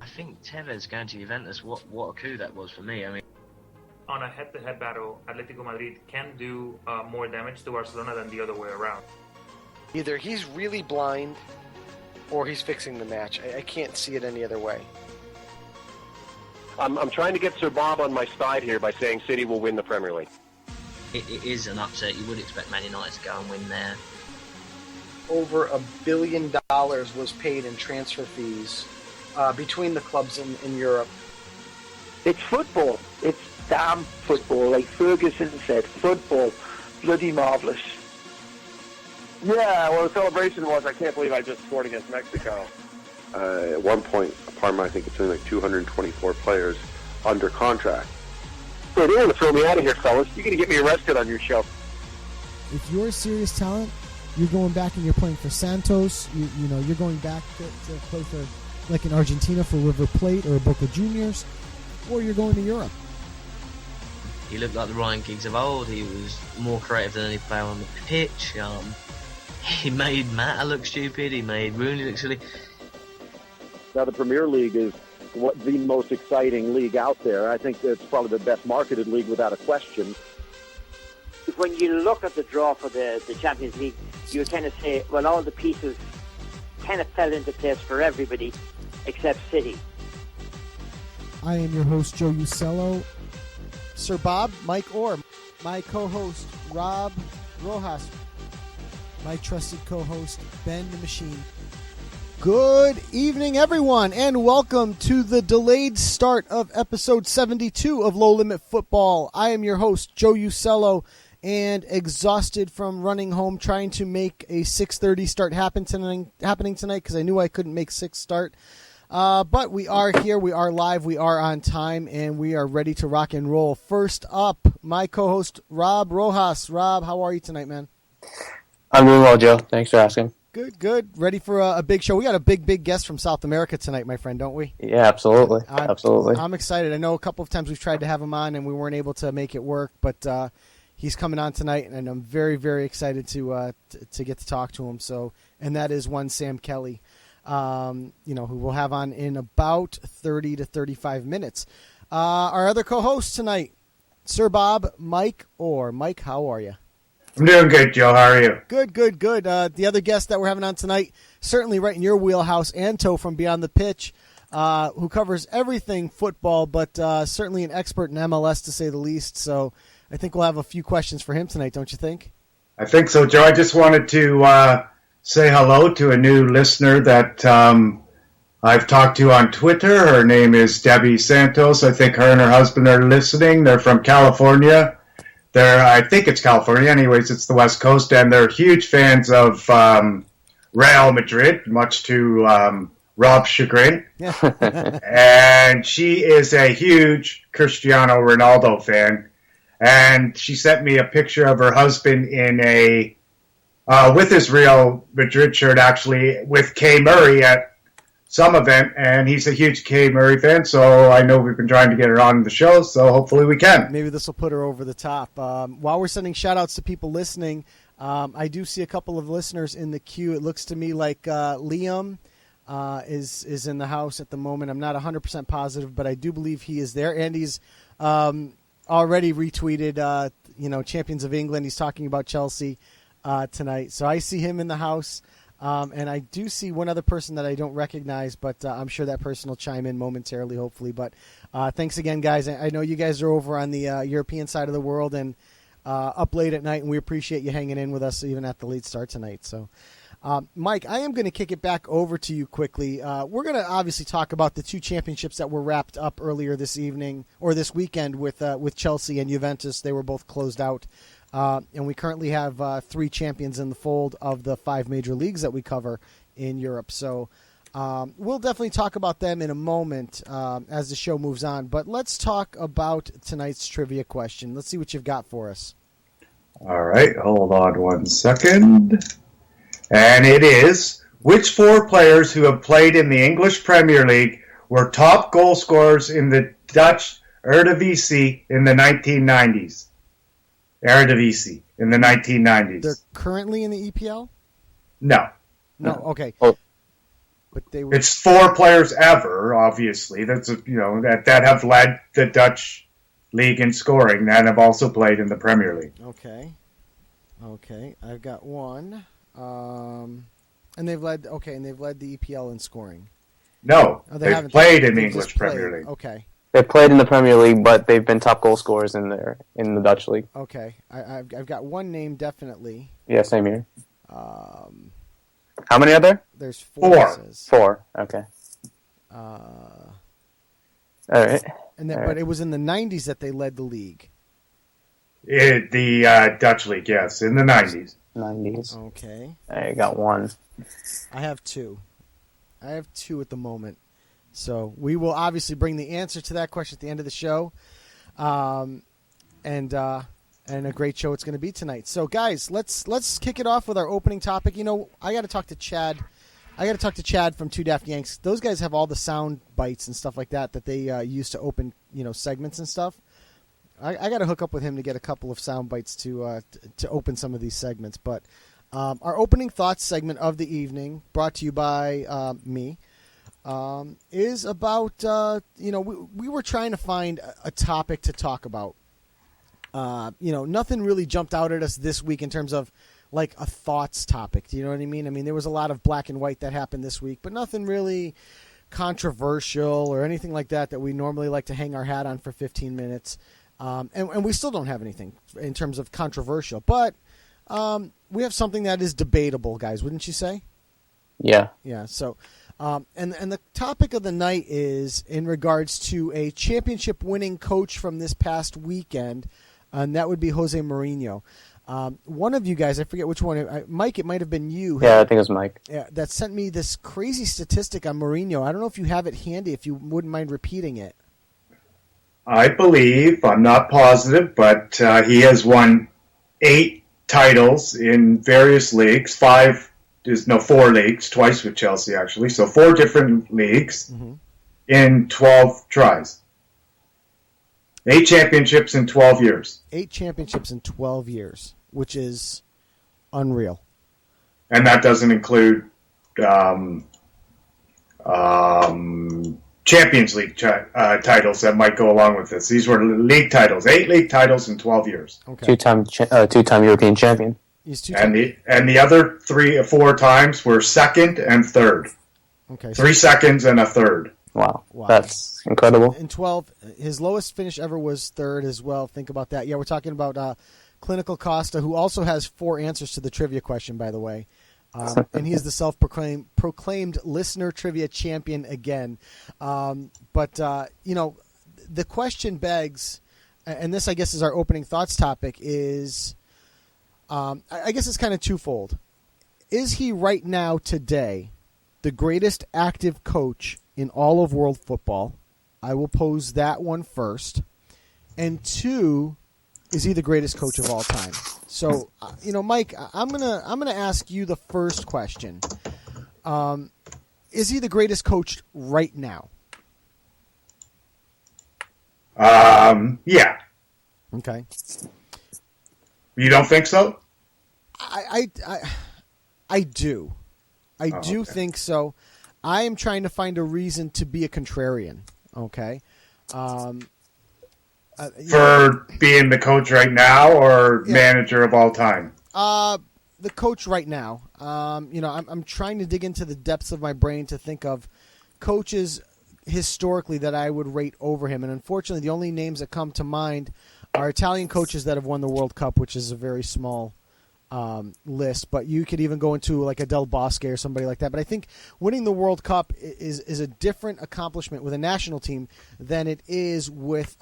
I think Tevez going to Juventus, what a coup that was for me. I mean, on a head-to-head battle, Atletico Madrid can do more damage to Barcelona than the other way around. Either he's really blind or he's fixing the match. I can't see it any other way. I'm trying to get Sir Bob on my side here by saying City will win the Premier League. It is an upset. You would expect Man United to go and win there. Over $1 billion was paid in transfer fees between the clubs in Europe. It's football. It's damn football. Like Ferguson said, football. Bloody marvellous. Yeah, well, the celebration was, I can't believe I just scored against Mexico. At one point, Parma, I think it's only like 224 players under contract. Hey, they're going to throw me out of here, fellas. You're going to get me arrested on your show. If you're a serious talent, you're going back and you're playing for Santos. You know, you're going back to play for, like in Argentina, for River Plate or Boca Juniors, or you're going to Europe. He looked like the Ryan Giggs of old. He was more creative than any player on the pitch. He made Mata look stupid. He made Rooney look silly. Now, the Premier League is the most exciting league out there. I think it's probably the best marketed league without a question. When you look at the draw for the Champions League, you kind of say, well, all the pieces kind of fell into place for everybody except City. I am your host, Joe Usello. Sir Bob, Mike Orr, my co-host, Rob Rojas, my trusted co-host, Ben the Machine. Good evening, everyone, and welcome to the delayed start of episode 72 of Low Limit Football. I am your host, Joe Usello, and exhausted from running home trying to make a 6:30 start happening tonight because I knew I couldn't make 6 start. But we are here, we are live, we are on time, and we are ready to rock and roll. First up, my co-host, Rob Rojas. Rob, how are you tonight, man? I'm doing well, Joe. Thanks for asking. Good. Ready for a big show. We got a big guest from South America tonight, my friend, don't we? Yeah, absolutely. Absolutely. I'm excited. I know a couple of times we've tried to have him on, and we weren't able to make it work, but he's coming on tonight, and I'm very, very excited to get to talk to him. So, and that is one Sam Kelly, who we'll have on in about 30 to 35 minutes. Our other co-host tonight, Sir Bob, Mike Orr. Mike, how are you? I'm doing good, Joe. How are you? Good. The other guest that we're having on tonight, certainly right in your wheelhouse, Anto from Beyond the Pitch, who covers everything football, but certainly an expert in MLS, to say the least. So I think we'll have a few questions for him tonight, don't you think? I think so, Joe. I just wanted to say hello to a new listener that I've talked to on Twitter. Her name is Debbie Santos. I think her and her husband are listening. They're from California. I think it's California. Anyways, it's the West Coast, and they're huge fans of Real Madrid, much to Rob's chagrin. And she is a huge Cristiano Ronaldo fan. And she sent me a picture of her husband in with his Real Madrid shirt, actually, with Kay Murray at some event, and he's a huge Kay Murray fan, so I know we've been trying to get her on the show, so hopefully we can. Maybe this will put her over the top. While we're sending shout-outs to people listening, I do see a couple of listeners in the queue. It looks to me like Liam is in the house at the moment. I'm not 100% positive, but I do believe he is there, and he's already retweeted, Champions of England. He's talking about Chelsea tonight, so I see him in the house. And I do see one other person that I don't recognize, but I'm sure that person will chime in momentarily, hopefully. But thanks again, guys. I know you guys are over on the European side of the world and up late at night, and we appreciate you hanging in with us even at the late start tonight. So, Mike, I am going to kick it back over to you quickly. We're going to obviously talk about the 2 championships that were wrapped up earlier this evening or this weekend with Chelsea and Juventus. They were both closed out. And we currently have 3 champions in the fold of the 5 major leagues that we cover in Europe. So we'll definitely talk about them in a moment as the show moves on. But let's talk about tonight's trivia question. Let's see what you've got for us. All right. Hold on one second. And it is, which 4 players who have played in the English Premier League were top goal scorers in the Dutch Eredivisie in the 1990s? Eredivisie in the 1990s. They're currently in the EPL? No. Okay. Oh, but they were. It's 4 players ever, obviously. That's that have led the Dutch league in scoring and have also played in the Premier League. Okay, I've got one, and they've led. Okay, and they've led the EPL in scoring. No, they've played in the They've English just played. Premier League. Okay. They played in the Premier League, but they've been top goal scorers in the Dutch league. Okay, I've got one name definitely. Yeah, same here. How many are there? There's 4. 4. Okay. All right. But it was in the 90s that they led the league. The Dutch league, yes, in the 90s. 90s. Okay. I got one. I have 2. I have 2 at the moment. So we will obviously bring the answer to that question at the end of the show. And a great show it's going to be tonight. So, guys, let's kick it off with our opening topic. I got to talk to Chad. I got to talk to Chad from Two Daft Yanks. Those guys have all the sound bites and stuff like that they use to open segments and stuff. I got to hook up with him to get a couple of sound bites to open some of these segments. But our opening thoughts segment of the evening, brought to you by me, is about we were trying to find a topic to talk about. Nothing really jumped out at us this week in terms of like a thoughts topic. Do you know what I mean? I mean, there was a lot of black and white that happened this week, but nothing really controversial or anything like that we normally like to hang our hat on for 15 minutes. And we still don't have anything in terms of controversial, but we have something that is debatable, guys, wouldn't you say? Yeah. Yeah. So, and the topic of the night is in regards to a championship winning coach from this past weekend, and that would be Jose Mourinho. One of you guys, I forget which one, Mike, it might have been you. Yeah, I think it was Mike. Yeah, that sent me this crazy statistic on Mourinho. I don't know if you have it handy, if you wouldn't mind repeating it. I believe, I'm not positive, but he has won 8 titles in various leagues. 4 leagues, twice with Chelsea actually, so 4 different leagues in 12 tries. 8 championships in 12 years. 8 championships in 12 years, which is unreal. And that doesn't include Champions League titles that might go along with this. These were league titles. 8 league titles in 12 years. Okay. Two-time European champion. And the other 3 or 4 times were second and third. Okay. 3 seconds and a third. Wow. That's incredible. In 12, his lowest finish ever was third as well. Think about that. Yeah, we're talking about Clinical Costa, who also has 4 answers to the trivia question, by the way. And he is the self-proclaimed listener trivia champion again. But the question begs, and this, I guess, is our opening thoughts topic, is I guess it's kind of twofold. Is he right now, today, the greatest active coach in all of world football? I will pose that one first. And 2, is he the greatest coach of all time? So, Mike, I'm gonna ask you the first question. Is he the greatest coach right now? Yeah. Okay. You don't think so? I do. I do think so. I am trying to find a reason to be a contrarian. Okay. For being the coach right now or manager of all time? The coach right now. I'm trying to dig into the depths of my brain to think of coaches historically that I would rate over him. And unfortunately, the only names that come to mind are Italian coaches that have won the World Cup, which is a very small list. But you could even go into like a Del Bosque or somebody like that. But I think winning the World Cup is a different accomplishment with a national team than it is with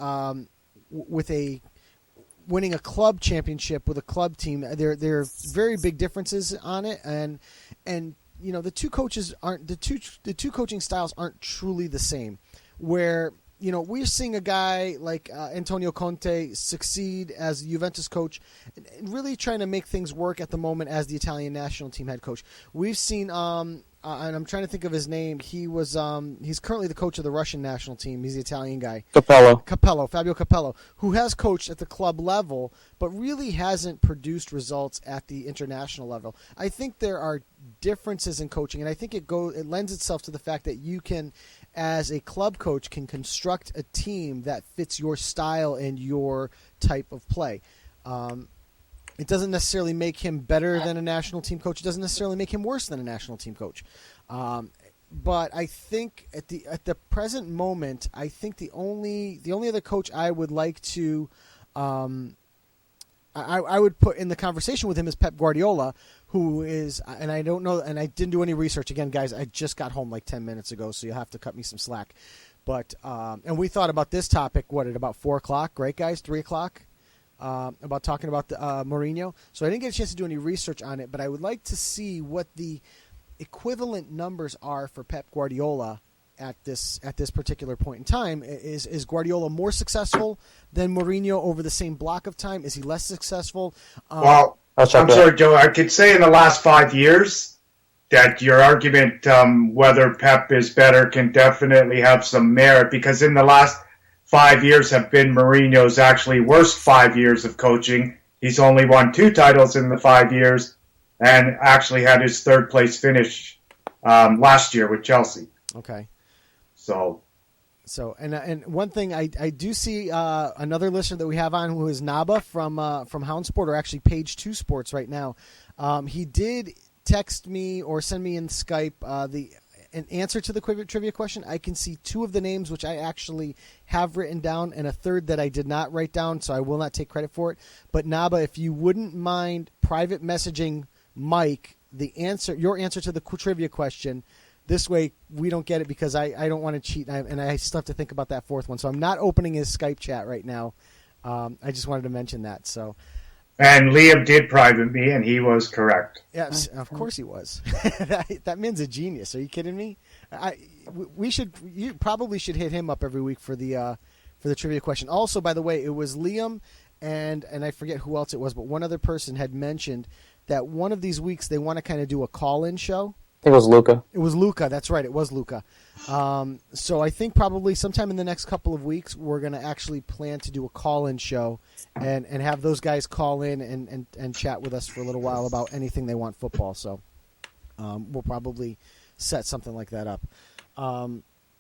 winning a club championship with a club team. There are very big differences on it, and the two coaches aren't the two coaching styles aren't truly the same. Where we're seeing a guy like Antonio Conte succeed as Juventus coach, and really trying to make things work at the moment as the Italian national team head coach. We've seen, and I'm trying to think of his name. He's currently the coach of the Russian national team. He's the Italian guy. Fabio Capello, who has coached at the club level, but really hasn't produced results at the international level. I think there are differences in coaching, and I think it lends itself to the fact that you can, as a club coach, can construct a team that fits your style and your type of play. It doesn't necessarily make him better than a national team coach. It doesn't necessarily make him worse than a national team coach. But I think at the present moment, I think the only other coach I would like to I would put in the conversation with him is Pep Guardiola, who is, and I don't know, and I didn't do any research. Again, guys, I just got home like 10 minutes ago, so you'll have to cut me some slack. But and we thought about this topic, at about 4 o'clock, right, guys? 3 o'clock, about talking about the Mourinho. So I didn't get a chance to do any research on it, but I would like to see what the equivalent numbers are for Pep Guardiola at this particular point in time. Is Guardiola more successful than Mourinho over the same block of time? Is he less successful? Well, I'm sorry, Joe. I could say in the last 5 years that your argument whether Pep is better can definitely have some merit, because in the last 5 years have been Mourinho's actually worst 5 years of coaching. He's only won 2 titles in the 5 years and actually had his third place finish last year with Chelsea. Okay. So and one thing I do see another listener that we have on, who is Naba from Hound Sport, or actually Page 2 Sports right now. He did text me or send me in Skype an answer to the trivia question. I can see 2 of the names which I actually have written down, and a third that I did not write down, so I will not take credit for it. But Naba, if you wouldn't mind private messaging Mike your answer to the trivia question. This way, we don't get it, because I don't want to cheat, and I still have to think about that 4th one. So I'm not opening his Skype chat right now. I just wanted to mention that. So, and Liam did private me, and he was correct. Yes, of course he was. that man's a genius. Are you kidding me? You probably should hit him up every week for the trivia question. Also, by the way, it was Liam and I forget who else it was, but one other person had mentioned that one of these weeks they want to kind of do a call-in show. I think it was Luca. It was Luca. That's right. It was Luca. So I think probably sometime in the next couple of weeks, we're going to actually plan to do a call-in show and have those guys call in and chat with us for a little while about anything they want football. So we'll probably set something like that up.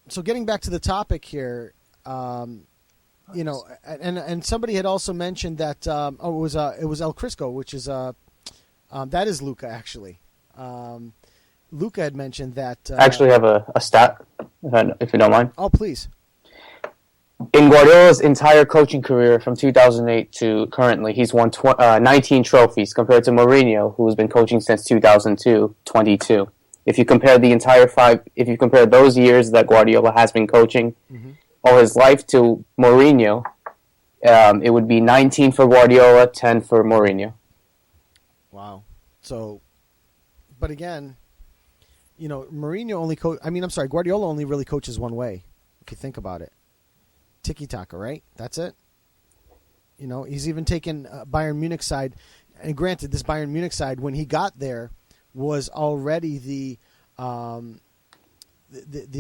So getting back to the topic here, and somebody had also mentioned that it was El Crisco, which is that is Luca actually. Luca had mentioned that... I actually have a stat, if you don't mind. Oh, please. In Guardiola's entire coaching career from 2008 to currently, he's won 19 trophies, compared to Mourinho, who's been coaching since 2002, 22. If you compare those years that Guardiola has been coaching all his life to Mourinho, it would be 19 for Guardiola, 10 for Mourinho. Wow. So, but again... Guardiola only really coaches one way, if you think about it. Tiki-taka, right? That's it. He's even taken Bayern Munich side, and granted, this Bayern Munich side, when he got there, was already the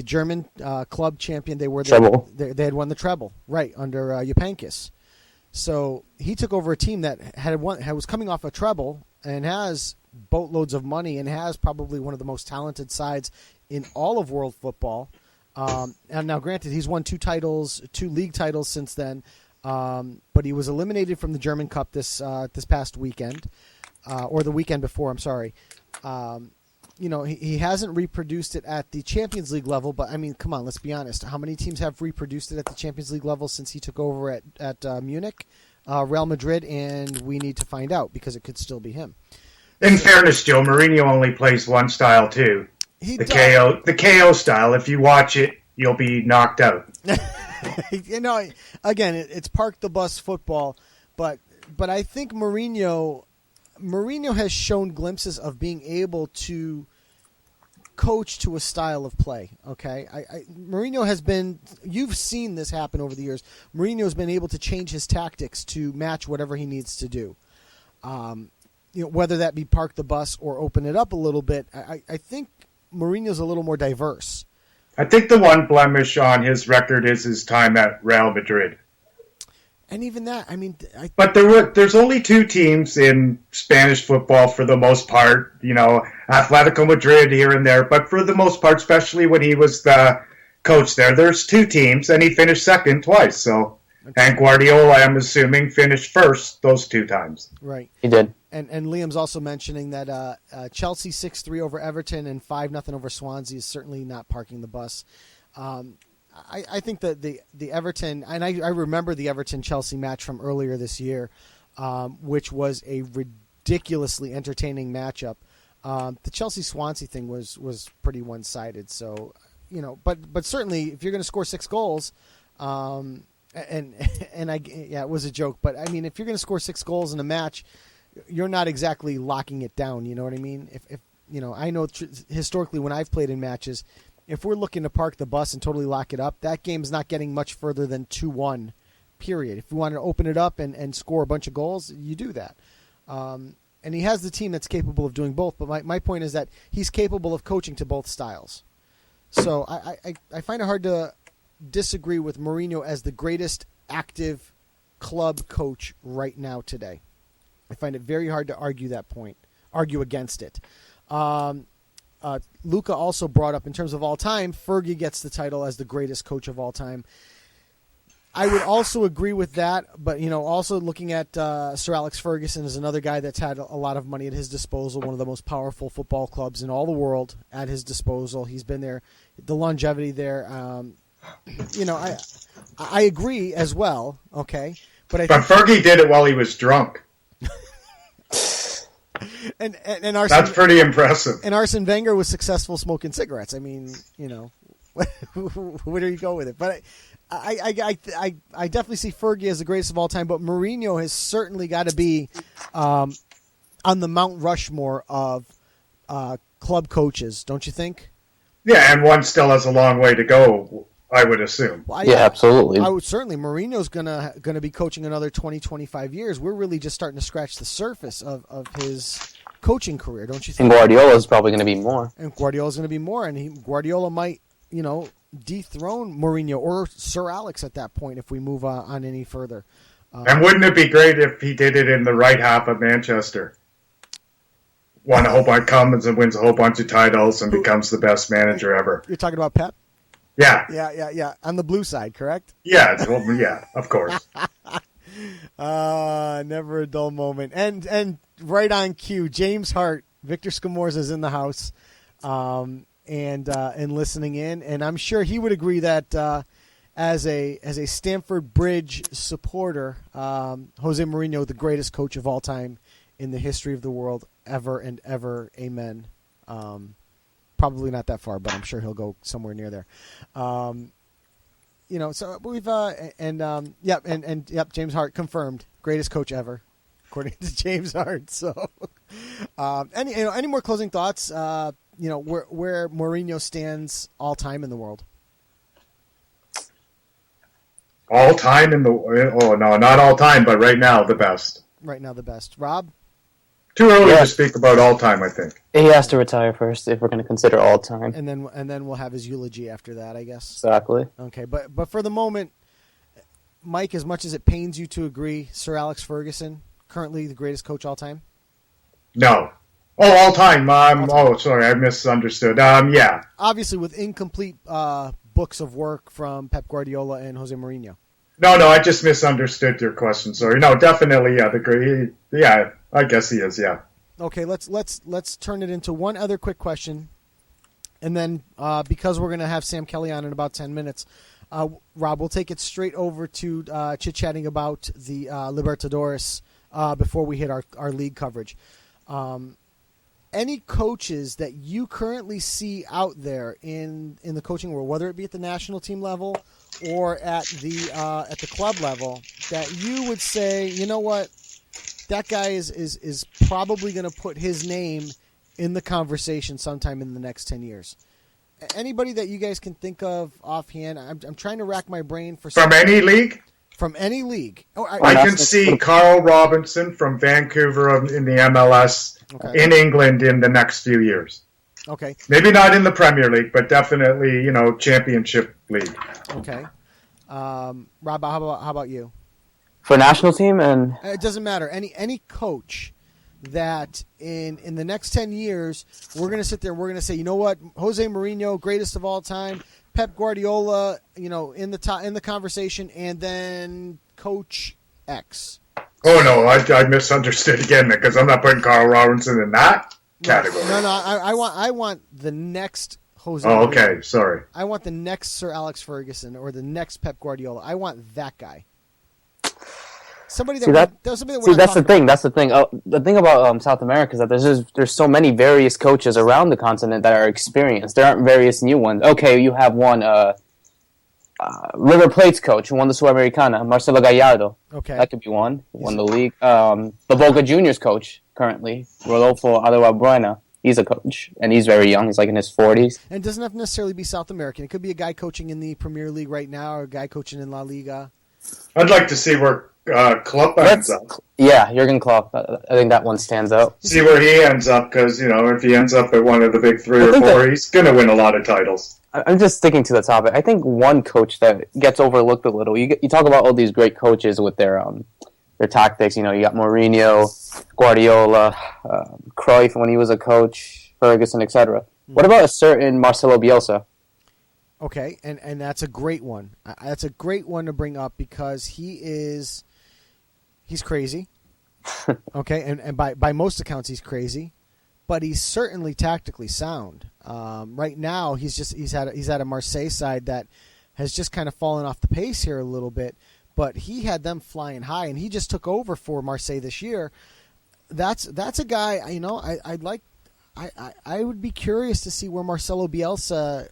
German club champion. They were they had won the treble, right, under Jupankis. So he took over a team that was coming off a treble and has boatloads of money and has probably one of the most talented sides in all of world football. And now, granted, he's won 2 league titles since then, but he was eliminated from the German Cup this past weekend, or the weekend before. I'm sorry. He hasn't reproduced it at the Champions League level, but I mean, come on, let's be honest. How many teams have reproduced it at the Champions League level since he took over at Munich, Real Madrid, and we need to find out, because it could still be him. In fairness, Joe, Mourinho only plays one style too. The KO style. If you watch it, you'll be knocked out. Again, it's park the bus football, but I think Mourinho has shown glimpses of being able to coach to a style of play. Okay, Mourinho has been. You've seen this happen over the years. Mourinho has been able to change his tactics to match whatever he needs to do. Whether that be park the bus or open it up a little bit, I think Mourinho's a little more diverse. I think the one blemish on his record is his time at Real Madrid. And even that, I mean, But there's only two teams in Spanish football for the most part. You know, Atletico Madrid here and there, but for the most part, especially when he was the coach there, there's two teams, and he finished second twice. So, and Guardiola, I'm assuming, finished first those two times. right. He did. And Liam's also mentioning that Chelsea 6-3 over Everton and 5-0 over Swansea is certainly not parking the bus. I think that the Everton, and I remember the Everton-Chelsea match from earlier this year, which was a ridiculously entertaining matchup. The Chelsea-Swansea thing was pretty one-sided. So, you know, but certainly if you're going to score 6 goals, it was a joke, but I mean, if you're going to score 6 goals in a match, you're not exactly locking it down. You know what I mean? If you know, I know historically when I've played in matches, if we're looking to park the bus and totally lock it up, that game's not getting much further than 2-1, period. If we want to open it up and score a bunch of goals, you do that. And he has the team that's capable of doing both, but my point is that he's capable of coaching to both styles. So I find it hard to disagree with Mourinho as the greatest active club coach right now today. I find it very hard to argue against it. Luca also brought up, in terms of all time, Fergie gets the title as the greatest coach of all time. I would also agree with that, but you know, also looking at Sir Alex Ferguson is another guy that's had a lot of money at his disposal, one of the most powerful football clubs in all the world at his disposal. He's been there, the longevity there. You know, I agree as well. Okay, but Fergie did it while he was drunk. And Arsene, that's pretty impressive. And Arsene Wenger was successful smoking cigarettes. I mean, you know, where do you go with it? But I definitely see Fergie as the greatest of all time. But Mourinho has certainly got to be on the Mount Rushmore of club coaches, don't you think? Yeah, and one still has a long way to go, I would assume. Well, yeah, absolutely. I would certainly. Mourinho's gonna be coaching another 20, 25 years. We're really just starting to scratch the surface of his coaching career, don't you think? And Guardiola's probably going to be more. And Guardiola's going to be more, and Guardiola might, you know, dethrone Mourinho or Sir Alex at that point if we move on any further. And wouldn't it be great if he did it in the right half of Manchester? Won a whole bunch, comes and wins a whole bunch of titles and becomes the best manager ever. You're talking about Pep? Yeah. Yeah. On the blue side, correct? Yeah, well, yeah, of course. Never a dull moment. And right on cue, James Hart, Victor Scamorza is in the house, and listening in, and I'm sure he would agree that as a Stamford Bridge supporter, Jose Mourinho, the greatest coach of all time in the history of the world, ever and ever. Amen. Probably not that far, but I'm sure he'll go somewhere near there. You know, so we've James Hart confirmed, greatest coach ever, according to James Hart. So, any more closing thoughts? You know, where Mourinho stands all time in the world. All time in the no, not all time, but right now the best. Right now the best. Rob? Too early to speak about all time, I think. He has to retire first if we're going to consider all time. And then we'll have his eulogy after that, I guess. Exactly. Okay, but for the moment, Mike, as much as it pains you to agree, Sir Alex Ferguson, currently the greatest coach all time? No. Oh, all time. Oh, sorry, I misunderstood. Yeah. Obviously, with incomplete books of work from Pep Guardiola and Jose Mourinho. No, I just misunderstood your question. Sorry. No, definitely, yeah. I guess he is. Yeah. Okay, let's turn it into one other quick question, and then because we're going to have Sam Kelly on in about 10 minutes, Rob, we'll take it straight over to chit-chatting about the Libertadores before we hit our league coverage. Any coaches that you currently see out there in the coaching world, whether it be at the national team level or at the club level, that you would say, you know what, that guy is probably going to put his name in the conversation sometime in the next 10 years? Anybody that you guys can think of offhand? I'm trying to rack my brain for from any league. From any league. Oh, I can see Carl Robinson from Vancouver in the MLS in England in the next few years. Okay. Maybe not in the Premier League, but definitely, Championship League. Okay. Rob, how about you? For national team, and It doesn't matter. Any coach that in the next 10 years, we're going to sit there and we're going to say, you know what, Jose Mourinho, greatest of all time, Pep Guardiola, in the conversation, and then Coach X. Oh no, I misunderstood again because I'm not putting Carl Robinson in that category. No, I want the next Jose. Oh, Mourinho. okay, sorry. I want the next Sir Alex Ferguson or the next Pep Guardiola. I want that guy. Somebody that that's the thing. That's the thing. The thing about South America is that there's so many various coaches around the continent that are experienced. There aren't various new ones. Okay, you have one River Plate's coach who won the Sudamericana, Marcelo Gallardo. Okay, that could be one. Who won the league. The Boca Juniors coach currently, Rodolfo Aroabuena. He's a coach, and he's very young. He's like in his 40s. And it doesn't have to necessarily be South American. It could be a guy coaching in the Premier League right now, or a guy coaching in La Liga. I'd like to see where Klopp ends up. Yeah, Jurgen Klopp. I think that one stands out. See where he ends up, because if he ends up at one of the big 3 or 4, he's going to win a lot of titles. I'm just sticking to the topic. I think one coach that gets overlooked a little. You talk about all these great coaches with their tactics. You got Mourinho, Guardiola, Cruyff when he was a coach, Ferguson, etc. What about a certain Marcelo Bielsa? Okay, and that's a great one. That's a great one to bring up because he's crazy. Okay, and by most accounts he's crazy, but he's certainly tactically sound. Right now he's had a Marseille side that has just kind of fallen off the pace here a little bit, but he had them flying high, and he just took over for Marseille this year. That's a guy I would be curious to see where Marcelo Bielsa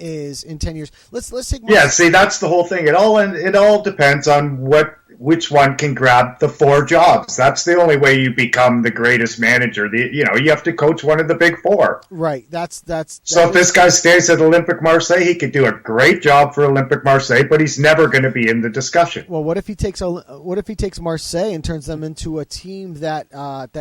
is in 10 years. Let's take. See, that's the whole thing. It all depends on which one can grab the 4 jobs. That's the only way you become the greatest manager. You have to coach one of the big 4. Right. So if this guy stays at Olympic Marseille, he could do a great job for Olympic Marseille, but he's never going to be in the discussion. Well, what if he takes Marseille and turns them into a team that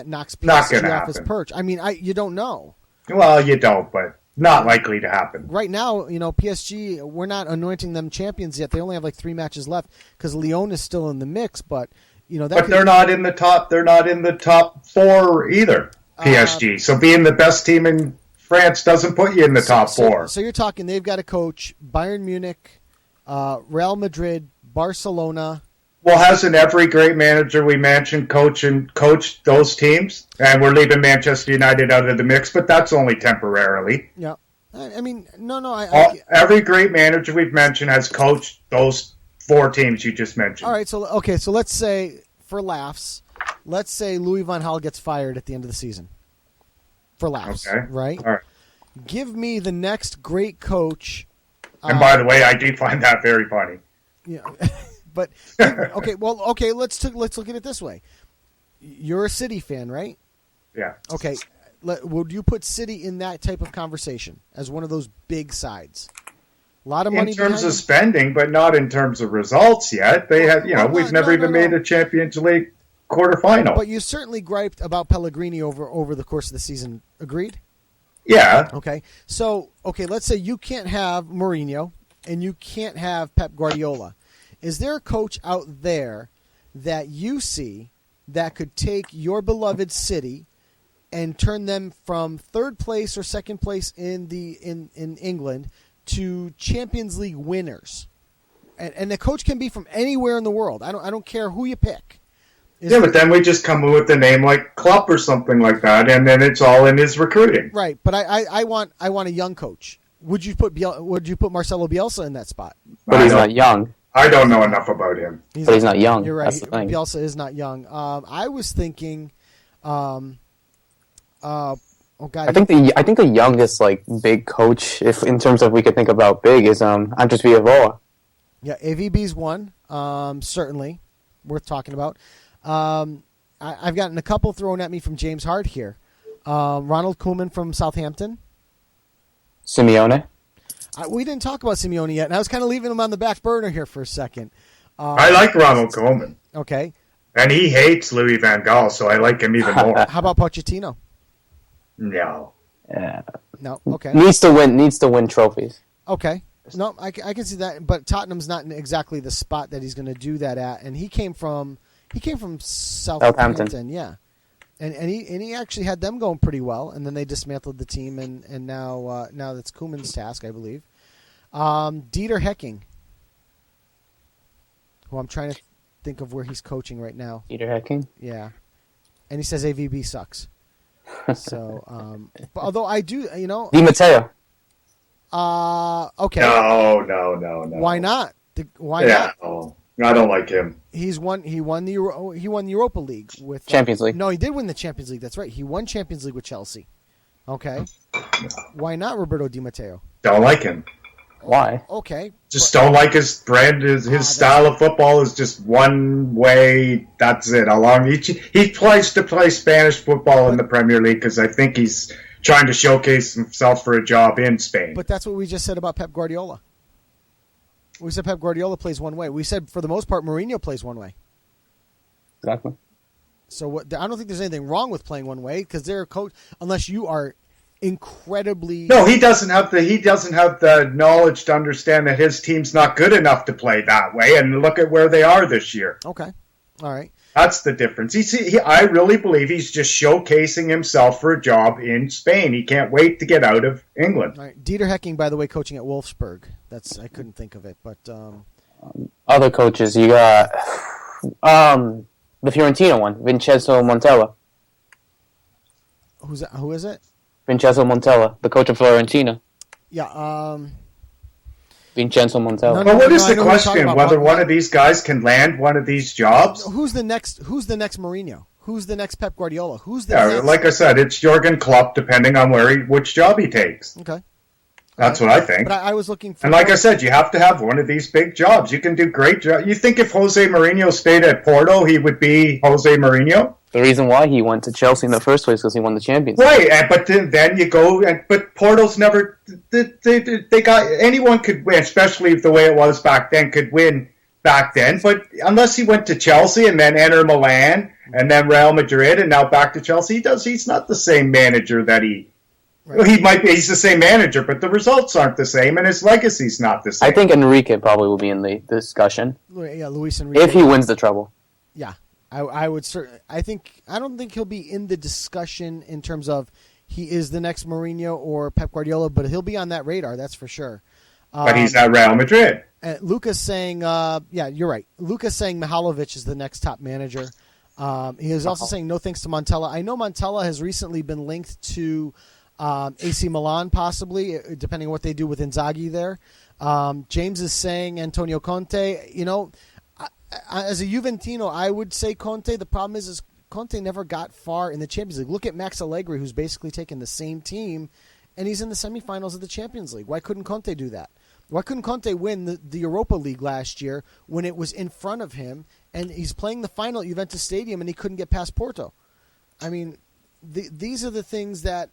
knocks PSG off his perch? I mean, you don't know. Well, you don't, but not likely to happen. Right now, PSG, we're not anointing them champions yet. They only have like 3 matches left because Lyon is still in the mix. But they're not in the top. They're not in the top 4 either. PSG. So being the best team in France doesn't put you in the top 4. So you're talking they've got to coach Bayern Munich, Real Madrid, Barcelona. Well, hasn't every great manager we mentioned coached those teams? And we're leaving Manchester United out of the mix, but that's only temporarily. Yeah. I mean, no. Every great manager we've mentioned has coached those 4 teams you just mentioned. All right, so let's say, for laughs, Louis van Gaal gets fired at the end of the season. For laughs, okay. Right? All right. Give me the next great coach. And by the way, I do find that very funny. Yeah. But okay. Let's look at it this way. You're a City fan, right? Yeah. Okay. Would you put City in that type of conversation as one of those big sides? A lot of money in terms of spending, but not in terms of results yet. They have, we've never even made a Champions League quarterfinal. But you certainly griped about Pellegrini over the course of the season. Agreed? Yeah. Okay. So, let's say you can't have Mourinho and you can't have Pep Guardiola. Is there a coach out there that you see that could take your beloved City and turn them from 3rd place or 2nd place in England to Champions League winners? And the coach can be from anywhere in the world. I don't care who you pick. But then we just come with a name like Klopp or something like that, and then it's all in his recruiting. Right, but I want a young coach. Would you put Marcelo Bielsa in that spot? But he's not young. I don't know enough about him. He's not young. You're right. That's the thing. Bielsa is not young. I was thinking, God. I think the youngest big coach, if in terms of we could think about big, is Andres Villarroel. Yeah, AVB's one. Certainly worth talking about. I've gotten a couple thrown at me from James Hart here. Ronald Koeman from Southampton. Simeone. We didn't talk about Simeone yet, and I was kind of leaving him on the back burner here for a second. I like Ronald Koeman. Okay. And he hates Louis van Gaal, so I like him even more. How about Pochettino? No. No. Okay. Needs to win trophies. Okay. No, I can see that, but Tottenham's not in exactly the spot that he's going to do that at, and he came from Southampton, yeah, and he actually had them going pretty well, and then they dismantled the team, and now that's Koeman's task, I believe. Dieter Hecking, who I'm trying to think of where he's coaching right now. Dieter Hecking? Yeah, and he says AVB sucks. So, but although I do, Di Matteo. Okay. No. Why not? Why Yeah, not? no, I don't like him. He won the Europa League with Champions League. No, he did win the Champions League. That's right. He won Champions League with Chelsea. Okay. Why not Roberto Di Matteo? Don't like him. Why? Okay. Just don't like his brand. His style of football is just one way. That's it. He tries to play Spanish football in the Premier League because I think he's trying to showcase himself for a job in Spain. But that's what we just said about Pep Guardiola. We said Pep Guardiola plays one way. We said for the most part Mourinho plays one way. Exactly. So I don't think there's anything wrong with playing one way because they're a coach unless you are incredibly. No, he doesn't have the knowledge to understand that his team's not good enough to play that way. And look at where they are this year. Okay, all right. That's the difference. I really believe he's just showcasing himself for a job in Spain. He can't wait to get out of England. All right. Dieter Hecking, by the way, coaching at Wolfsburg. I couldn't think of it, but other coaches, you got the Fiorentina one, Vincenzo Montella. Who is it? Vincenzo Montella, the coach of Fiorentina. Yeah. Vincenzo Montella. But what is the question? Whether one of these guys can land one of these jobs? Who's the next Mourinho? Who's the next Pep Guardiola? Who's the next? Like I said, it's Jurgen Klopp, depending on which job he takes. Okay. That's what I think. But I was looking for. And like I said, you have to have one of these big jobs. You can do great jobs. You think if Jose Mourinho stayed at Porto, he would be Jose Mourinho? The reason why he went to Chelsea in the first place because he won the Champions League. Right, but then you go, but Porto's never. They got anyone could win, especially the way it was back then. Could win back then, but unless he went to Chelsea and then enter Milan and then Real Madrid and now back to Chelsea, he's not the same manager that he. Right. He might be. He's the same manager, but the results aren't the same, and his legacy's not the same. I think Enrique probably will be in the discussion. Yeah, Luis Enrique. If he wins the treble. Yeah. I would certainly. I don't think he'll be in the discussion in terms of he is the next Mourinho or Pep Guardiola, but he'll be on that radar. That's for sure. But he's at Real Madrid. Lucas saying, yeah, you're right. Lucas saying Mihalovic is the next top manager. He is also saying no thanks to Montella. I know Montella has recently been linked to AC Milan, possibly, depending on what they do with Inzaghi there. James is saying Antonio Conte. As a Juventino, I would say Conte. The problem is Conte never got far in the Champions League. Look at Max Allegri, who's basically taken the same team, and he's in the semifinals of the Champions League. Why couldn't Conte do that? Why couldn't Conte win the Europa League last year when it was in front of him, and he's playing the final at Juventus Stadium, and he couldn't get past Porto? I mean, these are the things that,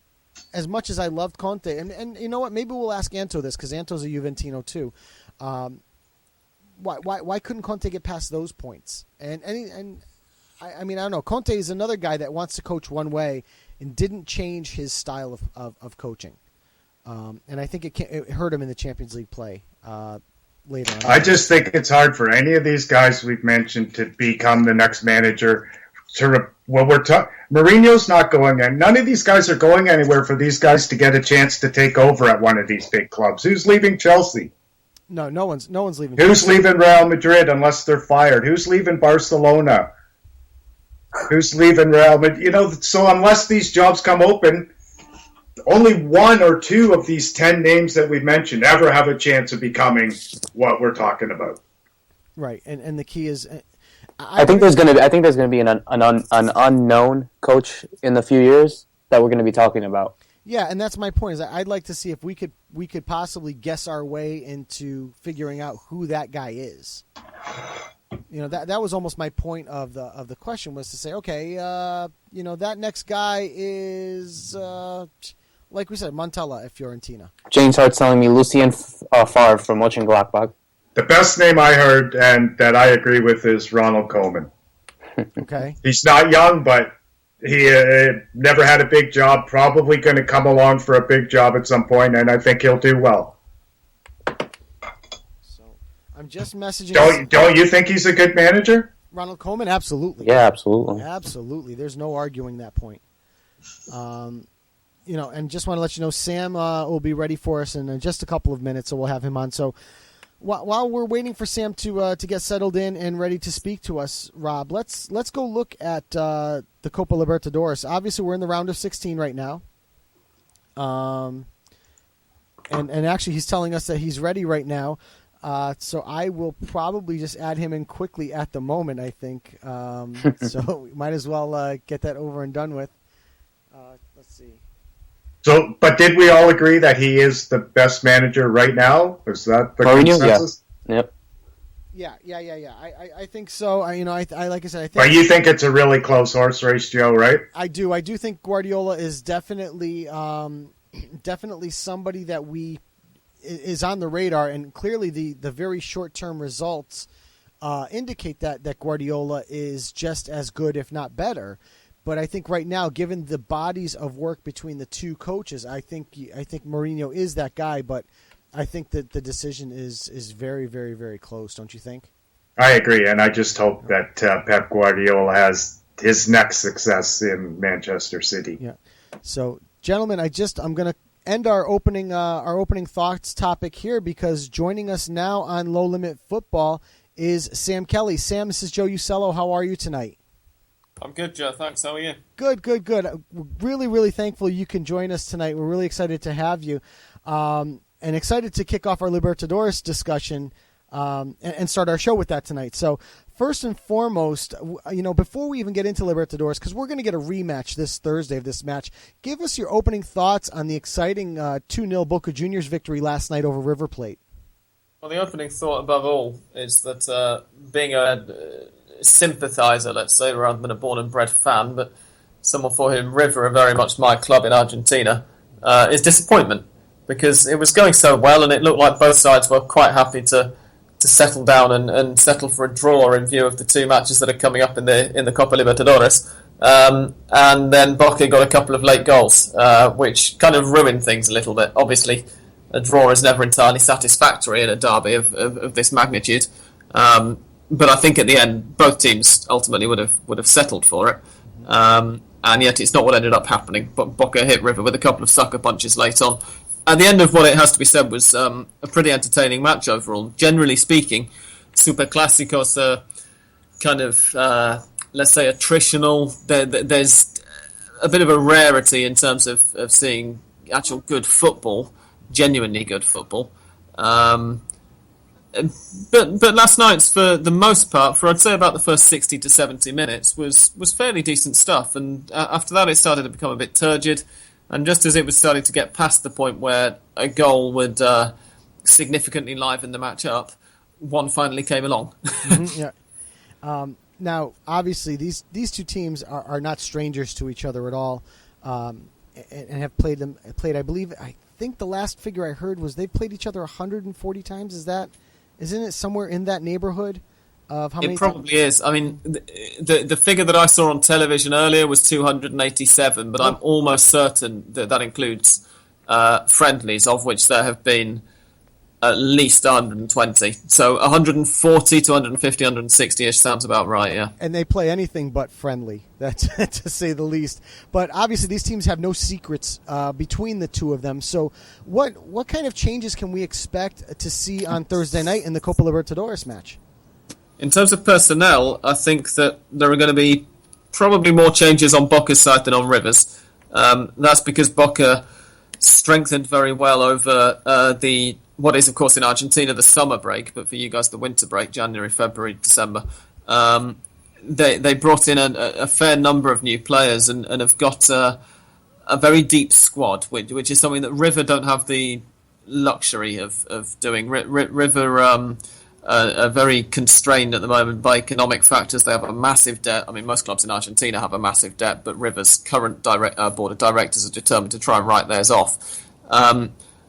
as much as I loved Conte, and you know what? Maybe we'll ask Anto this, because Anto's a Juventino too. Why couldn't Conte get past those points? And I mean, I don't know. Conte is another guy that wants to coach one way and didn't change his style of coaching. And I think it hurt him in the Champions League play later on. I just think it's hard for any of these guys we've mentioned to become the next manager. Mourinho's not going in. None of these guys are going anywhere for these guys to get a chance to take over at one of these big clubs. Who's leaving Chelsea? No one's leaving. Who's leaving Real Madrid unless they're fired? Who's leaving Barcelona? Who's leaving Real Madrid? So unless these jobs come open, only one or two of these 10 names that we've mentioned ever have a chance of becoming what we're talking about. Right, and the key is, I think there's going to be an unknown coach in the few years that we're going to be talking about. Yeah, and that's my point. Is I'd like to see if we could possibly guess our way into figuring out who that guy is. That was almost my point of the question, was to say, okay, that next guy is like we said, Montella at Fiorentina. James Hart's telling me Lucien Favre from Mönchengladbach. The best name I heard and that I agree with is Ronald Koeman. Okay, he's not young, but he never had a big job, probably going to come along for a big job at some point, and I think he'll do well. I'm just messaging. Don't you think he's a good manager? Ronald Koeman, absolutely. Yeah, absolutely. Absolutely. There's no arguing that point. And just want to let you know, Sam will be ready for us in just a couple of minutes, so we'll have him on. So while we're waiting for Sam to get settled in and ready to speak to us, Rob, let's go look at the Copa Libertadores. Obviously, we're in the round of 16 right now. And actually, he's telling us that he's ready right now. So I will probably just add him in quickly at the moment, I think. So we might as well get that over and done with. Let's see. So, but did we all agree that he is the best manager right now? Is that the consensus? Yeah. Yep. Yeah. I think so. I like I said, I think. But you think it's a really close horse race, Joe, right? I do. I do think Guardiola is definitely somebody that is on the radar, and clearly the very short-term results indicate that Guardiola is just as good, if not better. But I think right now, given the bodies of work between the two coaches, I think Mourinho is that guy. But I think that the decision is very, very, very close. Don't you think? I agree, and I just hope that Pep Guardiola has his next success in Manchester City. Yeah. So, gentlemen, I'm going to end our opening thoughts topic here, because joining us now on Low Limit Football is Sam Kelly. Sam, this is Joe Usello. How are you tonight? I'm good, Joe. Thanks. How are you? Good. We're really, really thankful you can join us tonight. We're really excited to have you, and excited to kick off our Libertadores discussion and start our show with that tonight. So first and foremost, before we even get into Libertadores, because we're going to get a rematch this Thursday of this match, give us your opening thoughts on the exciting 2-0 Boca Juniors victory last night over River Plate. Well, the opening thought above all is that being a sympathiser, let's say, rather than a born and bred fan, but someone for whom River are very much my club in Argentina, is disappointment, because it was going so well and it looked like both sides were quite happy to settle down and settle for a draw in view of the two matches that are coming up in the Copa Libertadores. And then Boca got a couple of late goals, which kind of ruined things a little bit. Obviously, a draw is never entirely satisfactory in a derby of this magnitude. But I think at the end, both teams ultimately would have settled for it. And yet it's not what ended up happening. But Boca hit River with a couple of sucker punches late on. At the end of what it has to be said was a pretty entertaining match overall. Generally speaking, Super Clásicos are kind of, let's say, attritional. There's a bit of a rarity in terms of seeing actual good football, genuinely good football. But last night's, for the most part, for I'd say about the first 60 to 70 minutes, was fairly decent stuff. And after that, it started to become a bit turgid. And just as it was starting to get past the point where a goal would significantly liven the match up, one finally came along. Yeah. Now, obviously, these two teams are not strangers to each other at all, and have played. I think the last figure I heard was they've played each other 140 times. Isn't it somewhere in that neighborhood of how many? It probably is. I mean, the figure that I saw on television earlier was 287, but I'm almost certain that includes friendlies, of which there have been at least 120. So 140 to 150, 160-ish sounds about right, yeah. And they play anything but friendly, that's to say the least. But obviously these teams have no secrets between the two of them. So what kind of changes can we expect to see on Thursday night in the Copa Libertadores match? In terms of personnel, I think that there are going to be probably more changes on Boca's side than on River's. That's because Boca strengthened very well over what is, of course, in Argentina, the summer break, but for you guys, the winter break, January, February, December. They brought in a fair number of new players and have got a very deep squad, which is something that River don't have the luxury of doing. River are very constrained at the moment by economic factors. They have a massive debt. I mean, most clubs in Argentina have a massive debt, but River's current board of directors are determined to try and write theirs off.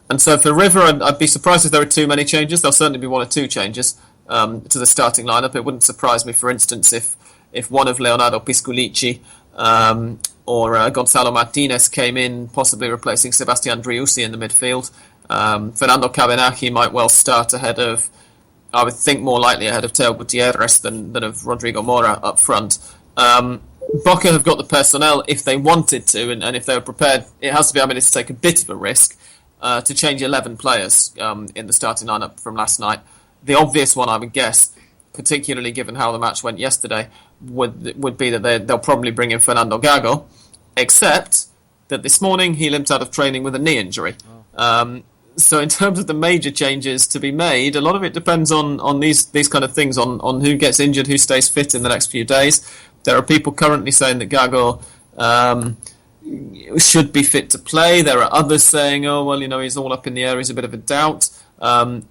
And so for River, I'd be surprised if there are too many changes. There'll certainly be one or two changes to the starting lineup. It wouldn't surprise me, for instance, if one of Leonardo Pisculici or Gonzalo Martinez came in, possibly replacing Sebastian Driussi in the midfield. Fernando Cabenaghi might well start ahead of I would think more likely ahead of Teo Gutierrez than of Rodrigo Mora up front. Boca have got the personnel if they wanted to, and if they were prepared. It has to be able to take a bit of a risk to change 11 players in the starting lineup from last night. The obvious one, I would guess, particularly given how the match went yesterday, would be that they'll probably bring in Fernando Gago, except that this morning he limped out of training with a knee injury. So in terms of the major changes to be made, a lot of it depends on these kind of things, on who gets injured, who stays fit in the next few days. There are people currently saying that Gago should be fit to play. There are others saying, oh, well, he's all up in the air, he's a bit of a doubt.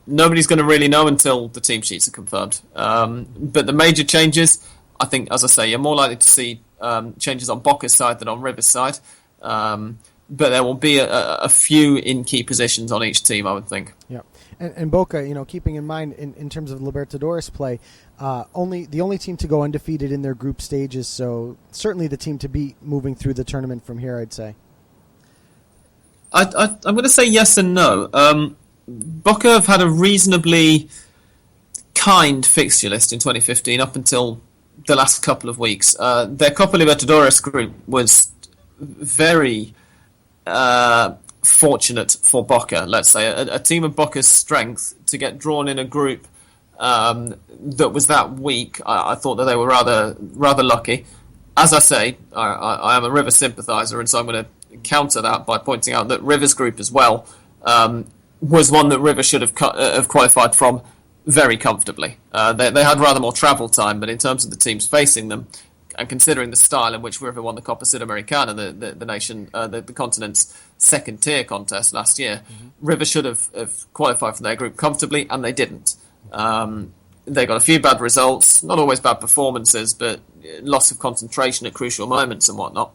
Nobody's going to really know until the team sheets are confirmed. But the major changes, I think, as I say, you're more likely to see changes on Boca's side than on River's side. But there will be a few in key positions on each team, I would think. Yeah, and Boca, keeping in mind in terms of Libertadores play, the only team to go undefeated in their group stages, so certainly the team to beat moving through the tournament from here, I'd say. I'm going to say yes and no. Boca have had a reasonably kind fixture list in 2015 up until the last couple of weeks. Their Copa Libertadores group was very fortunate for Boca, let's say. A team of Boca's strength to get drawn in a group that was that weak. I thought that they were rather lucky. As I say, I am a River sympathiser, and so I'm going to counter that by pointing out that River's group as well was one that River should have qualified from very comfortably. They had rather more travel time, but in terms of the teams facing them, and considering the style in which River won the Copa Sudamericana, the continent's second-tier contest last year, River should have qualified from their group comfortably, and they didn't. They got a few bad results, not always bad performances, but loss of concentration at crucial moments and whatnot.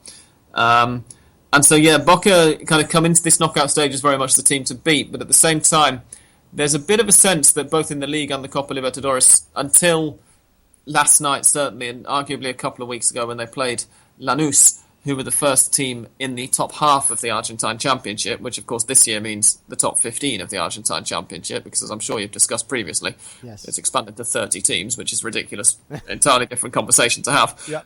And so, Boca kind of come into this knockout stage as very much the team to beat, but at the same time, there's a bit of a sense that both in the league and the Copa Libertadores, until last night certainly, and arguably a couple of weeks ago when they played Lanús, who were the first team in the top half of the Argentine Championship, which of course this year means the top 15 of the Argentine Championship, because as I'm sure you've discussed previously, yes, it's expanded to 30 teams, which is ridiculous. Entirely different conversation to have. Yep.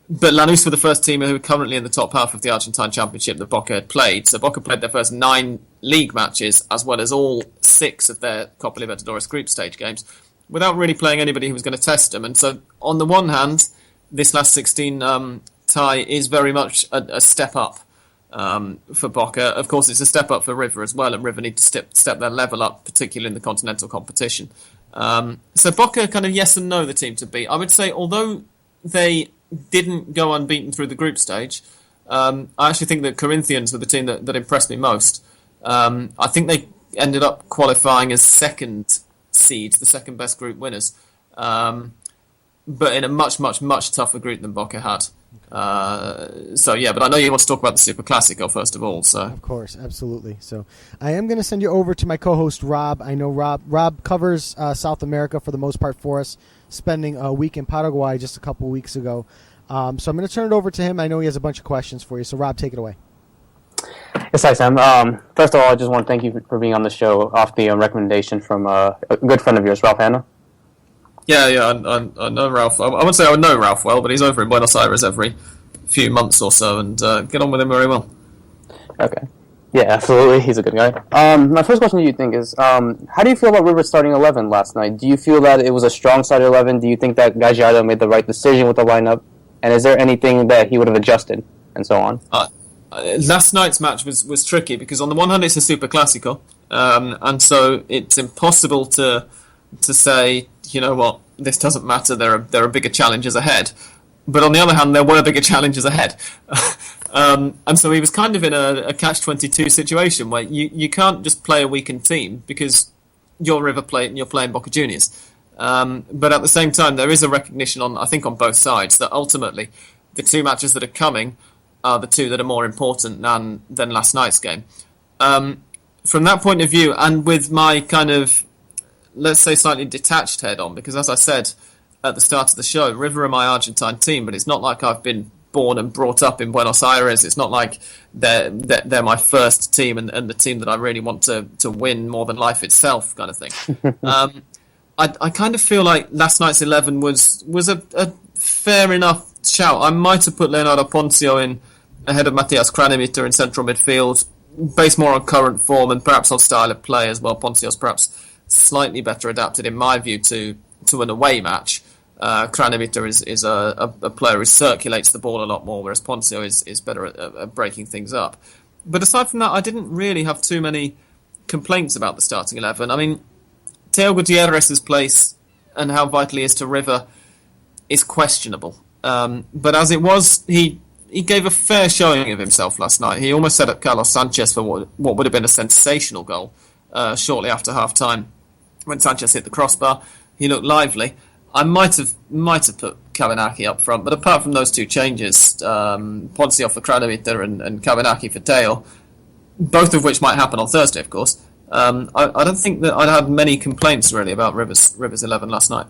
But Lanús were the first team who are currently in the top half of the Argentine Championship that Boca had played. So Boca played their first 9 league matches, as well as all 6 of their Copa Libertadores group stage games, without really playing anybody who was going to test them. And so, on the one hand, this last 16 tie is very much a step up for Boca. Of course, it's a step up for River as well, and River need to step their level up, particularly in the continental competition. So Boca kind of yes and no the team to beat. I would say, although they didn't go unbeaten through the group stage, I actually think that Corinthians were the team that impressed me most. I think they ended up qualifying as second seeds, the second best group winners, but in a much, much, much tougher group than Boca had. But I know you want to talk about the Super Classico first of all. So of course, absolutely. So I am going to send you over to my co-host Rob. I know Rob covers South America for the most part for us, spending a week in Paraguay just a couple weeks ago. So I'm going to turn it over to him. I know he has a bunch of questions for you. So Rob, take it away. Yes, hi, Sam. First of all, I just want to thank you for being on the show off the recommendation from a good friend of yours, Ralph Hanna. Yeah, I know Ralph. I wouldn't say I would know Ralph well, but he's over in Buenos Aires every few months or so, and get on with him very well. Okay. Yeah, absolutely. He's a good guy. My first question to you think is, how do you feel about River's starting 11 last night? Do you feel that it was a strong starting 11? Do you think that Gallardo made the right decision with the lineup? And is there anything that he would have adjusted, and so on? Last night's match was tricky, because on the one hand it's a Super Classico, and so it's impossible to say, you know what, this doesn't matter, there are bigger challenges ahead. But on the other hand, there were bigger challenges ahead. And so he was kind of in a catch-22 situation where you can't just play a weakened team because you're River Plate and you're playing Boca Juniors. But at the same time, there is a recognition on both sides that ultimately the 2 matches that are coming are the 2 that are more important than last night's game. From that point of view, and with my kind of, let's say, slightly detached head on, because as I said at the start of the show, River are my Argentine team, but it's not like I've been born and brought up in Buenos Aires. It's not like they're my first team and the team that I really want to win more than life itself, kind of thing. I kind of feel like last night's 11 was a fair enough shout. I might have put Leonardo Ponzio in ahead of Matthias Kranevitter in central midfield, based more on current form and perhaps on style of play as well. Ponzio's perhaps slightly better adapted, in my view, to an away match. Kranevitter is a player who circulates the ball a lot more, whereas Ponzio is better at breaking things up. But aside from that, I didn't really have too many complaints about the starting 11. I mean, Teo Gutierrez's place and how vital he is to River is questionable. But as it was, he gave a fair showing of himself last night. He almost set up Carlos Sanchez for what would have been a sensational goal shortly after half-time. When Sanchez hit the crossbar, he looked lively. I might have put Kavanaghi up front, but apart from those two changes, Ponzio for Kranevitter and Kavanaghi for Teo, both of which might happen on Thursday, of course, I don't think that I'd had many complaints really about Rivers 11 last night.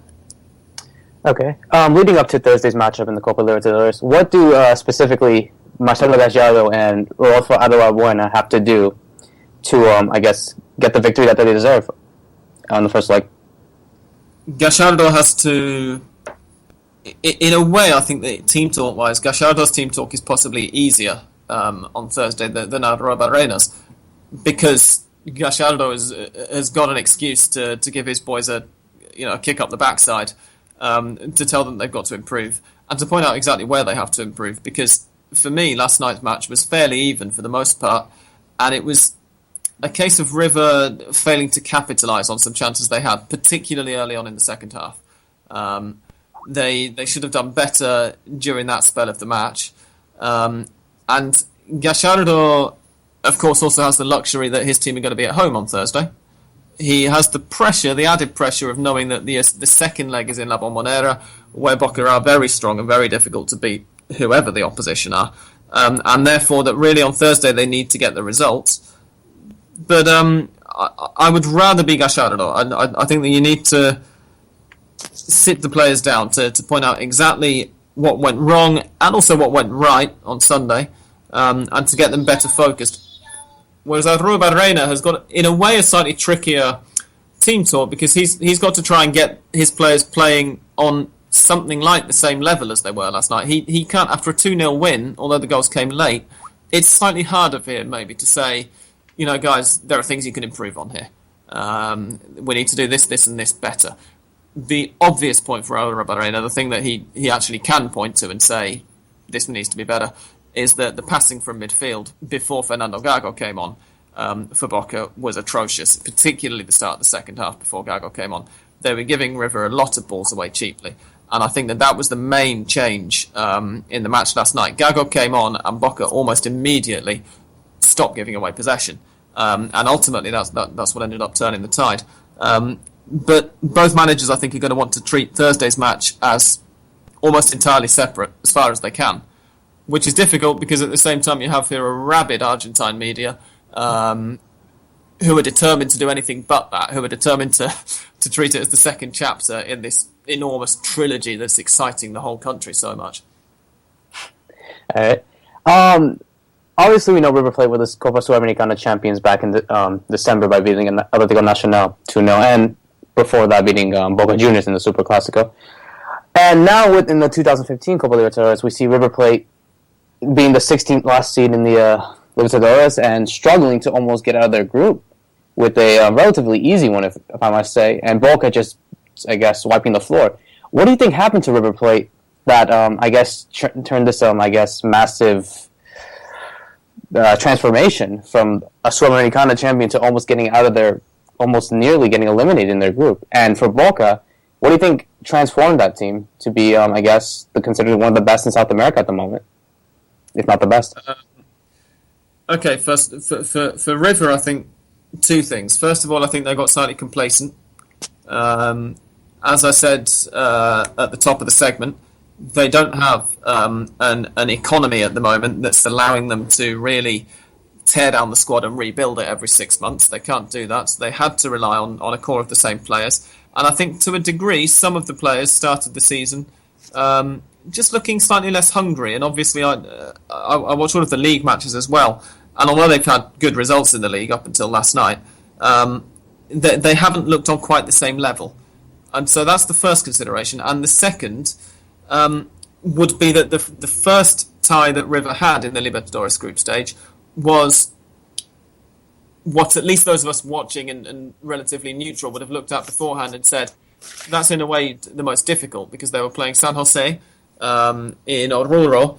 Okay. Leading up to Thursday's matchup in the Copa Libertadores, what do specifically Marcelo Gallardo and Rodolfo Buena have to do to, I guess, get the victory that they deserve on the first leg? Gallardo has to... In a way, I think that team talk-wise, Gallardo's team talk is possibly easier on Thursday than Alvaro Barrena's, because Gallardo has got an excuse to give his boys a kick up the backside, to tell them they've got to improve and to point out exactly where they have to improve. Because for me, last night's match was fairly even for the most part, and it was a case of River failing to capitalise on some chances they had, particularly early on in the second half. They should have done better during that spell of the match. And Gallardo, of course, also has the luxury that his team are going to be at home on Thursday. He has the added pressure of knowing that the second leg is in La Bombonera, where Boca are very strong and very difficult to beat, whoever the opposition are. And therefore, that really on Thursday they need to get the results. But I would rather be Gallardo. I think that you need to sit the players down to point out exactly what went wrong and also what went right on Sunday, and to get them better focused. Whereas Alvaro Barrena has got, in a way, a slightly trickier team talk, because he's got to try and get his players playing on something like the same level as they were last night. He can't, after a 2-0 win, although the goals came late, it's slightly harder for him maybe to say, guys, there are things you can improve on here. We need to do this and this better. The obvious point for Alvaro Barrena, the thing that he actually can point to and say, this needs to be better, is that the passing from midfield before Fernando Gago came on for Boca was atrocious, particularly the start of the second half before Gago came on. They were giving River a lot of balls away cheaply, and I think that was the main change in the match last night. Gago came on and Boca almost immediately stopped giving away possession, and ultimately that's what ended up turning the tide. But both managers, I think, are going to want to treat Thursday's match as almost entirely separate as far as they can, which is difficult because at the same time you have here a rabid Argentine media who are determined to do anything but that, who are determined to treat it as the second chapter in this enormous trilogy that's exciting the whole country so much. All right. Obviously, we know River played with the Copa Sudamericana champions back in December by beating Atlético Nacional 2-0, and before that beating Boca Juniors in the Super Clásico. And now within the 2015 Copa Libertadores, we see River Plate being the 16th last seed in the Libertadores and struggling to almost get out of their group with a relatively easy one, if I must say, and Boca just, I guess, wiping the floor. What do you think happened to River Plate that, I guess, turned this, massive transformation from a Sudamericana champion to almost getting out of their, almost nearly getting eliminated in their group? And for Boca, what do you think transformed that team to be, I guess, considered one of the best in South America at the moment, if not the best? Okay, first, for River, I think two things. First of all, I think they got slightly complacent. As I said at the top of the segment, they don't have an economy at the moment that's allowing them to really tear down the squad and rebuild it every 6 months. They can't do that, so they had to rely on a core of the same players. And I think to a degree, some of the players started the season just looking slightly less hungry. And obviously, I watched all of the league matches as well. And although they've had good results in the league up until last night, they haven't looked on quite the same level. And so that's the first consideration. And the second would be that the first tie that River had in the Libertadores group stage was what at least those of us watching and relatively neutral would have looked at beforehand and said, that's in a way the most difficult, because they were playing San Jose in Oruro,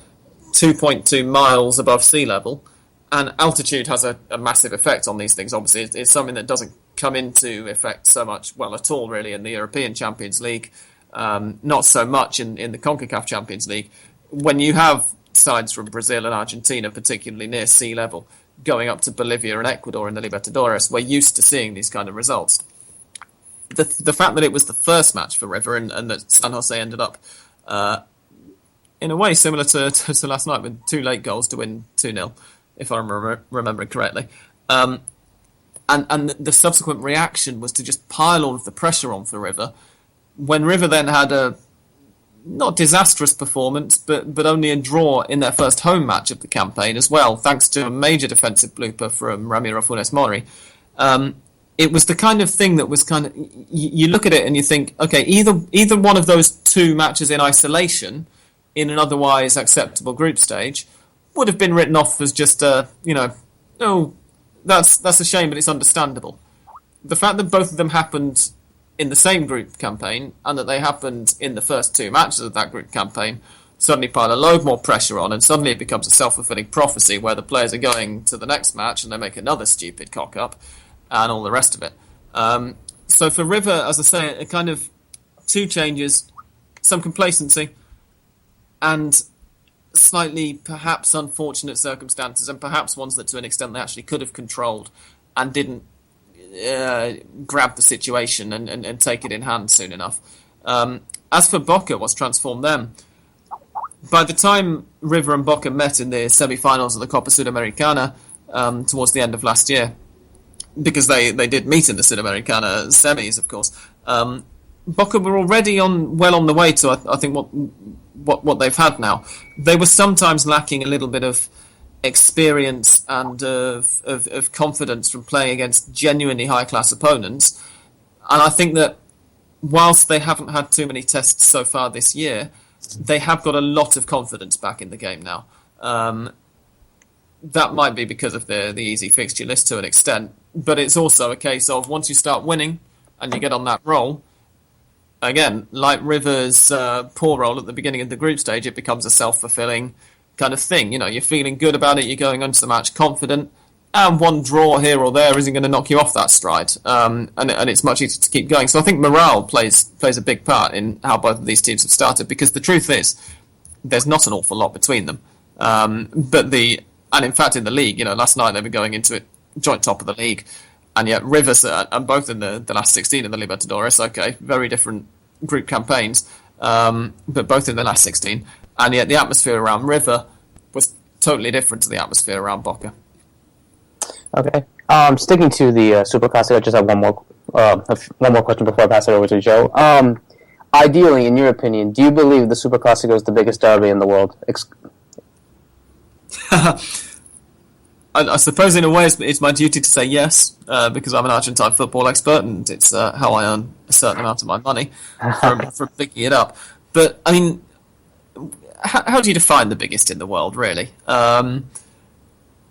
2.2 miles above sea level, and altitude has a massive effect on these things. Obviously, it's something that doesn't come into effect so much, well, at all really, in the European Champions League, not so much in the CONCACAF Champions League. When you have sides from Brazil and Argentina, particularly near sea level, going up to Bolivia and Ecuador in the Libertadores, we're used to seeing these kind of results. The fact that it was the first match for River and that San Jose ended up in a way similar to last night with 2 late goals to win 2-0, if I remember correctly. And the subsequent reaction was to just pile all of the pressure on for River, when River then had a not disastrous performance, but only a draw in their first home match of the campaign as well, thanks to a major defensive blooper from Ramiro Funes Mori. It was the kind of thing that was kind of, you look at it and you think, okay, either one of those 2 matches in isolation in an otherwise acceptable group stage would have been written off as just that's a shame, but it's understandable. The fact that both of them happened in the same group campaign and that they happened in the first 2 matches of that group campaign suddenly pile a load more pressure on, and suddenly it becomes a self-fulfilling prophecy where the players are going to the next match and they make another stupid cock-up and all the rest of it. So for River, as I say, a kind of 2 changes, some complacency, and slightly perhaps unfortunate circumstances, and perhaps ones that to an extent they actually could have controlled and didn't grab the situation and take it in hand soon enough. As for Boca, what's transformed them? By the time River and Boca met in the semi-finals of the Copa Sudamericana towards the end of last year, because they did meet in the Sudamericana semis, of course, Boca were already well on the way to I think what they've had now. They were sometimes lacking a little bit of experience and of confidence from playing against genuinely high-class opponents. And I think that whilst they haven't had too many tests so far this year, they have got a lot of confidence back in the game now. That might be because of the easy fixture list to an extent, but it's also a case of once you start winning and you get on that roll, again, like River's poor roll at the beginning of the group stage, it becomes a self-fulfilling kind of thing. You know, you're feeling good about it, you're going into the match confident, and one draw here or there isn't going to knock you off that stride. And it's much easier to keep going. So I think morale plays a big part in how both of these teams have started, because the truth is, there's not an awful lot between them. And in fact in the league, last night they were going into it joint top of the league, and yet Rivers, and both in the last 16 in the Libertadores, okay, very different group campaigns, but both in the last 16, and yet the atmosphere around River was totally different to the atmosphere around Boca. Okay. Sticking to the Super Classico, I just have one more question before I pass it over to Joe. Ideally, in your opinion, do you believe the Super Classico is the biggest derby in the world? I suppose in a way it's my duty to say yes, because I'm an Argentine football expert and it's how I earn a certain amount of my money from picking it up. But, I mean, how do you define the biggest in the world, really?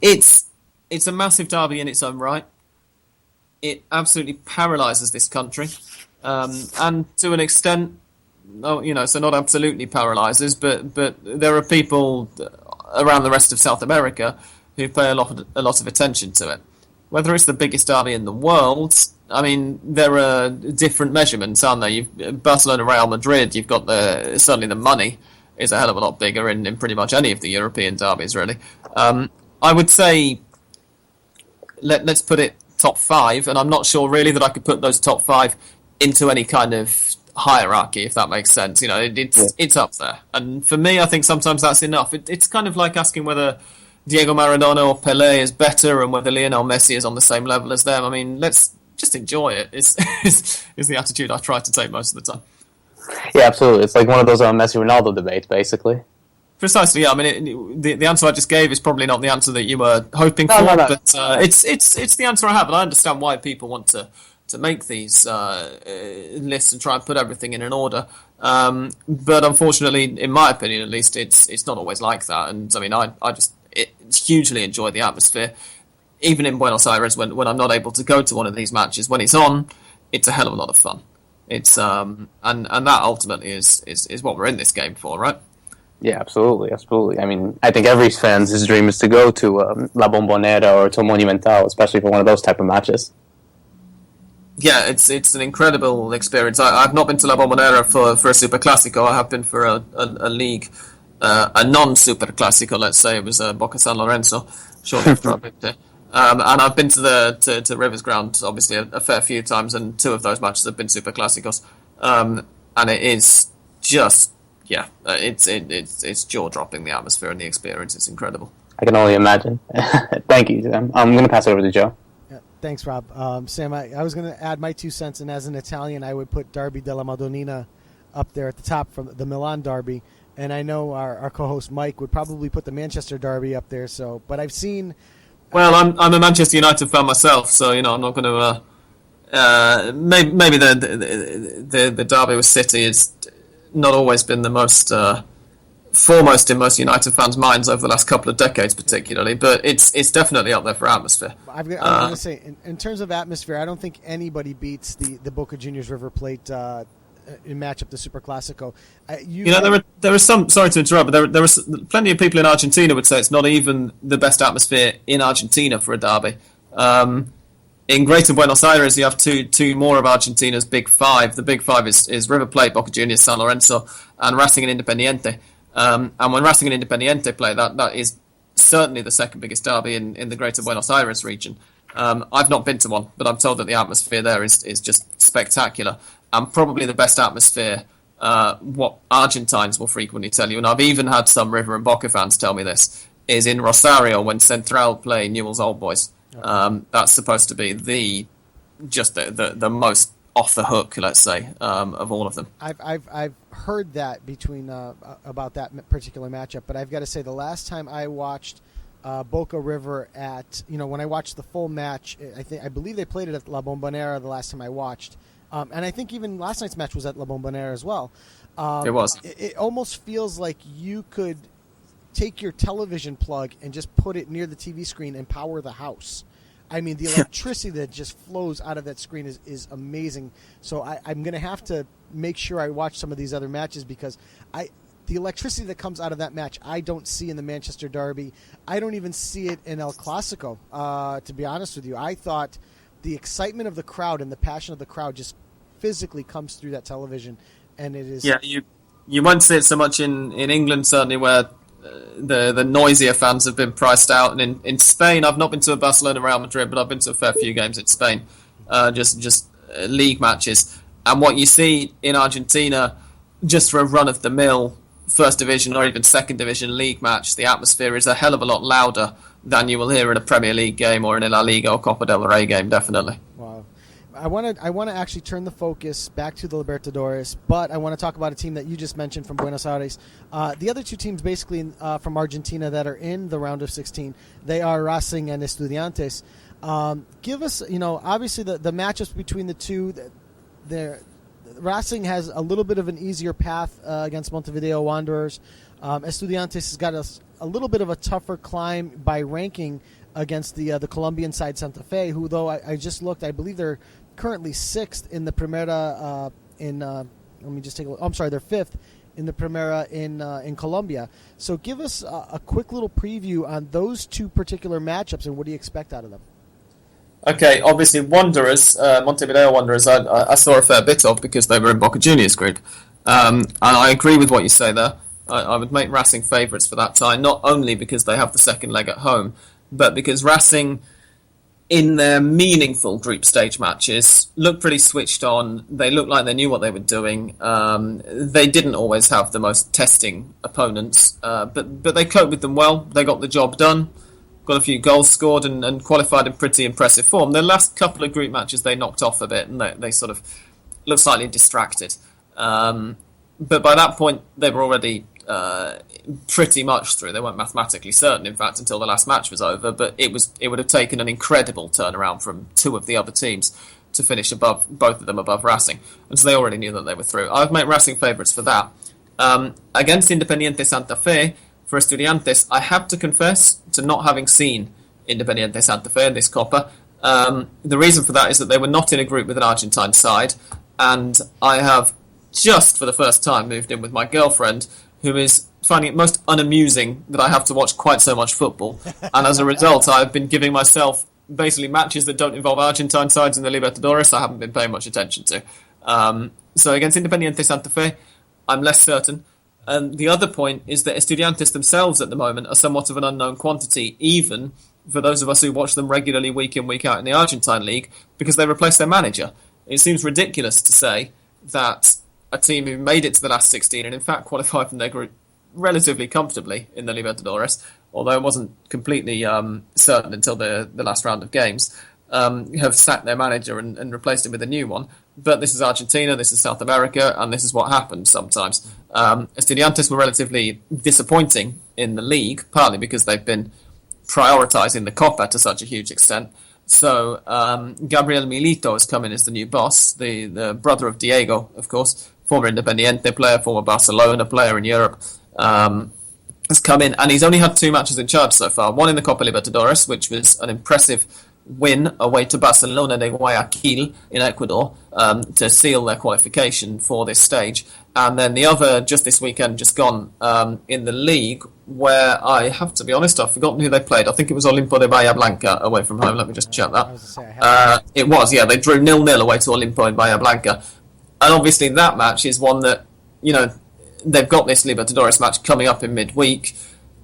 It's a massive derby in its own right. It absolutely paralyses this country. And to an extent, so not absolutely paralyses, but there are people around the rest of South America who pay a lot of attention to it. Whether it's the biggest derby in the world, I mean, there are different measurements, aren't there? You've Barcelona, Real Madrid, you've got certainly the money is a hell of a lot bigger in pretty much any of the European derbies, really. I would say, let's put it top 5, and I'm not sure really that I could put those top 5 into any kind of hierarchy, if that makes sense. It's up there. And for me, I think sometimes that's enough. It's kind of like asking whether Diego Maradona or Pelé is better and whether Lionel Messi is on the same level as them. I mean, let's just enjoy it. Is the attitude I try to take most of the time. Yeah, absolutely. It's like one of those Messi-Ronaldo debates, basically. Precisely, yeah. I mean, the answer I just gave is probably not the answer that you were hoping for, but it's the answer I have, and I understand why people want to make these lists and try and put everything in an order. But unfortunately, in my opinion at least, it's not always like that. And I mean, I just hugely enjoy the atmosphere. Even in Buenos Aires, when I'm not able to go to one of these matches, when it's on, it's a hell of a lot of fun. It's and that ultimately is what we're in this game for, right? Yeah, absolutely. I mean, I think every fan's dream is to go to La Bombonera or to Monumental, especially for one of those type of matches. Yeah, it's an incredible experience. I've not been to La Bombonera for a Super Classico. I have been for a league, a non-Super Classico, let's say. It was Boca San Lorenzo, shortly after I moved there. And I've been to Rivers Ground, obviously, a fair few times, and 2 of those matches have been Super Classicos. And it is just... Yeah, it's jaw-dropping, the atmosphere and the experience. It's incredible. I can only imagine. Thank you, Sam. I'm going to pass it over to Joe. Yeah, thanks, Rob. Sam, I was going to add my 2 cents, and as an Italian, I would put Derby della Madonnina up there at the top from the Milan Derby, and I know our co-host Mike would probably put the Manchester Derby up there. So, but I've seen... Well, I'm a Manchester United fan myself, so, I'm not going to... maybe the Derby with City is... not always been the most foremost in most United fans' minds over the last couple of decades, particularly. But it's definitely up there for atmosphere. I'm going to say, in terms of atmosphere, I don't think anybody beats the Boca Juniors River Plate in matchup, the Super Classico. There are some. Sorry to interrupt, but there are plenty of people in Argentina would say it's not even the best atmosphere in Argentina for a derby. In Greater Buenos Aires, you have two more of Argentina's big 5. The big 5 is River Plate, Boca Juniors, San Lorenzo, and Racing and Independiente. And when Racing and Independiente play, that is certainly the second biggest derby in the Greater Buenos Aires region. I've not been to one, but I'm told that the atmosphere there is just spectacular, and probably the best atmosphere, what Argentines will frequently tell you, and I've even had some River and Boca fans tell me this, is in Rosario when Central play Newell's Old Boys. That's supposed to be the most off the hook, let's say, of all of them. I've heard that about that particular matchup, but I've got to say the last time I watched Boca River when I watched the full match, I believe they played it at La Bombonera the last time I watched, and I think even last night's match was at La Bombonera as well. It was. It almost feels like you could take your television plug and just put it near the TV screen and power the house. I mean, the electricity that just flows out of that screen is amazing. So I'm going to have to make sure I watch some of these other matches because the electricity that comes out of that match, I don't see in the Manchester Derby. I don't even see it in El Clasico, to be honest with you. I thought the excitement of the crowd and the passion of the crowd just physically comes through that television, and it is... Yeah, you won't see it so much in England, certainly, where the noisier fans have been priced out. And in Spain, I've not been to a Barcelona Real Madrid, but I've been to a fair few games in Spain, just league matches. And what you see in Argentina, just for a run-of-the-mill first division or even second division league match, the atmosphere is a hell of a lot louder than you will hear in a Premier League game or in a La Liga or Copa del Rey game, definitely. Wow. I want to actually turn the focus back to the Libertadores, but I want to talk about a team that you just mentioned from Buenos Aires. The other 2 teams basically from Argentina that are in the round of 16, they are Racing and Estudiantes. Give us, obviously the matchups between the two, Racing has a little bit of an easier path against Montevideo Wanderers. Estudiantes has got a little bit of a tougher climb by ranking against the Colombian side Santa Fe, who, though I just looked, I believe they're currently 6th in the Primera let me just take a look. I'm sorry, they're 5th in the Primera in Colombia. So give us a quick little preview on those 2 particular matchups and what do you expect out of them? Okay, obviously Wanderers, Montevideo Wanderers, I saw a fair bit of because they were in Boca Juniors group. And I agree with what you say there. I would make Racing favourites for that tie, not only because they have the second leg at home, but because Racing, in their meaningful group stage matches, looked pretty switched on. They looked like they knew what they were doing. They didn't always have the most testing opponents, but they coped with them well. They got the job done, got a few goals scored, and qualified in pretty impressive form. Their last couple of group matches they knocked off a bit, and they sort of looked slightly distracted. But by that point, they were already pretty much through. They weren't mathematically certain, in fact, until the last match was over, but it would have taken an incredible turnaround from 2 of the other teams to finish above both of them above Racing, and so they already knew that they were through. I've made Racing favourites for that. Against Independiente Santa Fe, for Estudiantes, I have to confess to not having seen Independiente Santa Fe in this Copa. The reason for that is that they were not in a group with an Argentine side, and I have just for the first time moved in with my girlfriend, who is finding it most unamusing that I have to watch quite so much football, and as a result I've been giving myself basically matches that don't involve Argentine sides in the Libertadores I haven't been paying much attention to. So against Independiente Santa Fe, I'm less certain. And the other point is that Estudiantes themselves at the moment are somewhat of an unknown quantity, even for those of us who watch them regularly week in, week out in the Argentine league, because they replaced their manager. It seems ridiculous to say that a team who made it to the last 16 and in fact qualified from their group relatively comfortably in the Libertadores, although it wasn't completely certain until the last round of games, have sacked their manager and replaced him with a new one. But this is Argentina, this is South America, and this is what happens sometimes. Estudiantes were relatively disappointing in the league, partly because they've been prioritising the Copa to such a huge extent. So Gabriel Milito has come in as the new boss, the brother of Diego, of course, former Independiente player, former Barcelona player in Europe, has come in, and he's only had 2 matches in charge so far. One in the Copa Libertadores, which was an impressive win away to Barcelona de Guayaquil in Ecuador to seal their qualification for this stage. And then the other, just this weekend, just gone, in the league, where I have to be honest, I've forgotten who they played. I think it was Olimpo de Bahia Blanca away from home. Let me just check that. It was, yeah. They drew 0-0 away to Olimpo in Bahia Blanca. And obviously that match is one that, they've got this Libertadores match coming up in midweek,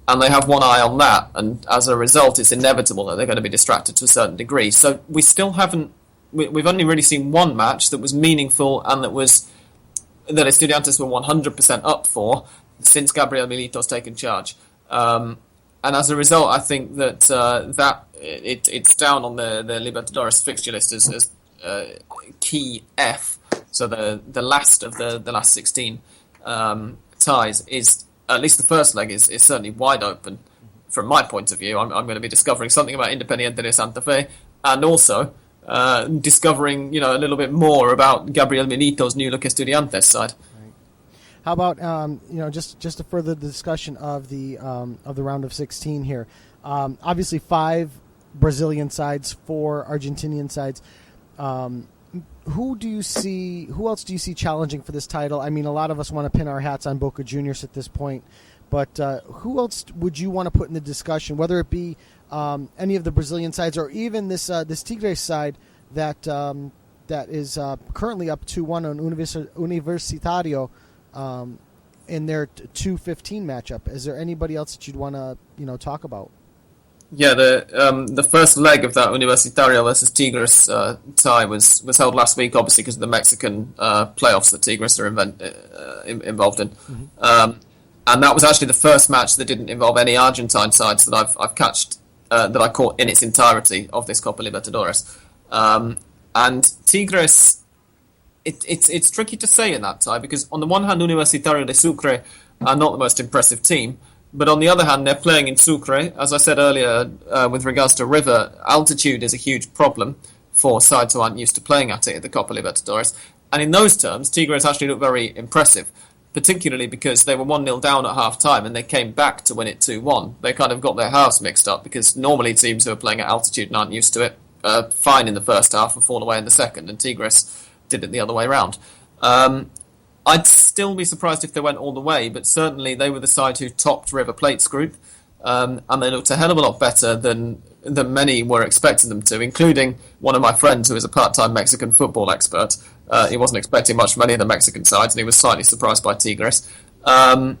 and they have one eye on that, and as a result it's inevitable that they're going to be distracted to a certain degree. So we still haven't, we've only really seen one match that was meaningful and that Estudiantes were 100% up for since Gabriel Milito's taken charge. And as a result, I think that it's down on the Libertadores fixture list as key F. So the last of the last 16 ties is, at least the first leg is certainly wide open from my point of view. I'm going to be discovering something about Independiente de Santa Fe, and also discovering a little bit more about Gabriel Milito's new look Estudiantes side. Right. How about just to further the discussion of the round of 16 here? Obviously, 5 Brazilian sides, 4 Argentinian sides. Who else do you see challenging for this title? I mean, a lot of us want to pin our hats on Boca Juniors at this point, but who else would you want to put in the discussion, whether it be any of the Brazilian sides or even this Tigres side that is currently up 2-1 on Universitario in their 2-15 matchup? Is there anybody else that you'd want to talk about? Yeah, the first leg of that Universitario versus Tigres tie was held last week, obviously because of the Mexican playoffs that Tigres are involved in, and that was actually the first match that didn't involve any Argentine sides that I caught in its entirety of this Copa Libertadores. And Tigres, it's tricky to say in that tie because on the one hand, Universitario de Sucre are not the most impressive team. But on the other hand, they're playing in Sucre. As I said earlier, with regards to River, altitude is a huge problem for sides who aren't used to playing at it at the Copa Libertadores. And in those terms, Tigres actually looked very impressive, particularly because they were 1-0 down at half-time and they came back to win it 2-1. They kind of got their house mixed up because normally teams who are playing at altitude and aren't used to it fine in the first half and fall away in the second, and Tigres did it the other way around. I'd still be surprised if they went all the way, but certainly they were the side who topped River Plate's group, and they looked a hell of a lot better than many were expecting them to, including one of my friends who is a part-time Mexican football expert. He wasn't expecting much from any of the Mexican sides, and he was slightly surprised by Tigres. Atletico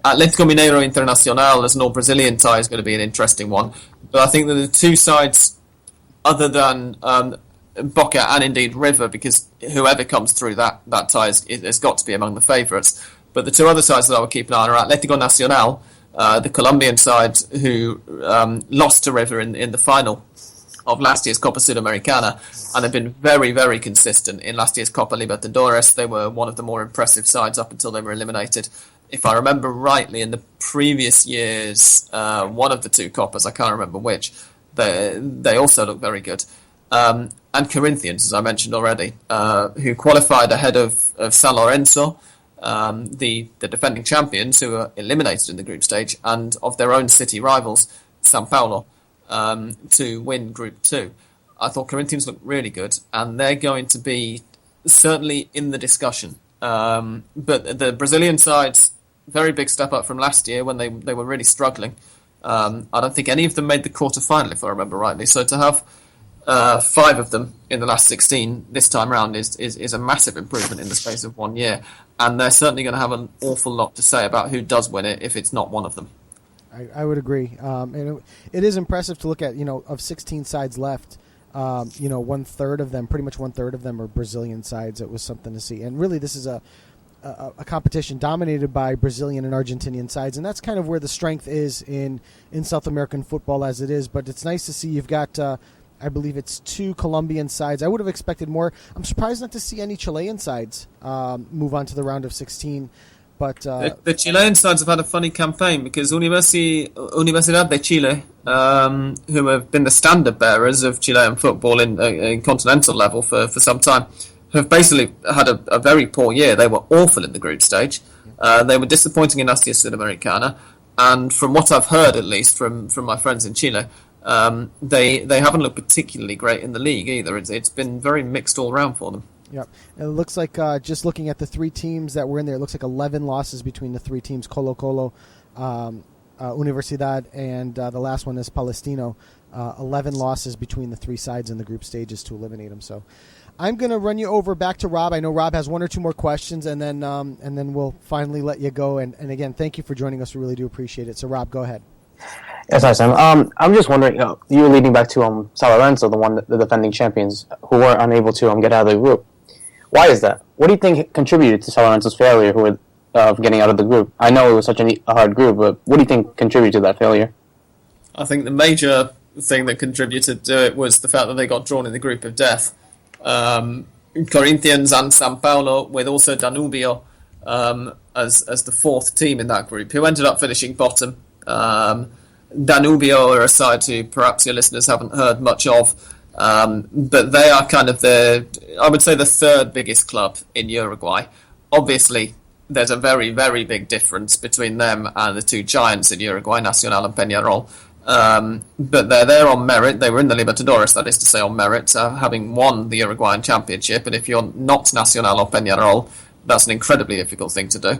Mineiro Internacional as an all-Brazilian tie is going to be an interesting one, but I think that the two sides, other than Boca and indeed River, because whoever comes through that tie has got to be among the favourites. But the two other sides that I would keep an eye on are Atlético Nacional, the Colombian side who lost to River in the final of last year's Copa Sudamericana and have been very, very consistent in last year's Copa Libertadores. They were one of the more impressive sides up until they were eliminated. If I remember rightly, in the previous years, one of the two Copas, I can't remember which, they also look very good. and Corinthians, as I mentioned already, who qualified ahead of San Lorenzo, the defending champions who were eliminated in the group stage, and of their own city rivals, San Paulo, to win Group 2. I thought Corinthians looked really good, and they're going to be certainly in the discussion. But the Brazilian side's very big step up from last year when they were really struggling. I don't think any of them made the quarter-final, if I remember rightly. So to have 5 of them in the last 16 this time round is a massive improvement in the space of 1 year. And they're certainly going to have an awful lot to say about who does win it if it's not one of them. I would agree. And it is impressive to look at, of 16 sides left, one-third of them, pretty much one-third of them are Brazilian sides. It was something to see. And really, this is a competition dominated by Brazilian and Argentinian sides, and that's kind of where the strength is in South American football as it is. But it's nice to see you've got, I believe it's 2 Colombian sides. I would have expected more. I'm surprised not to see any Chilean sides move on to the round of 16. But the Chilean sides have had a funny campaign because Universidad de Chile, who have been the standard bearers of Chilean football in continental level for some time, have basically had a very poor year. They were awful in the group stage. They were disappointing in Asia Sudamericana, and from what I've heard, at least from my friends in Chile, they haven't looked particularly great in the league either. It's been very mixed all round for them. Yeah, it looks like just looking at the 3 teams that were in there, it looks like 11 losses between the 3 teams: Colo-Colo, Universidad, and the last one is Palestino. 11 losses between the 3 sides in the group stages to eliminate them. So I'm going to run you over back to Rob. I know Rob has 1 or 2 more questions, and then we'll finally let you go. And again, thank you for joining us. We really do appreciate it. So Rob, go ahead. Yes, hi, Sam. I'm just wondering, you were leading back to San Lorenzo, the defending champions, who were unable to get out of the group. Why is that? What do you think contributed to San Lorenzo's failure of getting out of the group? I know it was such a hard group, but what do you think contributed to that failure? I think the major thing that contributed to it was the fact that they got drawn in the group of death. Corinthians and San Paulo, with also Danubio as the 4th team in that group, who ended up finishing bottom. Danubio are a side who perhaps your listeners haven't heard much of, but they are kind of the 3rd biggest club in Uruguay. Obviously, there's a very, very big difference between them and the 2 giants in Uruguay, Nacional and Peñarol. But they're there on merit. They were in the Libertadores, that is to say, on merit, having won the Uruguayan Championship. And if you're not Nacional or Peñarol, that's an incredibly difficult thing to do.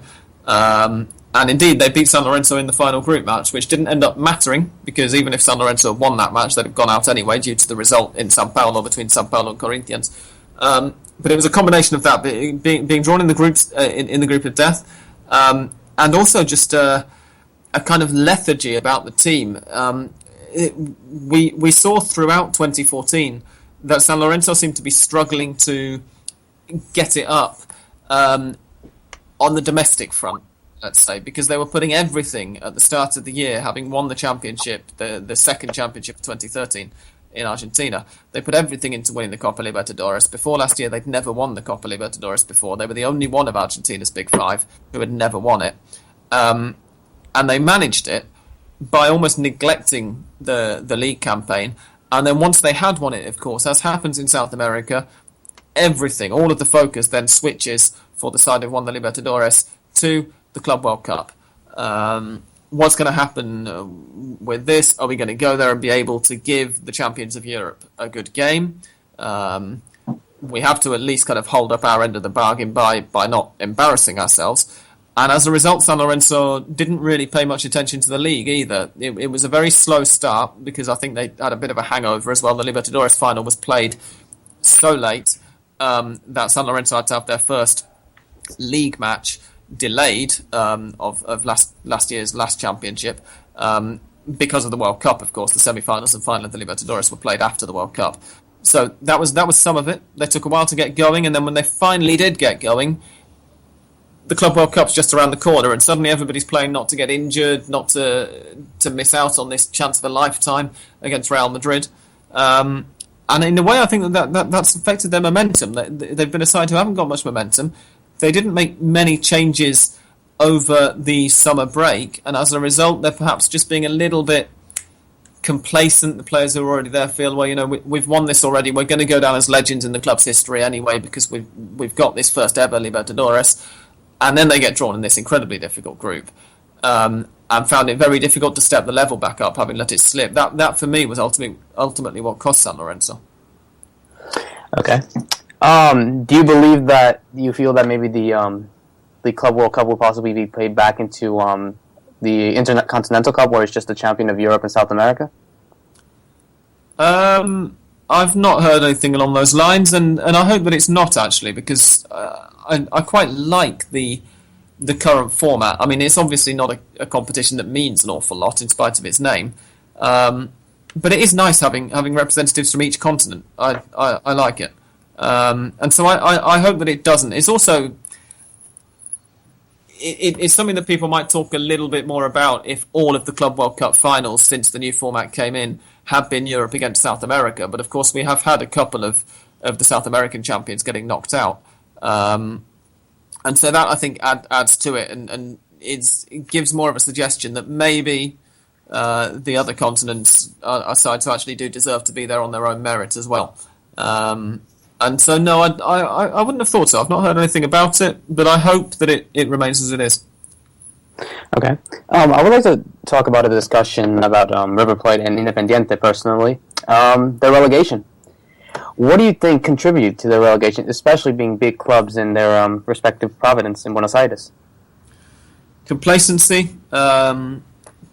And indeed, they beat San Lorenzo in the final group match, which didn't end up mattering, because even if San Lorenzo had won that match, they'd have gone out anyway due to the result in San Paulo between San Paulo and Corinthians. But it was a combination of that, being drawn in the groups in the group of death, and also just a kind of lethargy about the team. We saw throughout 2014 that San Lorenzo seemed to be struggling to get it up on the domestic front, let's say, because they were putting everything at the start of the year, having won the championship, the second championship of 2013 in Argentina. They put everything into winning the Copa Libertadores. Before last year, they'd never won the Copa Libertadores before. They were the only one of Argentina's big 5 who had never won it. And they managed it by almost neglecting the league campaign. And then once they had won it, of course, as happens in South America, everything, all of the focus then switches for the side who won the Libertadores to the Club World Cup. What's going to happen with this? Are we going to go there and be able to give the champions of Europe a good game? We have to at least kind of hold up our end of the bargain by not embarrassing ourselves. And as a result, San Lorenzo didn't really pay much attention to the league either. It was a very slow start because I think they had a bit of a hangover as well. The Libertadores final was played so late that San Lorenzo had to have their first league match delayed of last year's last championship because of the World Cup. Of course, the semi-finals and final of the Libertadores were played after the World Cup. So that was some of it. They took a while to get going, and then when they finally did get going, the Club World Cup's just around the corner, and suddenly everybody's playing not to get injured, not to miss out on this chance of a lifetime against Real Madrid. And in a way, I think that's affected their momentum. They've been a side who haven't got much momentum. They didn't make many changes over the summer break, and as a result, they're perhaps just being a little bit complacent the players who are already there feel, well, we've won this already, we're going to go down as legends in the club's history anyway because we've got this first ever Libertadores, and then they get drawn in this incredibly difficult group, and found it very difficult to step the level back up, having let it slip. That for me was ultimately what cost San Lorenzo. Okay. Do you believe that you feel that maybe the Club World Cup will possibly be played back into the Intercontinental Cup, where it's just the champion of Europe and South America? I've not heard anything along those lines, and I hope that it's not, actually, because I quite like the current format. I mean, it's obviously not a competition that means an awful lot in spite of its name, but it is nice having representatives from each continent. I like it, and so I hope that it doesn't. It's also it's something that people might talk a little bit more about if all of the Club World Cup finals since the new format came in have been Europe against South America. But of course we have had a couple of the South American champions getting knocked out. And so that, I think, adds to it, and it gives more of a suggestion that maybe the other continents are sides who actually do deserve to be there on their own merit as well. And so, no, I wouldn't have thought so. I've not heard anything about it, but I hope that it remains as it is. Okay. I would like to talk about a discussion about River Plate and Independiente personally. Their relegation. What do you think contributed to their relegation, especially being big clubs in their respective province in Buenos Aires? Complacency,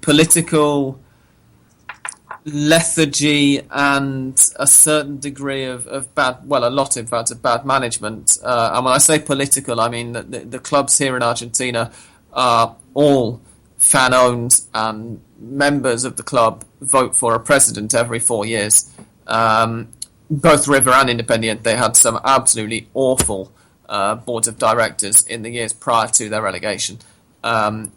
political lethargy, and a certain degree of bad, well, a lot in fact, of bad management. And when I say political, I mean that the clubs here in Argentina are all fan-owned, and members of the club vote for a president every 4 years. Both River and Independiente, they had some absolutely awful boards of directors in the years prior to their relegation. And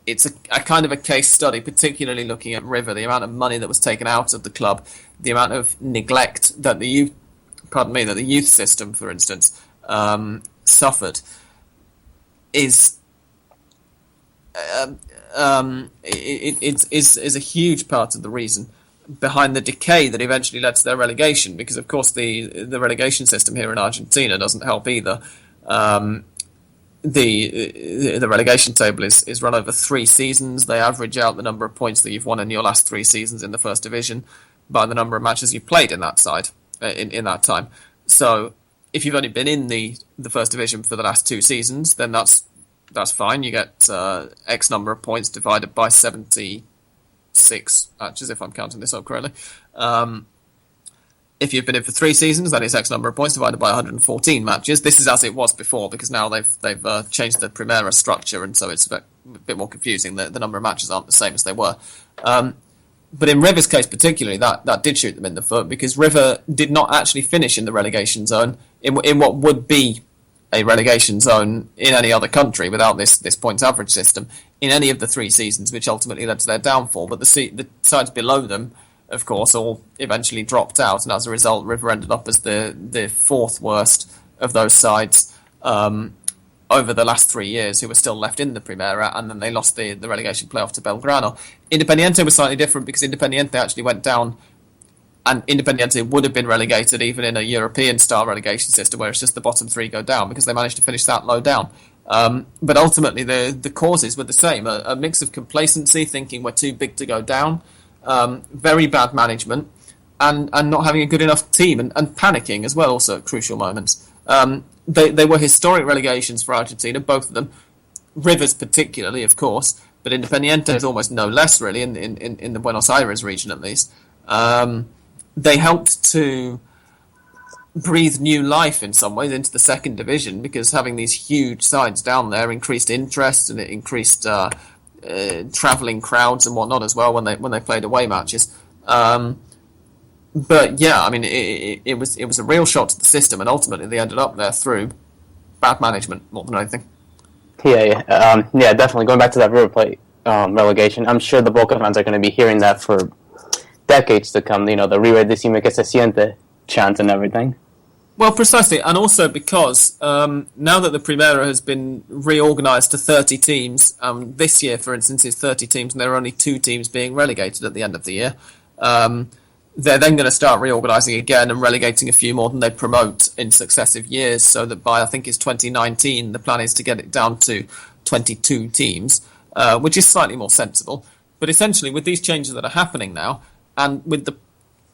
it's a kind of a case study, particularly looking at River, the amount of money that was taken out of the club, the amount of neglect that the youth system, for instance, suffered, is a huge part of the reason behind the decay that eventually led to their relegation. Because of course the relegation system here in Argentina doesn't help either. The relegation table is run over 3 seasons. They average out the number of points that you've won in your last 3 seasons in the first division by the number of matches you've played in that side in that time. So if you've only been in the first division for the last 2 seasons, then that's fine. You get X number of points divided by 76 matches, if I'm counting this up correctly. If you've been in for 3 seasons, then it's X number of points divided by 114 matches. This is as it was before, because now they've changed the Primera structure, and so it's a bit more confusing. The number of matches aren't the same as they were. But in River's case particularly, that did shoot them in the foot, because River did not actually finish in the relegation zone in what would be a relegation zone in any other country without this points average system in any of the 3 seasons, which ultimately led to their downfall. But the sides below them, of course, all eventually dropped out, and as a result, River ended up as the 4th worst of those sides over the last 3 years, who were still left in the Primera, and then they lost the relegation playoff to Belgrano. Independiente was slightly different, because Independiente actually went down, and Independiente would have been relegated even in a European-style relegation system, where it's just the bottom 3 go down, because they managed to finish that low down. But ultimately, the causes were the same: a mix of complacency, thinking we're too big to go down, very bad management, and not having a good enough team, and panicking as well, also at crucial moments. They were historic relegations for Argentina, both of them. Rivers particularly, of course, but Independiente is almost no less, really, in the Buenos Aires region at least. They helped to breathe new life in some ways into the second division, because having these huge sides down there increased interest, and it increased travelling crowds and whatnot as well when they played away matches. But yeah, I mean, it was a real shot to the system, and ultimately they ended up there through bad management more than anything. Yeah, definitely. Going back to that River Plate relegation, I'm sure the Boca fans are going to be hearing that for decades to come. You know, the River decime que se siente chant and everything. Well, precisely, and also because now that the Primera has been reorganised to 30 teams, this year, for instance, is 30 teams, and there are only 2 teams being relegated at the end of the year. They're then going to start reorganising again and relegating a few more than they promote in successive years, so that by, I think it's 2019, the plan is to get it down to 22 teams, which is slightly more sensible. But essentially, with these changes that are happening now, and with the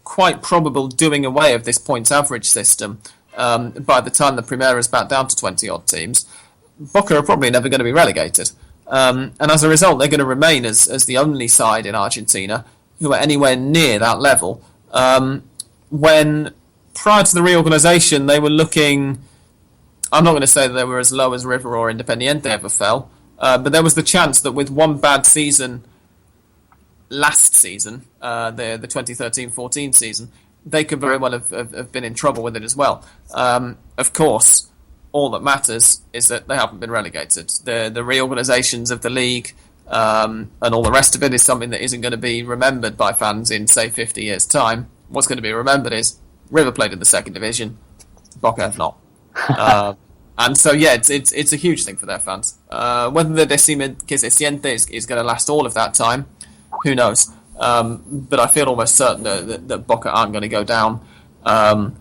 quite probable doing away of this points average system, by the time the Primera is back down to 20-odd teams, Boca are probably never going to be relegated. And as a result, they're going to remain as the only side in Argentina who are anywhere near that level. When prior to the reorganisation, they were looking, I'm not going to say that they were as low as River or Independiente ever fell, but there was the chance that with one bad season last season, the 2013-14 season, they could very well have been in trouble with it as well. Of course, all that matters is that they haven't been relegated. The reorganisations of the league and all the rest of it is something that isn't going to be remembered by fans in, say, 50 years' time. What's going to be remembered is River played in the second division, Boca have not. And so, yeah, it's a huge thing for their fans. Whether the Decime que se siente is going to last all of that time, who knows? But I feel almost certain that Boca aren't going to go down. I'm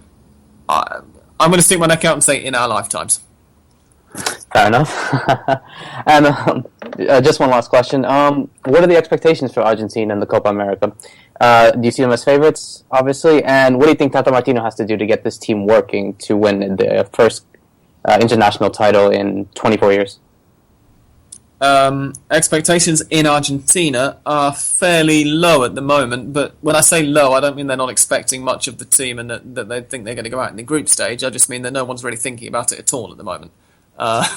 going to stick my neck out and say in our lifetimes. Fair enough. And just one last question. What are the expectations for Argentina in the Copa America? Do you see them as favorites, obviously? And what do you think Tata Martino has to do to get this team working to win the first international title in 24 years? Expectations in Argentina are fairly low at the moment, but when I say low, I don't mean they're not expecting much of the team and that they think they're going to go out in the group stage. I just mean that no one's really thinking about it at all at the moment. I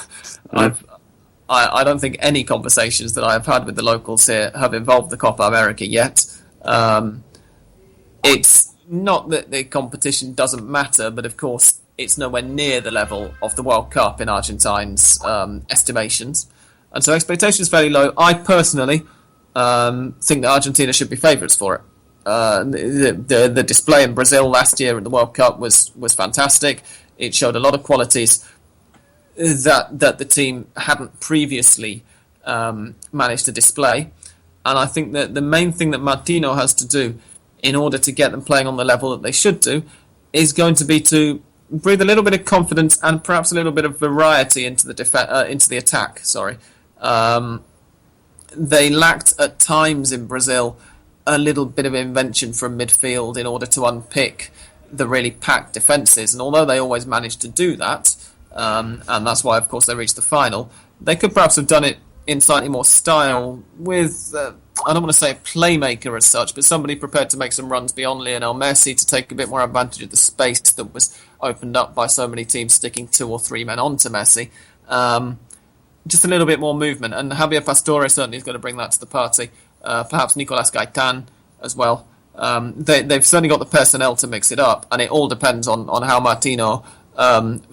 don't think any conversations that I've had with the locals here have involved the Copa America yet. It's not that the competition doesn't matter, but of course it's nowhere near the level of the World Cup in Argentines' estimations. And so expectations are fairly low. I personally think that Argentina should be favourites for it. The display in Brazil last year at the World Cup was fantastic. It showed a lot of qualities that the team hadn't previously managed to display. And I think that the main thing that Martino has to do in order to get them playing on the level that they should do is going to be to breathe a little bit of confidence and perhaps a little bit of variety into the attack. They lacked at times in Brazil a little bit of invention from midfield in order to unpick the really packed defences, and although they always managed to do that, and that's why of course they reached the final, they could perhaps have done it in slightly more style with I don't want to say a playmaker as such, but somebody prepared to make some runs beyond Lionel Messi to take a bit more advantage of the space that was opened up by so many teams sticking 2 or 3 men onto Messi. Just a little bit more movement, and Javier Pastore certainly is going to bring that to the party. Perhaps Nicolas Gaitan as well. They've certainly got the personnel to mix it up, and it all depends on how Martino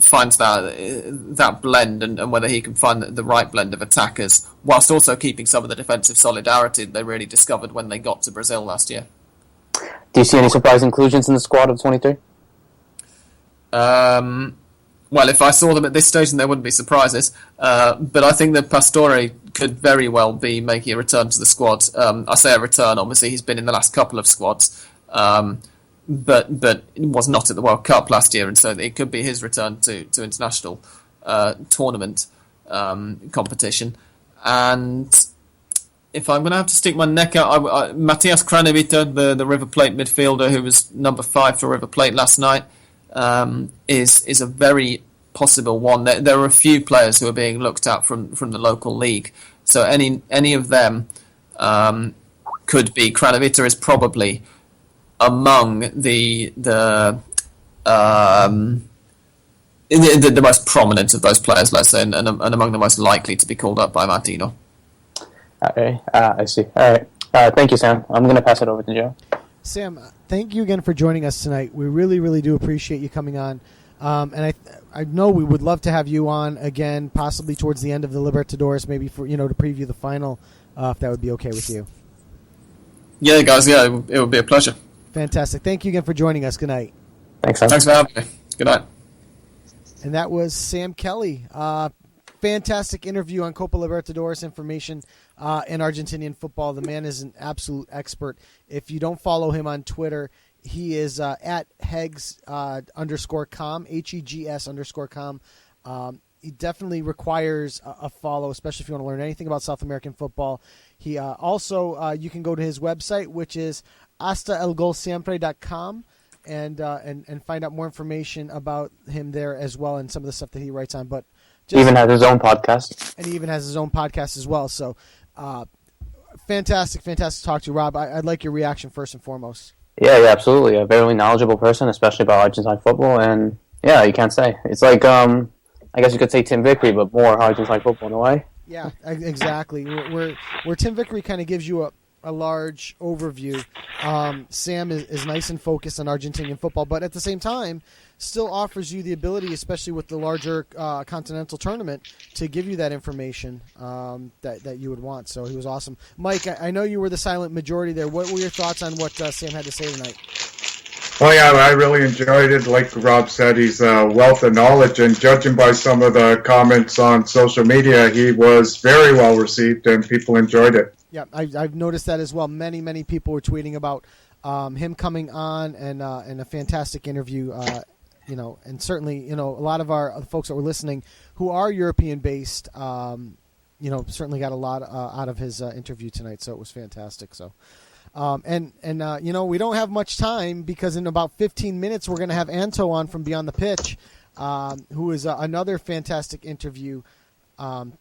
finds that blend and whether he can find the right blend of attackers, whilst also keeping some of the defensive solidarity that they really discovered when they got to Brazil last year. Do you see any surprise inclusions in the squad of 23? Well, if I saw them at this stage, then there wouldn't be surprises. But I think that Pastore could very well be making a return to the squad. I say a return, obviously he's been in the last couple of squads, but was not at the World Cup last year, and so it could be his return to international tournament competition. And if I'm going to have to stick my neck out, Matias Craneviter, the River Plate midfielder who was number 5 for River Plate last night, is a very possible one. There are a few players who are being looked at from the local league, so any of them could be. Craneviter is probably among the most prominent of those players, let's say, and among the most likely to be called up by Martino. Okay, I see. All right. Thank you, Sam. I'm going to pass it over to Joe. Sam, thank you again for joining us tonight. We really, really do appreciate you coming on. And I know we would love to have you on again, possibly towards the end of the Libertadores, maybe for to preview the final, if that would be okay with you. Yeah, guys. Yeah, it would be a pleasure. Fantastic. Thank you again for joining us. Good night. Thanks, Sam. Thanks for having me. Good night. And that was Sam Kelly. Fantastic interview on Copa Libertadores information in Argentinian football. The man is an absolute expert. If you don't follow him on Twitter, he is at Hegs _com, HEGS _com. He definitely requires a follow, especially if you want to learn anything about South American football. He also, you can go to his website, which is hastaelgolsiempre.com. And find out more information about him there as well, and some of the stuff that he writes on. But he even has his own podcast. And he even has his own podcast as well. So fantastic to talk to you, Rob. I'd like your reaction first and foremost. Yeah, absolutely. A very knowledgeable person, especially about Argentine football. And yeah, you can't say. It's like, I guess you could say Tim Vickery, but more Argentine football in a way. Yeah, exactly. Where Tim Vickery kind of gives you a large overview. Sam is nice and focused on Argentinian football, but at the same time, still offers you the ability, especially with the larger continental tournament, to give you that information that you would want. So he was awesome. Mike, I know you were the silent majority there. What were your thoughts on what Sam had to say tonight? Oh, yeah, I really enjoyed it. Like Rob said, he's a wealth of knowledge, and judging by some of the comments on social media, he was very well received, and people enjoyed it. Yeah, I've noticed that as well. Many people were tweeting about him coming on and a fantastic interview. And certainly, a lot of our folks that were listening who are European based, certainly got a lot out of his interview tonight. So it was fantastic. So, we don't have much time because in about 15 minutes we're going to have Anto on from Beyond the Pitch, who is another fantastic interview. I'm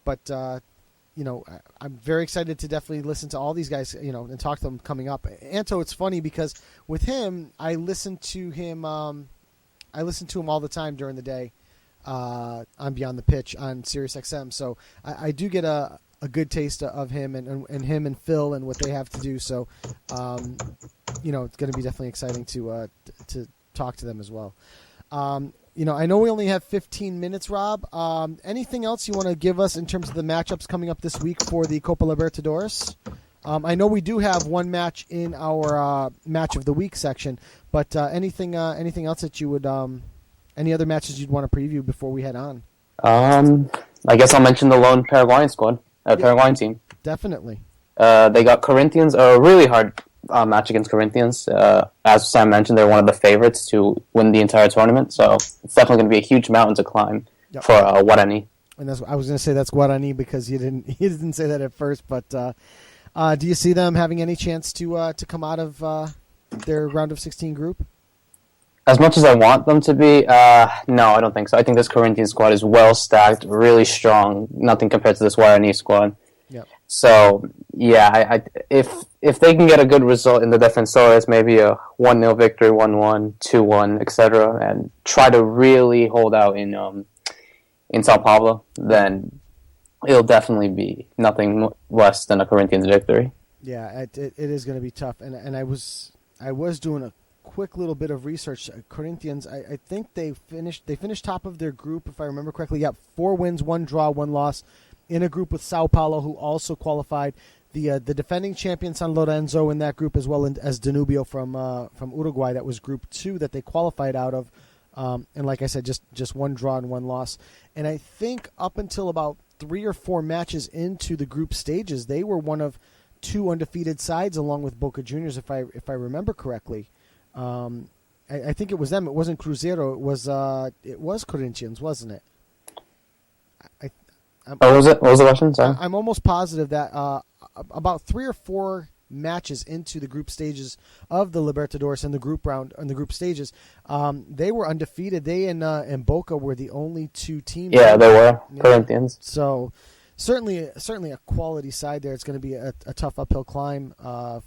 very excited to definitely listen to all these guys, and talk to them coming up. Anto, it's funny because with him, I listen to him all the time during the day on Beyond the Pitch on Sirius XM. So I do get a good taste of him and him and Phil and what they have to do. So, it's going to be definitely exciting to talk to them as well. I know we only have 15 minutes, Rob. Anything else you want to give us in terms of the matchups coming up this week for the Copa Libertadores? I know we do have one match in our match of the week section, but anything else that you would, any other matches you'd want to preview before we head on? I guess I'll mention the lone Paraguayan squad, Paraguayan team. Definitely. They got Corinthians, a really hard match against Corinthians. As Sam mentioned, they're one of the favorites to win the entire tournament, so it's definitely going to be a huge mountain to climb for Guarani. And I was going to say that's Guarani because he didn't say that at first. But do you see them having any chance to come out of their round of 16 group? As much as I want them to be, no, I don't think so. I think this Corinthians squad is well stacked, really strong. Nothing compared to this Guarani squad. Yep. So, yeah, if they can get a good result in the Defensores, maybe a 1-0 victory, 1-1, 2-1, etc., and try to really hold out in Sao Paulo, then it'll definitely be nothing less than a Corinthians victory. Yeah, it is going to be tough. And I was doing a quick little bit of research. Corinthians, I think they finished top of their group, if I remember correctly. Yeah, 4 wins, 1 draw, 1 loss. In a group with Sao Paulo, who also qualified, the defending champion San Lorenzo in that group, as well as Danubio from Uruguay. That was Group 2 that they qualified out of, and like I said, just 1 draw and 1 loss. And I think up until about 3 or 4 matches into the group stages, they were one of 2 undefeated sides, along with Boca Juniors, if I remember correctly. I think it was them. It wasn't Cruzeiro. It was Corinthians, wasn't it? What was the question? Sorry. I'm almost positive that about 3 or 4 matches into the group stages of the Libertadores in the group round and the group stages, they were undefeated. They and Boca were the only 2 teams. Yeah, they were Corinthians. So certainly a quality side there. It's going to be a tough uphill climb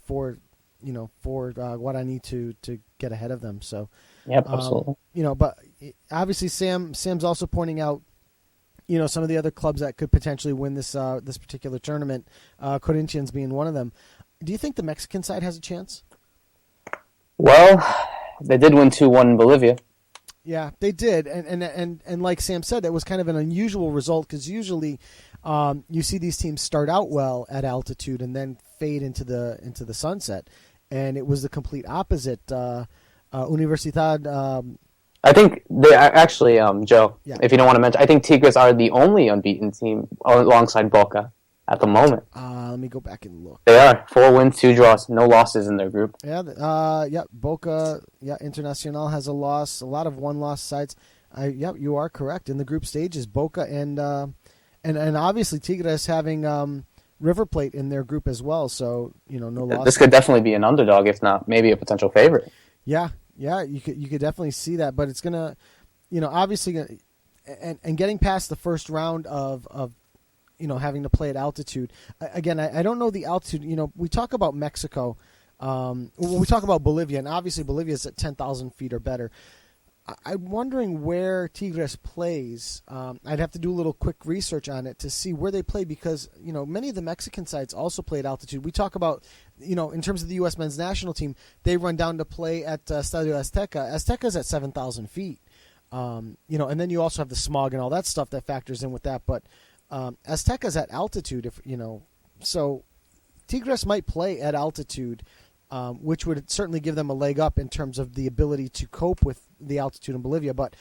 for Guarani to get ahead of them. So yep, absolutely. But obviously Sam's also pointing out, some of the other clubs that could potentially win this particular tournament, Corinthians being one of them. Do you think the Mexican side has a chance? Well, they did win 2-1 in Bolivia. Yeah, they did, and like Sam said, that was kind of an unusual result because usually you see these teams start out well at altitude and then fade into the sunset, and it was the complete opposite. Universidad I think they actually, Joe, Yeah. if you don't want to mention, I think Tigres are the only unbeaten team alongside Boca at the moment. Let me go back and look. They are 4 wins, 2 draws, no losses in their group. Yeah, Boca, Internacional has a loss, a lot of one-loss sides. You are correct. In the group stages, Boca and obviously Tigres having River Plate in their group as well. So no loss. This could definitely be an underdog, if not maybe a potential favorite. Yeah, you could definitely see that, but it's gonna, obviously, and getting past the first round of having to play at altitude. Again, I don't know the altitude. We talk about Mexico, we talk about Bolivia, and obviously Bolivia is at 10,000 feet or better. I'm wondering where Tigres plays. I'd have to do a little quick research on it to see where they play because, many of the Mexican sides also play at altitude. We talk about, in terms of the U.S. men's national team, they run down to play at Estadio Azteca. Azteca's at 7,000 feet. And then you also have the smog and all that stuff that factors in with that. But Azteca's at altitude, so Tigres might play at altitude, which would certainly give them a leg up in terms of the ability to cope with the altitude in Bolivia. But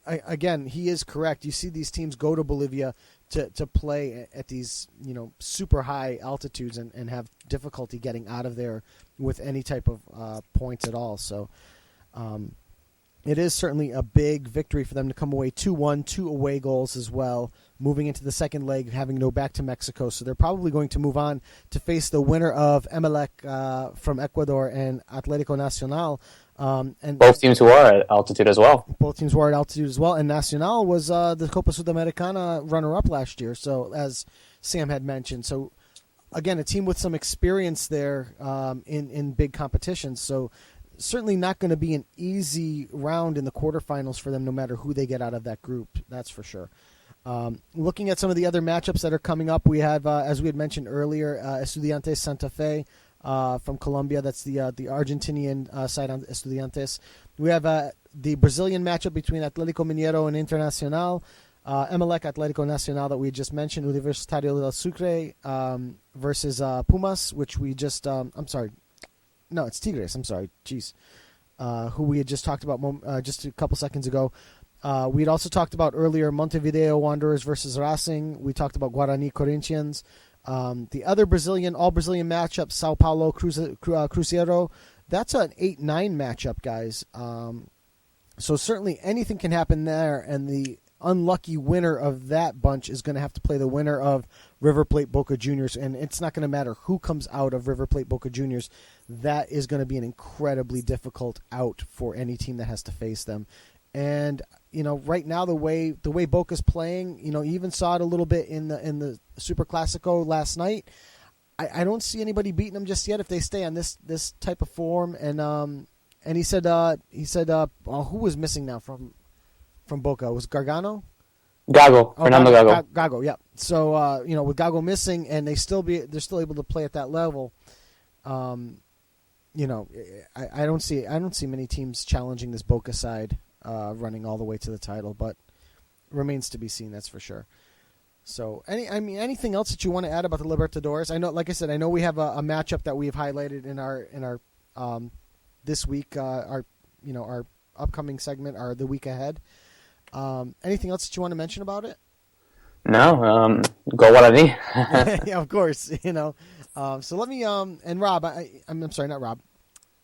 again, he is correct. You see these teams go to Bolivia to play at these super high altitudes and have difficulty getting out of there with any type of points at all. So it is certainly a big victory for them to come away 2-1, 2 away goals as well, moving into the second leg, having to go back to Mexico. So they're probably going to move on to face the winner of Emelec from Ecuador and Atlético Nacional. And both teams who are at altitude as well. Both teams were at altitude as well. And Nacional was the Copa Sudamericana runner-up last year, so as Sam had mentioned. So, again, a team with some experience there in big competitions. So certainly not going to be an easy round in the quarterfinals for them, no matter who they get out of that group. That's for sure. Looking at some of the other matchups that are coming up, we have, as we had mentioned earlier, Estudiantes Santa Fe from Colombia. That's the Argentinian side on Estudiantes. We have the Brazilian matchup between Atlético Mineiro and Internacional. Emelec Atlético Nacional that we just mentioned. Universitario del Sucre versus Pumas, which we just... No, it's Tigres. I'm sorry. Jeez. Who we had just talked about just a couple seconds ago. We had also talked about earlier Montevideo Wanderers versus Racing. We talked about Guarani Corinthians. The other all Brazilian matchup, Sao Paulo Cruzeiro. That's an 8-9 matchup, guys. So certainly anything can happen there, and the unlucky winner of that bunch is going to have to play the winner of River Plate Boca Juniors, and it's not going to matter who comes out of River Plate Boca Juniors. That is going to be an incredibly difficult out for any team that has to face them. And right now the way Boca's playing, you even saw it a little bit in the Super Classico last night. I don't see anybody beating them just yet if they stay on this type of form. And he said who was missing now from Boca? Was Gargano? Gago, Fernando Gago. Gago, yeah. So with Gago missing, and they're still able to play at that level. I don't see many teams challenging this Boca side, running all the way to the title, but remains to be seen. That's for sure. So, anything else that you want to add about the Libertadores? I know, like I said, we have a matchup that we've highlighted in our this week, our upcoming segment, or the week ahead. Anything else that you want to mention about it? No, go Guarani. Yeah, of course. So let me and Rob, I'm sorry, not Rob,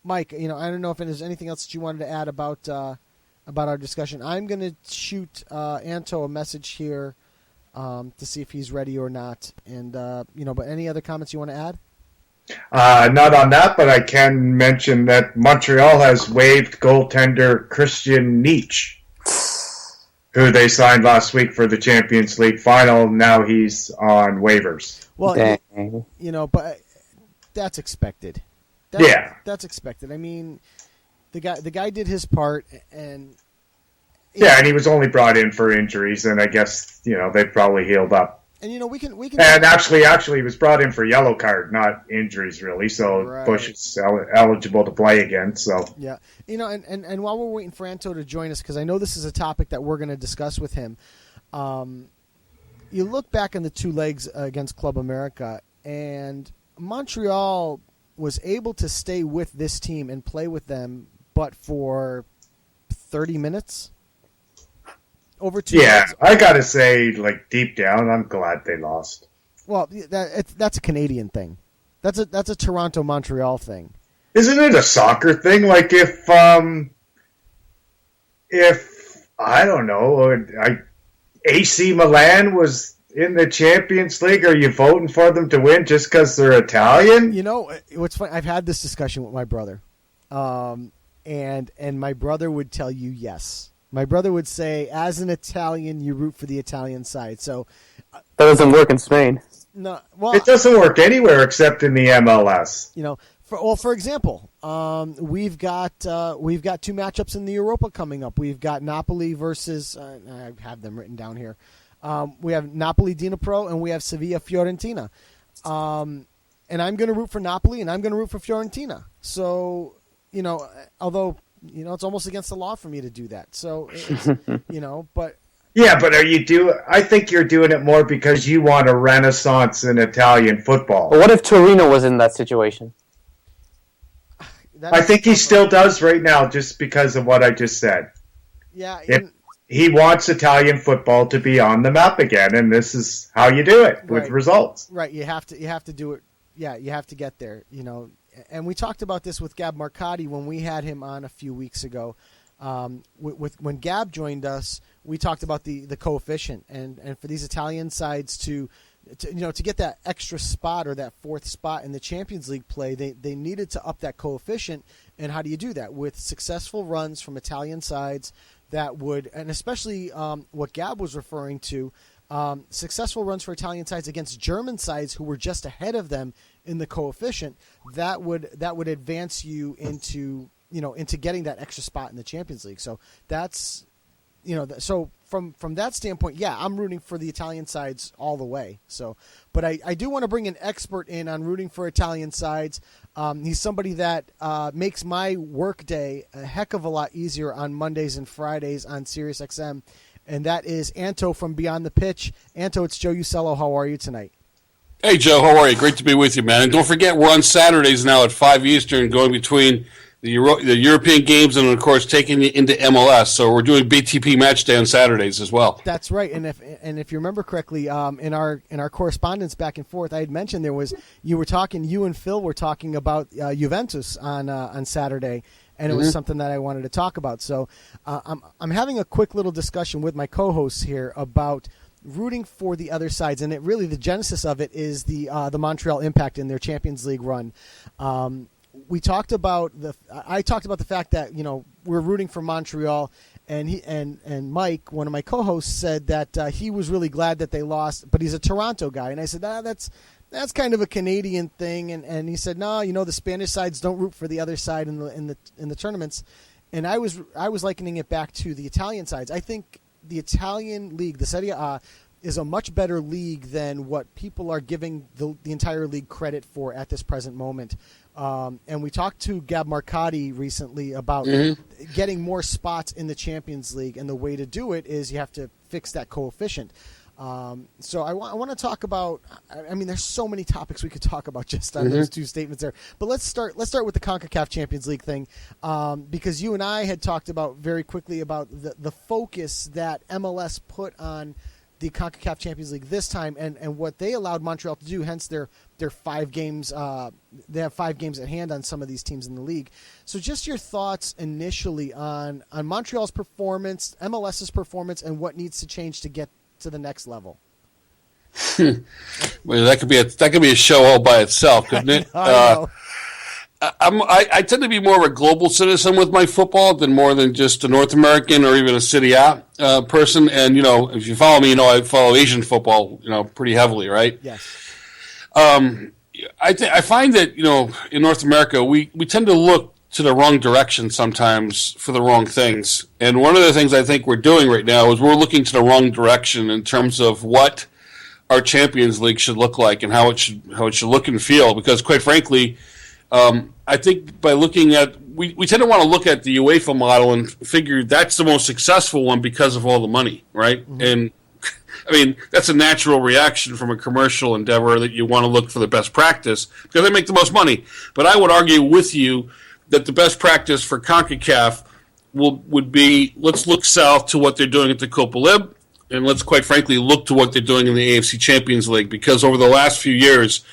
Mike. I don't know if there's anything else that you wanted to add about our discussion. I'm going to shoot Anto a message here to see if he's ready or not. And but any other comments you want to add? Not on that, but I can mention that Montreal has waived goaltender Christian Nietzsche, who they signed last week for the Champions League final. Now he's on waivers. Well, but that's expected. That's expected. I mean, the guy did his part, and and he was only brought in for injuries, and I guess they've probably healed up. And we can. And actually, he was brought in for yellow card, not injuries, really. So right. Bush is eligible to play again. So yeah, and while we're waiting for Anto to join us, because I know this is a topic that we're going to discuss with him. You look back on the 2 legs against Club America, and Montreal was able to stay with this team and play with them, but for 30 minutes. Over 2 Yeah, minutes. I got to say, like, deep down, I'm glad they lost. Well, that's a Canadian thing. That's a Toronto-Montreal thing. Isn't it a soccer thing? Like, if I don't know, AC Milan was in the Champions League, are you voting for them to win just because they're Italian? You know, what's funny, I've had this discussion with my brother, and my brother would tell you yes. My brother would say, as an Italian, you root for the Italian side. So That doesn't work in Spain. no, well, It doesn't work anywhere except in the MLS. you know, for example, we've got 2 matchups in the Europa coming up. We've got Napoli versus I have them written down here. We have Napoli Dnipro and we have Sevilla Fiorentina. And I'm going to root for Napoli and I'm going to root for Fiorentina. So, you know, although, you know, it's almost against the law for me to do that. So, it's, you know, but Yeah, but I think you're doing it more because you want a renaissance in Italian football. But what if Torino was in that situation? I think he still does right now just because of what I just said. Yeah, He wants Italian football to be on the map again, and this is how you do it with Right. results. right. You have to do it. Yeah, you have to get there. You know, and we talked about this with Gab Marcotti when we had him on a few weeks ago. When Gab joined us, we talked about the coefficient and for these Italian sides to get that extra spot or that fourth spot in the Champions League play, they needed to up that coefficient. And how do you do that? With successful runs from Italian sides that would, and especially what Gab was referring to, successful runs for Italian sides against German sides who were just ahead of them in the coefficient, that would advance you into getting that extra spot in the Champions League. So that's, so from that standpoint, yeah, I'm rooting for the Italian sides all the way. So, but I do want to bring an expert in on rooting for Italian sides. He's somebody that makes my work day a heck of a lot easier on Mondays and Fridays on SiriusXM, and that is Anto from Beyond the Pitch. Anto, it's Joe Usello. How are you tonight? Hey, Joe, how are you? Great to be with you, man. And don't forget, we're on Saturdays now at 5 Eastern, going between the European games and, of course, taking you into MLS. So we're doing BTP Match Day on Saturdays as well. That's right. And if you remember correctly, in our correspondence back and forth, I had mentioned you and Phil were talking about Juventus on Saturday, and it was something that I wanted to talk about. So I'm having a quick little discussion with my co-hosts here about rooting for the other sides, and the genesis of it is the Montreal Impact in their Champions League run. I talked about the fact that we're rooting for Montreal, and Mike, one of my co-hosts, said that he was really glad that they lost, but he's a Toronto guy, and I said that's kind of a Canadian thing, and he said no, the Spanish sides don't root for the other side in the tournaments, and I was likening it back to the Italian sides. I think the Italian league, the Serie A, is a much better league than what people are giving the entire league credit for at this present moment. And we talked to Gab Marcotti recently about getting more spots in the Champions League, and the way to do it is you have to fix that coefficient. So I want to talk about. I mean, there's so many topics we could talk about just on those two statements there. But let's start with the CONCACAF Champions League thing, because you and I had talked about very quickly about the focus that MLS put on the CONCACAF Champions League this time, and what they allowed Montreal to do. Hence their 5 games. They have 5 games at hand on some of these teams in the league. So just your thoughts initially on Montreal's performance, MLS's performance, and what needs to change to get to the next level. Well, that could be a show all by itself, couldn't it? I tend to be more of a global citizen with my football more than just a North American or even a Serie A person. And if you follow me, I follow Asian football, pretty heavily, right? Yes. I find that in North America we tend to look to the wrong direction sometimes for the wrong things. And one of the things I think we're doing right now is we're looking to the wrong direction in terms of what our Champions League should look like and how it should look and feel. Because quite frankly, I think by looking at we tend to want to look at the UEFA model and figure that's the most successful one because of all the money, right? Mm-hmm. And I mean, that's a natural reaction from a commercial endeavor that you want to look for the best practice because they make the most money. But I would argue with you that the best practice for CONCACAF would be, let's look south to what they're doing at the Copa Lib, and let's quite frankly look to what they're doing in the AFC Champions League, because over the last few years,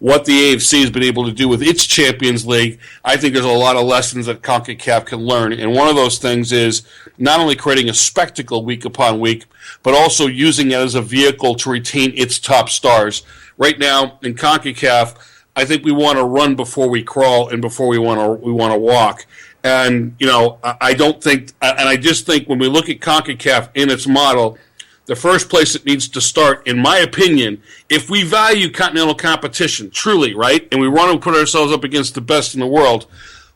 what the AFC has been able to do with its Champions League, I think there's a lot of lessons that CONCACAF can learn. And one of those things is not only creating a spectacle week upon week, but also using it as a vehicle to retain its top stars. Right now, in CONCACAF, I think we want to run before we crawl and before we want to walk. And, I don't think, and I just think when we look at CONCACAF in its model, the first place it needs to start, in my opinion, if we value continental competition, truly, right, and we want to put ourselves up against the best in the world,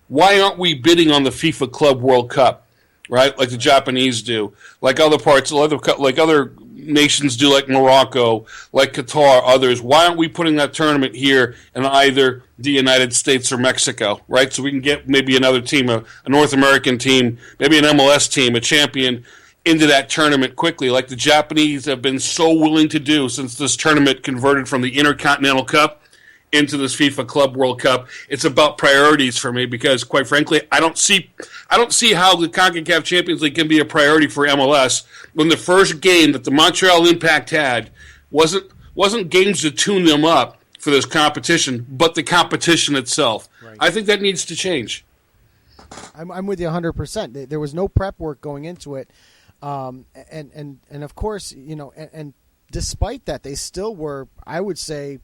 why aren't we bidding on the FIFA Club World Cup, right, like the Japanese do, like other parts, like other nations do, like Morocco, like Qatar, others? Why aren't we putting that tournament here in either the United States or Mexico, right, so we can get maybe another team, a North American team, maybe an MLS team, a champion, into that tournament quickly, like the Japanese have been so willing to do since this tournament converted from the Intercontinental Cup into this FIFA Club World Cup. It's about priorities for me, because, quite frankly, I don't see how the CONCACAF Champions League can be a priority for MLS when the first game that the Montreal Impact had wasn't games to tune them up for this competition, but the competition itself. Right. I think that needs to change. I'm with you 100%. There was no prep work going into it. And of course, and despite that, they still were, I would say,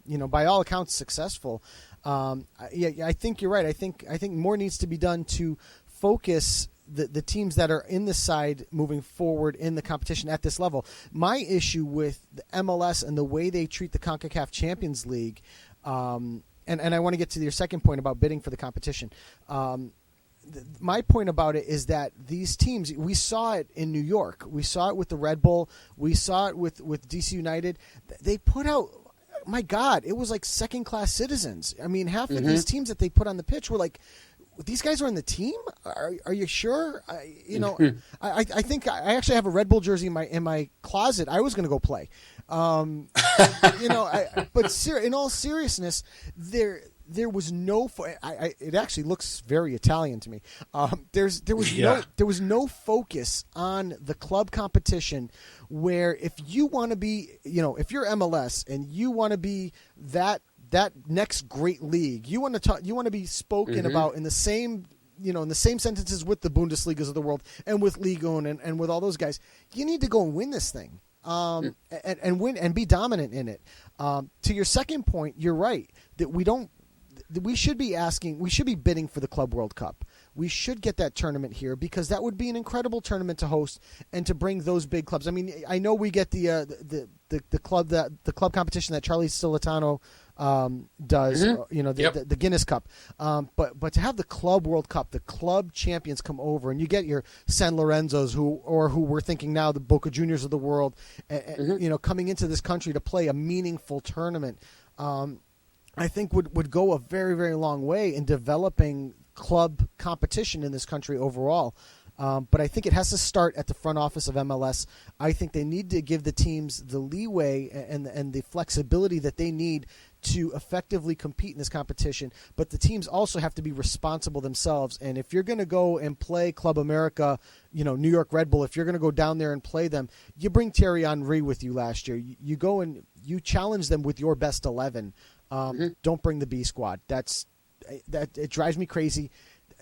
by all accounts, successful. I think you're right. I think more needs to be done to focus the teams that are in the side moving forward in the competition at this level. My issue with the MLS and the way they treat the CONCACAF Champions League, and I want to get to your second point about bidding for the competition. My point about it is that these teams, we saw it in New York. We saw it with the Red Bull. We saw it with DC United. They put out, my God, it was like second-class citizens. I mean, half of these teams that they put on the pitch were like, these guys are in the team? Are you sure? I think I actually have a Red Bull jersey in my closet. I was going to go play. But in all seriousness, there was no. It actually looks very Italian to me. There was no focus on the club competition, where if you want to be, if you're MLS and you want to be that next great league, you want to be spoken about in the same sentences with the Bundesligas of the world and with Liga and with all those guys. You need to go and win this thing. And win and be dominant in it. To your second point, you're right that we should be bidding for the Club World Cup. We should get that tournament here, because that would be an incredible tournament to host and to bring those big clubs. I mean, I know we get the club competition that Charlie Stilitano does, the Guinness Cup. But to have the Club World Cup, the club champions come over, and you get your San Lorenzos who we're thinking now, the Boca Juniors of the world, coming into this country to play a meaningful tournament. I think would go a very, very long way in developing club competition in this country overall. But I think it has to start at the front office of MLS. I think they need to give the teams the leeway and the flexibility that they need to effectively compete in this competition. But the teams also have to be responsible themselves. And if you're going to go and play Club America, New York Red Bull, if you're going to go down there and play them, you bring Thierry Henry with you last year. You go and you challenge them with your best 11. Don't bring the B squad. It drives me crazy.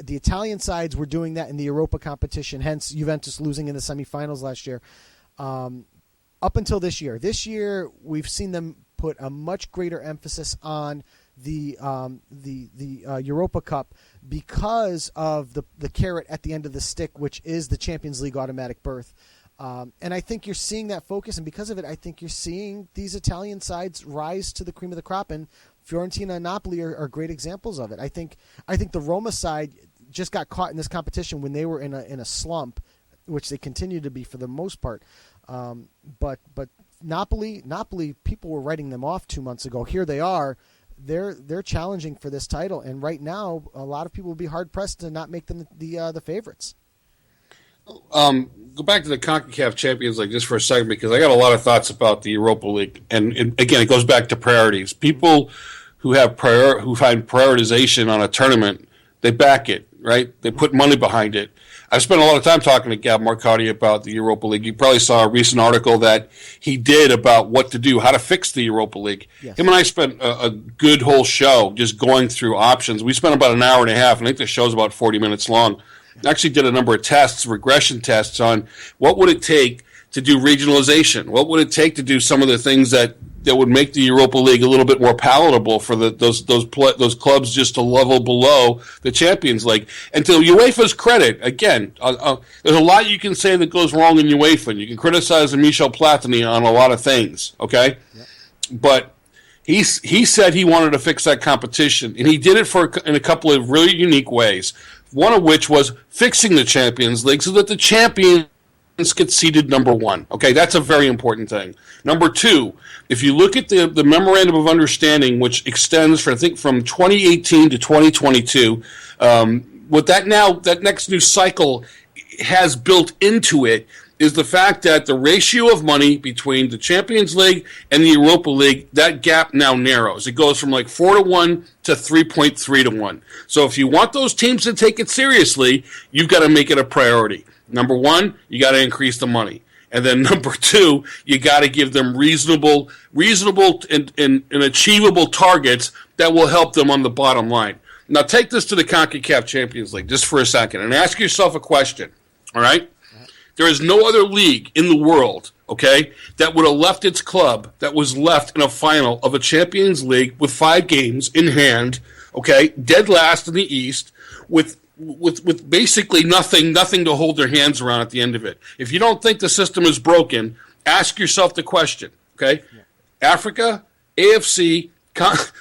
The Italian sides were doing that in the Europa competition, hence Juventus losing in the semifinals last year. Up until this year. This year, we've seen them put a much greater emphasis on the Europa Cup because of the carrot at the end of the stick, which is the Champions League automatic berth. And I think you're seeing that focus, and because of it, I think you're seeing these Italian sides rise to the cream of the crop, and Fiorentina and Napoli are great examples of it. I think the Roma side just got caught in this competition when they were in a slump, which they continue to be for the most part. But Napoli, people were writing them off 2 months ago. Here they are. They're challenging for this title, and right now, a lot of people will be hard pressed to not make them the favorites. Go back to the CONCACAF Champions League just for a second, because I got a lot of thoughts about the Europa League, and again, it goes back to priorities. People who find prioritization on a tournament, they back it, right? They put money behind it. I've spent a lot of time talking to Gab Marcotti about the Europa League. You probably saw a recent article that he did about what to do, how to fix the Europa League. Yes. Him and I spent a good whole show just going through options. We spent about an hour and a half, and I think the show's about 40 minutes long. I actually did a number of tests, regression tests, on what would it take to do regionalization? What would it take to do some of the things that would make the Europa League a little bit more palatable for those clubs just a level below the Champions League? And to UEFA's credit, again, there's a lot you can say that goes wrong in UEFA. And you can criticize Michel Platini on a lot of things, okay? Yep. But he said he wanted to fix that competition, and he did it in a couple of really unique ways. One of which was fixing the Champions League so that the champions get seeded number one. Okay, that's a very important thing. Number two, if you look at the Memorandum of Understanding, which extends from 2018 to 2022, what that next new cycle has built into it is the fact that the ratio of money between the Champions League and the Europa League, that gap now narrows. It goes from like 4-1 to 3.3-1. So if you want those teams to take it seriously, you've got to make it a priority. Number one, you got to increase the money. And then number two, you got to give them reasonable and achievable targets that will help them on the bottom line. Now take this to the CONCACAF Champions League just for a second and ask yourself a question, all right? There is no other league in the world, okay, that would have left its club that was left in a final of a Champions League with 5 games in hand, okay, dead last in the East, with basically nothing to hold their hands around at the end of it. If you don't think the system is broken, ask yourself the question, okay? Yeah. Africa, AFC,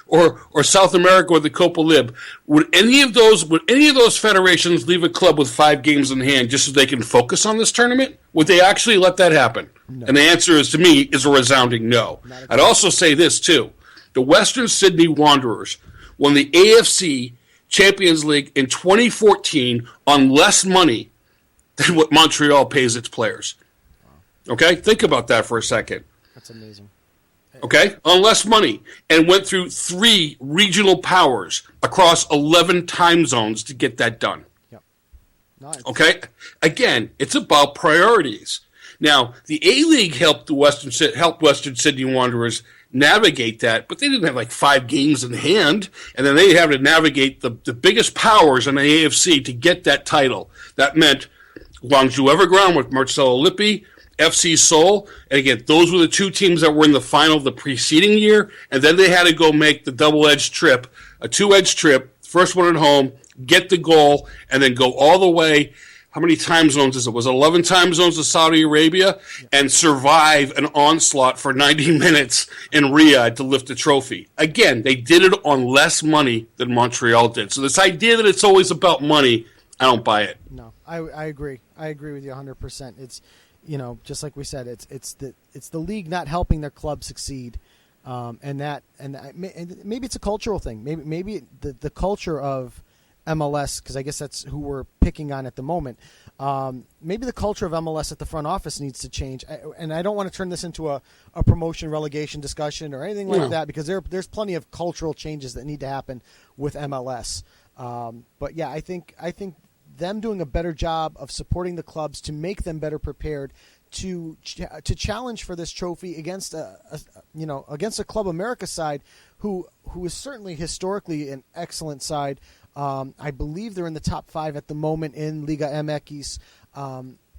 or South America with the Copa Lib, would any of those federations leave a club with 5 games in hand just so they can focus on this tournament? Would they actually let that happen? No. And the answer is, to me, is a resounding no. I'd also say this too: the Western Sydney Wanderers won the AFC Champions League in 2014 on less money than what Montreal pays its players. Okay, think about that for a second. That's amazing. Okay, on less money, and went through 3 regional powers across 11 time zones to get that done. Yep. Nice. Okay, again, it's about priorities. Now, the A-League helped Western Sydney Wanderers navigate that, but they didn't have like 5 games in hand, and then they had to navigate the biggest powers in the AFC to get that title. That meant Guangzhou Evergrande with Marcelo Lippi, FC Seoul, and again, those were the 2 teams that were in the final the preceding year, and then they had to go make the double-edged trip, a 2-edged trip, first one at home, get the goal, and then go all the way. How many time zones is it? Was it 11 time zones to Saudi Arabia? And survive an onslaught for 90 minutes in Riyadh to lift the trophy. Again, they did it on less money than Montreal did. So this idea that it's always about money, I don't buy it. No, I agree. I agree with you 100%. It's, just like we said, it's the league not helping their club succeed, and maybe it's a cultural thing. Maybe the culture of MLS, because I guess that's who we're picking on at the moment. Maybe the culture of MLS at the front office needs to change. And I don't want to turn this into a promotion relegation discussion or anything like that, because there's plenty of cultural changes that need to happen with MLS. But yeah, I think them doing a better job of supporting the clubs to make them better prepared to challenge for this trophy against a Club America side who is certainly historically an excellent side. I believe they're in the top 5 at the moment in Liga MX,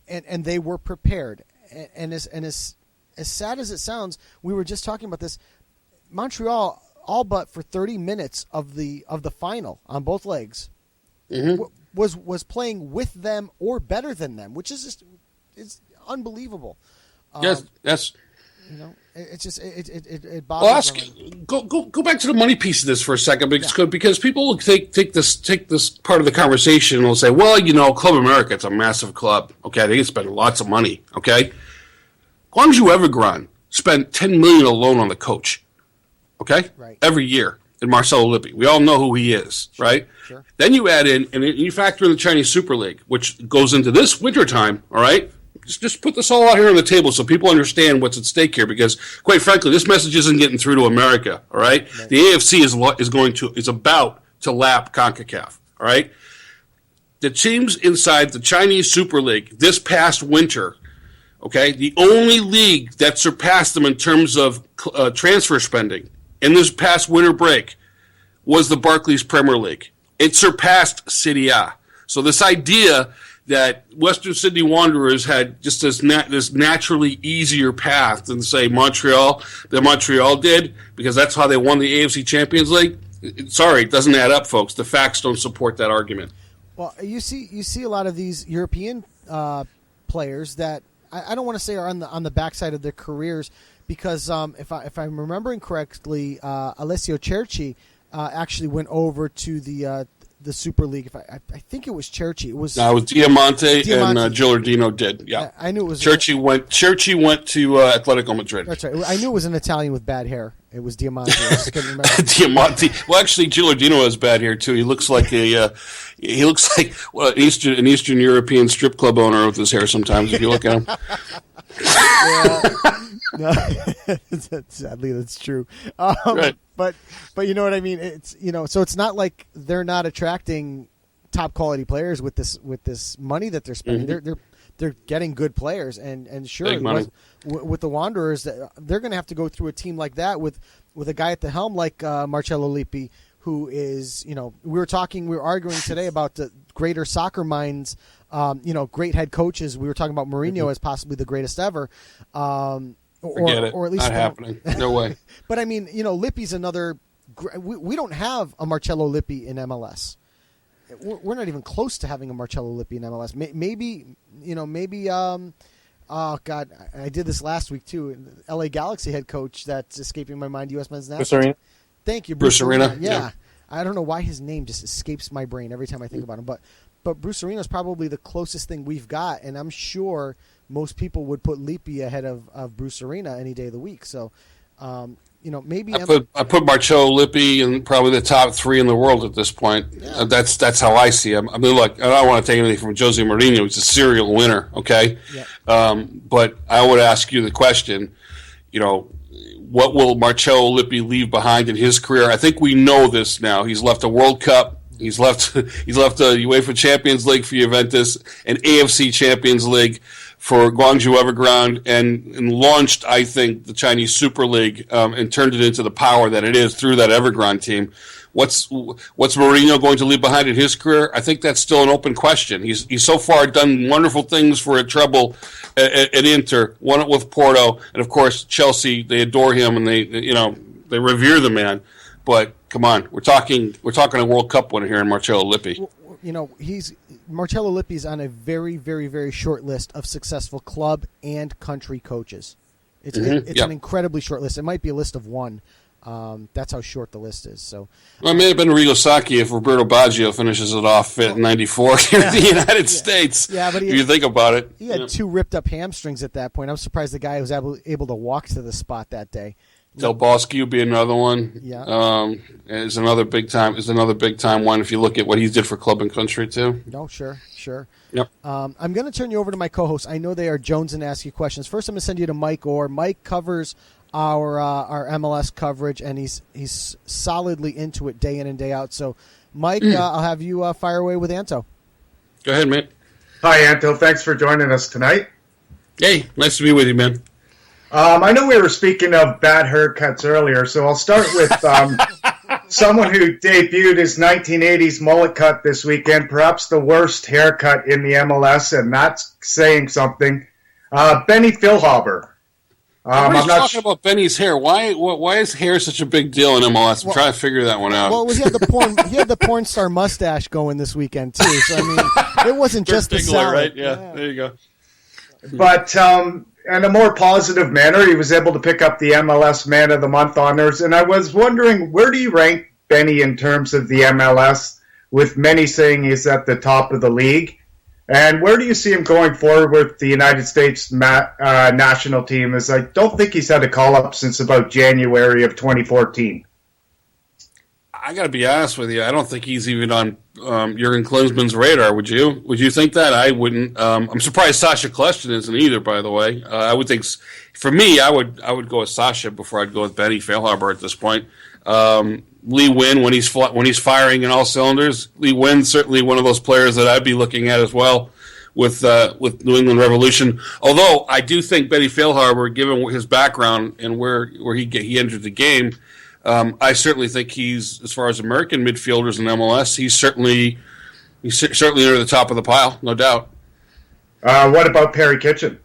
and they were prepared. And as sad as it sounds, we were just talking about this. Montreal, all but for 30 minutes of the final on both legs, was playing with them or better than them, which is it's unbelievable. Yes. It's just it bothers me. Go back to the money piece of this for a second, because people will take this part of the conversation and will say, well, Club America, it's a massive club. Okay, they spend lots of money. Okay, Guangzhou Evergrande spent $10 million alone on the coach. Okay, right. Every year in Marcelo Lippi, we all know who he is, right? Sure. Then you add in and you factor in the Chinese Super League, which goes into this wintertime. All right. Just put this all out here on the table so people understand what's at stake here, because, quite frankly, this message isn't getting through to America, all right? The AFC is about to lap CONCACAF, all right? the teams inside the Chinese Super League this past winter, okay, the only league that surpassed them in terms of transfer spending in this past winter break was the Barclays Premier League. It surpassed Serie A. So this idea that Western Sydney Wanderers had just this naturally easier path than, say, Montreal did, because that's how they won the AFC Champions League. Sorry, it doesn't add up, folks. The facts don't support that argument. Well, you see a lot of these European players that I don't want to say are on the backside of their careers, because if I'm remembering correctly, Alessio Cerci actually went over to the Super League. I think it was Cerci. It was Diamante and Gilardino did. Yeah, I knew it was Cerci went to Atletico Madrid. That's right. I knew it was an Italian with bad hair. It was Diamante. I just couldn't remember. Diamante. Well, actually, Gilardino has bad hair too. He looks like an Eastern European strip club owner with his hair. Sometimes, if you look at him. No, sadly, that's true. Right. But you know what I mean. It's so it's not like they're not attracting top quality players with this money that they're spending. Mm-hmm. They're getting good players, and sure, with the Wanderers, they're going to have to go through a team like that with a guy at the helm like Marcello Lippi, who is we were arguing today about the greater soccer minds, great head coaches. We were talking about Mourinho as possibly the greatest ever. Forget it. Or at least not happening. No way. But I mean, Lippi's another. We don't have a Marcello Lippi in MLS. We're not even close to having a Marcello Lippi in MLS. Maybe. Oh God, I did this last week too. LA Galaxy head coach that's escaping my mind. U.S. men's national. Bruce Arena. Thank you, Bruce Arena. Yeah, I don't know why his name just escapes my brain every time I think about him. But Bruce Arena is probably the closest thing we've got, and I'm sure most people would put Lippi ahead of Bruce Arena any day of the week. So, maybe I put Marcello Lippi in probably the top 3 in the world at this point. Yeah. That's how I see him. I mean, look, I don't want to take anything from Jose Mourinho. He's a serial winner, okay? Yeah. But I would ask you the question, what will Marcello Lippi leave behind in his career? I think we know this now. He's left a World Cup. He's left a UEFA Champions League for Juventus, an AFC Champions League for Guangzhou Evergrande, and launched, I think, the Chinese Super League and turned it into the power that it is through that Evergrande team. What's Mourinho going to leave behind in his career? I think that's still an open question. He's so far done wonderful things for a treble at Inter, won it with Porto, and of course Chelsea. They adore him and they revere the man. But come on, we're talking a World Cup winner here in Marcello Lippi. Marcello Lippi's on a very, very, very short list of successful club and country coaches. It's an incredibly short list. It might be a list of one. That's how short the list is. So, it may have been Arrigo Sacchi if Roberto Baggio finishes it off in '94 here in the United States. Yeah, but if you think about it, he had 2 ripped up hamstrings at that point. I was surprised the guy was able to walk to the spot that day. Del Bosque would be another one. Yeah, is another big time one if you look at what he did for club and country too. No, sure. Yep. I'm going to turn you over to my co-hosts. I know they are jonesing to ask you questions. First, I'm going to send you to Mike Orr. Mike covers our MLS coverage, and he's solidly into it day in and day out. So, Mike, I'll have you fire away with Anto. Go ahead, mate. Hi, Anto. Thanks for joining us tonight. Hey, nice to be with you, man. I know we were speaking of bad haircuts earlier, so I'll start with someone who debuted his 1980s mullet cut this weekend, perhaps the worst haircut in the MLS, and that's saying something. Benny Feilhaber. I'm not talking about Benny's hair. Why is hair such a big deal in MLS? I'm trying to figure that one out. Well, he had the porn star mustache going this weekend too. So I mean, it wasn't just the salad, right? Yeah, there you go. But in a more positive manner, he was able to pick up the MLS Man of the Month honors. And I was wondering, where do you rank Benny in terms of the MLS, with many saying he's at the top of the league? And where do you see him going forward with the United States national team, as I don't think he's had a call-up since about January of 2014? I got to be honest with you. I don't think he's even on Jurgen Klinsmann's radar. Would you? Would you think that? I wouldn't. I'm surprised Sasha Kljestan isn't either. By the way, I would think for me, I would go with Sasha before I'd go with Benny Feilhaber at this point. Lee Nguyen when he's firing in all cylinders. Lee Nguyen's certainly one of those players that I'd be looking at as well with New England Revolution. Although I do think Benny Feilhaber, given his background and where he entered the game, I certainly think he's, as far as American midfielders in MLS, he's certainly near the top of the pile, no doubt. What about Perry Kitchen?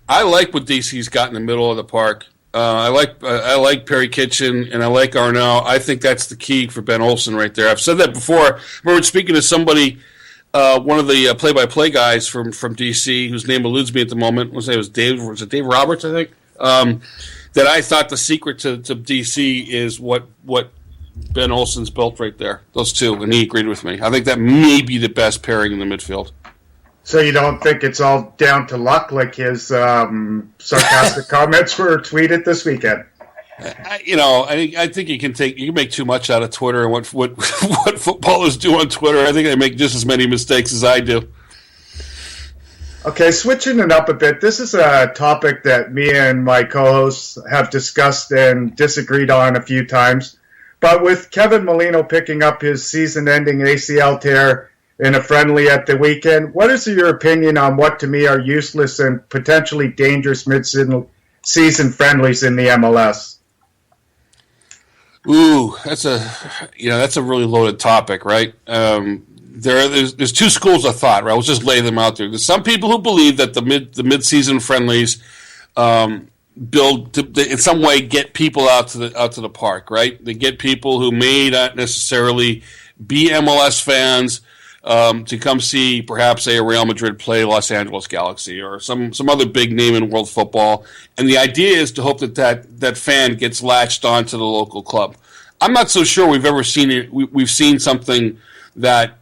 I like what DC's got in the middle of the park. I like Perry Kitchen, and I like Arnaud. I think that's the key for Ben Olsen right there. I've said that before. I remember speaking to somebody, one of the play-by-play guys from DC, whose name eludes me at the moment. Was it Dave Roberts, I think? That I thought the secret to DC is what Ben Olsen's built right there. Those two, and he agreed with me. I think that may be the best pairing in the midfield. So you don't think it's all down to luck, like his sarcastic comments were tweeted this weekend? I think you can make too much out of Twitter and what footballers do on Twitter. I think they make just as many mistakes as I do. Okay, switching it up a bit. This is a topic that me and my co-hosts have discussed and disagreed on a few times. But with Kevin Molino picking up his season-ending ACL tear in a friendly at the weekend, what is your opinion on what to me are useless and potentially dangerous mid-season friendlies in the MLS? Ooh, that's a really loaded topic, right? There's two schools of thought, right? Let's just lay them out there. There's some people who believe that the mid-season friendlies in some way get people out to the park, right? They get people who may not necessarily be MLS fans to come see perhaps a Real Madrid play Los Angeles Galaxy or some other big name in world football. And the idea is to hope that fan gets latched on to the local club. I'm not so sure we've ever seen it. We've seen something that,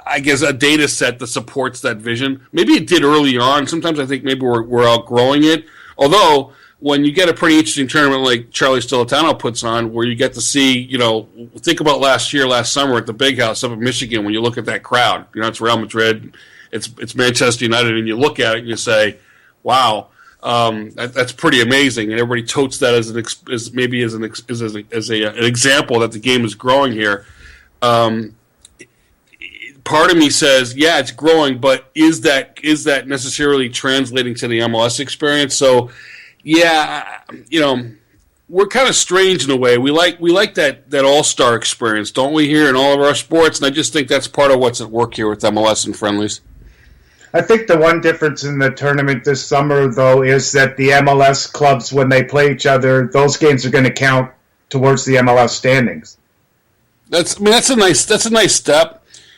I guess, a data set that supports that vision. Maybe it did early on. Sometimes I think maybe we're outgrowing it. Although, when you get a pretty interesting tournament like Charlie Stilitano puts on, where you get to see, think about last summer at the Big House up in Michigan, when you look at that crowd. It's Real Madrid, it's Manchester United, and you look at it and you say, wow, that's pretty amazing. And everybody totes that as an example that the game is growing here. Part of me says, yeah, it's growing, but is that necessarily translating to the MLS experience? So, yeah, we're kind of strange in a way. We like that all-star experience, don't we, here in all of our sports? And I just think that's part of what's at work here with MLS and friendlies. I think the one difference in the tournament this summer, though, is that the MLS clubs, when they play each other, those games are going to count towards the MLS standings. That's a nice step.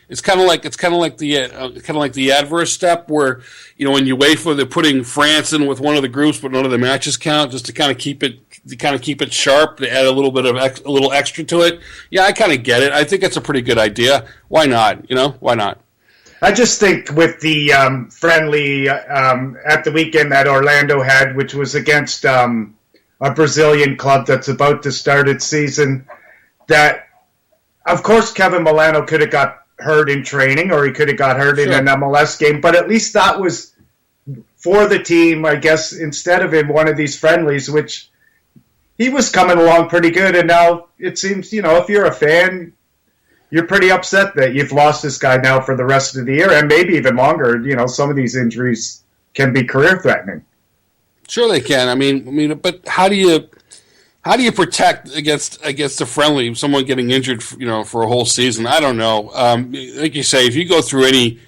It's kind of like the adverse step where, when you wait for putting France in with one of the groups, but none of the matches count, just to kind of keep it sharp, to add a little extra to it. Yeah, I kind of get it. I think it's a pretty good idea. Why not? Why not? I just think with the friendly at the weekend that Orlando had, which was against a Brazilian club that's about to start its season, that of course Kevin Molino could have got hurt in training, or he could have got hurt in an MLS game, but at least that was for the team, I guess, instead of in one of these friendlies, which he was coming along pretty good. And now it seems, if you're a fan, you're pretty upset that you've lost this guy now for the rest of the year, and maybe even longer. Some of these injuries can be career threatening. Sure they can. I mean, but how do you protect against a friendly, someone getting injured, for a whole season? I don't know. Like you say, if you go through any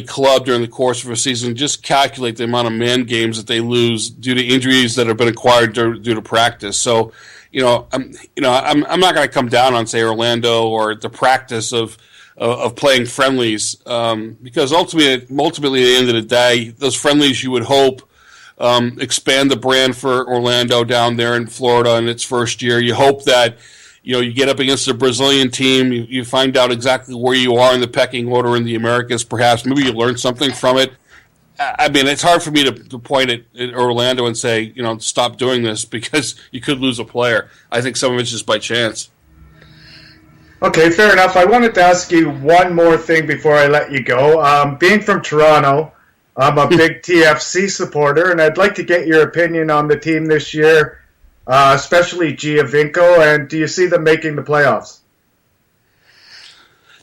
club during the course of a season, just calculate the amount of man games that they lose due to injuries that have been acquired due to practice. So, I'm not going to come down on, say, Orlando or the practice of playing friendlies, because ultimately at the end of the day, those friendlies, you would hope, expand the brand for Orlando down there in Florida in its first year. You hope that you get up against a Brazilian team, you find out exactly where you are in the pecking order in the Americas. Perhaps maybe you learn something from it. I mean, it's hard for me to point at Orlando and say, stop doing this, because you could lose a player. I think some of it's just by chance. Okay, fair enough. I wanted to ask you one more thing before I let you go. Being from Toronto, I'm a big TFC supporter, and I'd like to get your opinion on the team this year. especially Giovinco, and do you see them making the playoffs?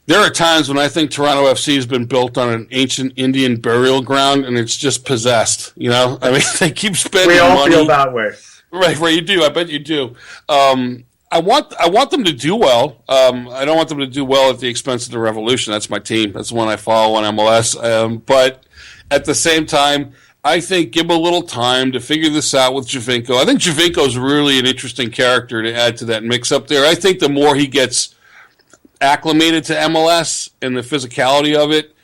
There are times when I think Toronto FC has been built on an ancient Indian burial ground, and it's just possessed. You know, I mean, they keep spending money. We all feel that way. Right, you do. I bet you do. I want them to do well. I don't want them to do well at the expense of the Revolution. That's my team. That's the one I follow on MLS. But at the same time, I think give him a little time to figure this out with Giovinco. I think Giovinco is really an interesting character to add to that mix up there. I think the more he gets acclimated to MLS and the physicality of it,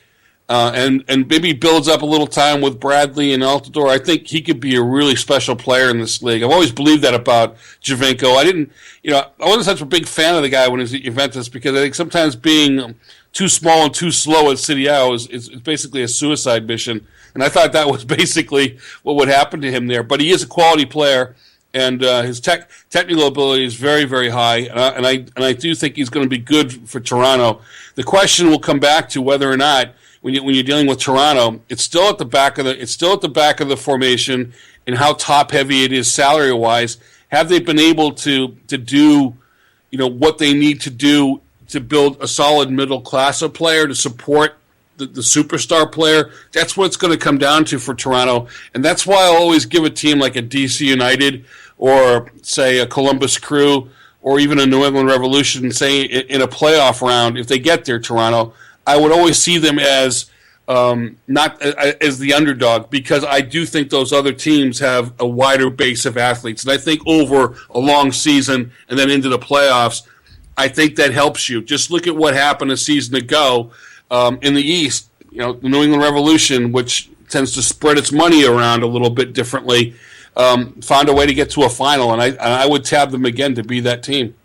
and maybe builds up a little time with Bradley and Altidore, I think he could be a really special player in this league. I've always believed that about Giovinco. I wasn't such a big fan of the guy when he was at Juventus because I think sometimes being too small and too slow at Serie A is basically a suicide mission. And I thought that was basically what would happen to him there. But he is a quality player, and his technical ability is very, very high. And I do think he's going to be good for Toronto. The question will come back to whether or not, when you're dealing with Toronto, it's still at the back of the formation, and how top heavy it is salary wise. Have they been able to do, what they need to do to build a solid middle class of player to support the superstar player? That's what it's going to come down to for Toronto, and that's why I'll always give a team like a DC United or say a Columbus Crew or even a New England Revolution, say in a playoff round, if they get there, Toronto, I would always see them as not as the underdog, because I do think those other teams have a wider base of athletes, and I think over a long season and then into the playoffs, I think that helps you. Just look at what happened a season ago in the East. The New England Revolution, which tends to spread its money around a little bit differently, found a way to get to a final, and I would tab them again to be that team.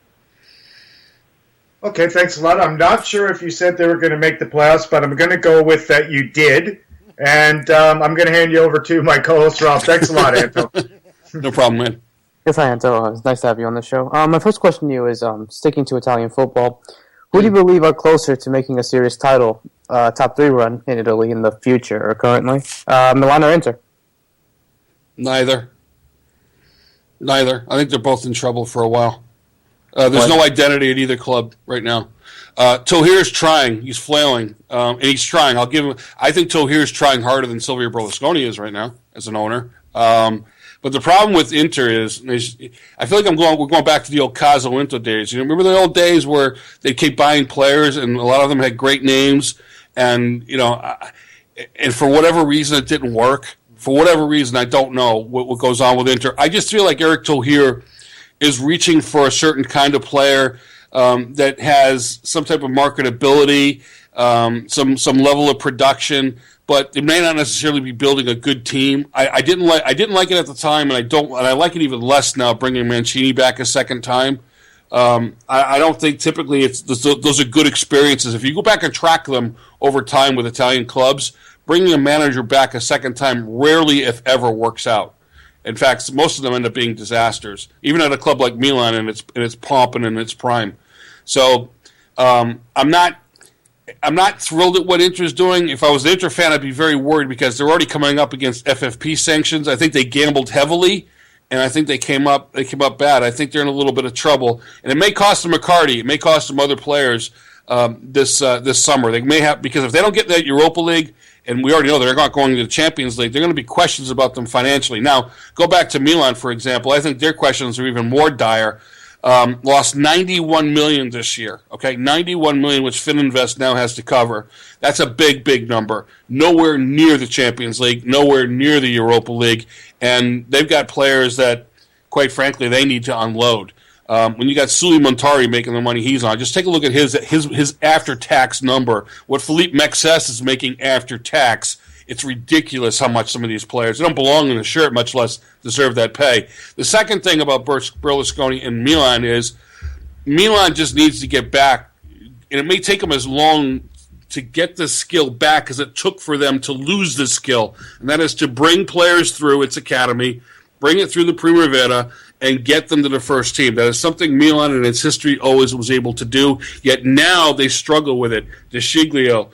Okay, thanks a lot. I'm not sure if you said they were going to make the playoffs, but I'm going to go with that you did. And I'm going to hand you over to my co-host, Rob. Thanks a lot, Anto. No problem, man. Yes, hi, Anto. It's nice to have you on the show. My first question to you is, sticking to Italian football, who do you believe are closer to making a serious title, top three run in Italy in the future or currently? Milan or Inter? Neither. I think they're both in trouble for a while. There's no identity at either club right now. Tahir's trying. He's flailing, and he's trying. I'll give him. I think Tahir's trying harder than Silvio Berlusconi is right now as an owner. But the problem with Inter is I feel like we're going back to the old Caso Inter days. Remember the old days where they kept buying players, and a lot of them had great names, and and for whatever reason it didn't work. For whatever reason, I don't know what goes on with Inter. I just feel like Eric Tahir is reaching for a certain kind of player that has some type of marketability, some level of production, but it may not necessarily be building a good team. I didn't like it at the time, and I like it even less now. Bringing Mancini back a second time, I don't think typically those are good experiences. If you go back and track them over time with Italian clubs, bringing a manager back a second time rarely, if ever, works out. In fact, most of them end up being disasters, even at a club like Milan in its pomp and in its prime. So I'm not thrilled at what Inter's doing. If I was an Inter fan, I'd be very worried because they're already coming up against FFP sanctions. I think they gambled heavily, and I think they came up bad. I think they're in a little bit of trouble, and it may cost them McCarty. It may cost them other players this summer. They may have, because if they don't get that Europa League, and we already know they're not going to the Champions League, there are going to be questions about them financially. Now, go back to Milan, for example. I think their questions are even more dire. Lost $91 million this year. Okay, $91 million, which Fininvest now has to cover. That's a big, big number. Nowhere near the Champions League, nowhere near the Europa League, and they've got players that, quite frankly, they need to unload. When you got Suli Montari making the money he's on, just take a look at his after-tax number. What Philippe Mexes is making after tax, it's ridiculous how much some of these players, they don't belong in the shirt, much less deserve that pay. The second thing about Berlusconi and Milan is Milan just needs to get back, and it may take them as long to get the skill back as it took for them to lose the skill, and that is to bring players through its academy, bring it through the Primavera, and get them to the first team. That is something Milan in its history always was able to do, yet now they struggle with it. De Sciglio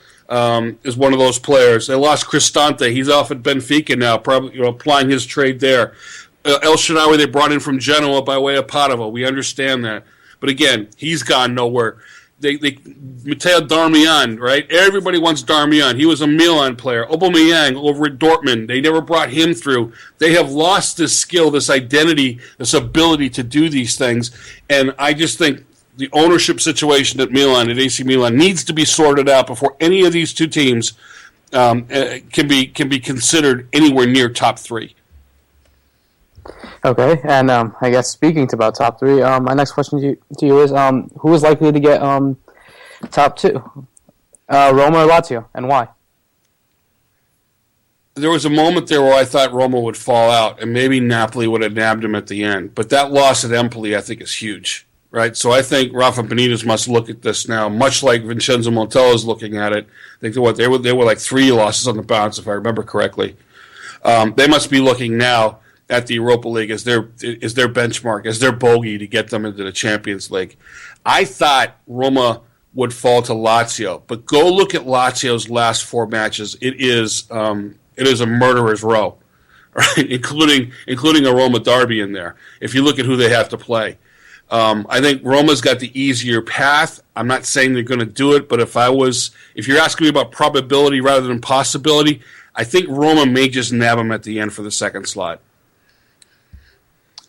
is one of those players. They lost Cristante. He's off at Benfica now, probably applying his trade there. El Shaarawy they brought in from Genoa by way of Padova. We understand that. But again, he's gone nowhere. Matteo Darmian, right? Everybody wants Darmian. He was a Milan player. Aubameyang over at Dortmund. They never brought him through. They have lost this skill, this identity, this ability to do these things. And I just think the ownership situation at Milan, at AC Milan, needs to be sorted out before any of these two teams can be considered anywhere near top three. Okay, and I guess speaking about top three, my next question to you is who is likely to get top two, Roma or Lazio, and why? There was a moment there where I thought Roma would fall out, and maybe Napoli would have nabbed him at the end. But that loss at Empoli, I think, is huge, right? So I think Rafa Benitez must look at this now, much like Vincenzo Montella is looking at it. I think they were like 3 losses on the bounce, if I remember correctly. They must be looking now at the Europa League as their benchmark, as their bogey to get them into the Champions League. I thought Roma would fall to Lazio, but go look at Lazio's last 4 matches. It is a murderer's row, right? including a Roma derby in there. If you look at who they have to play, I think Roma's got the easier path. I'm not saying they're going to do it, but if you're asking me about probability rather than possibility, I think Roma may just nab them at the end for the second slot.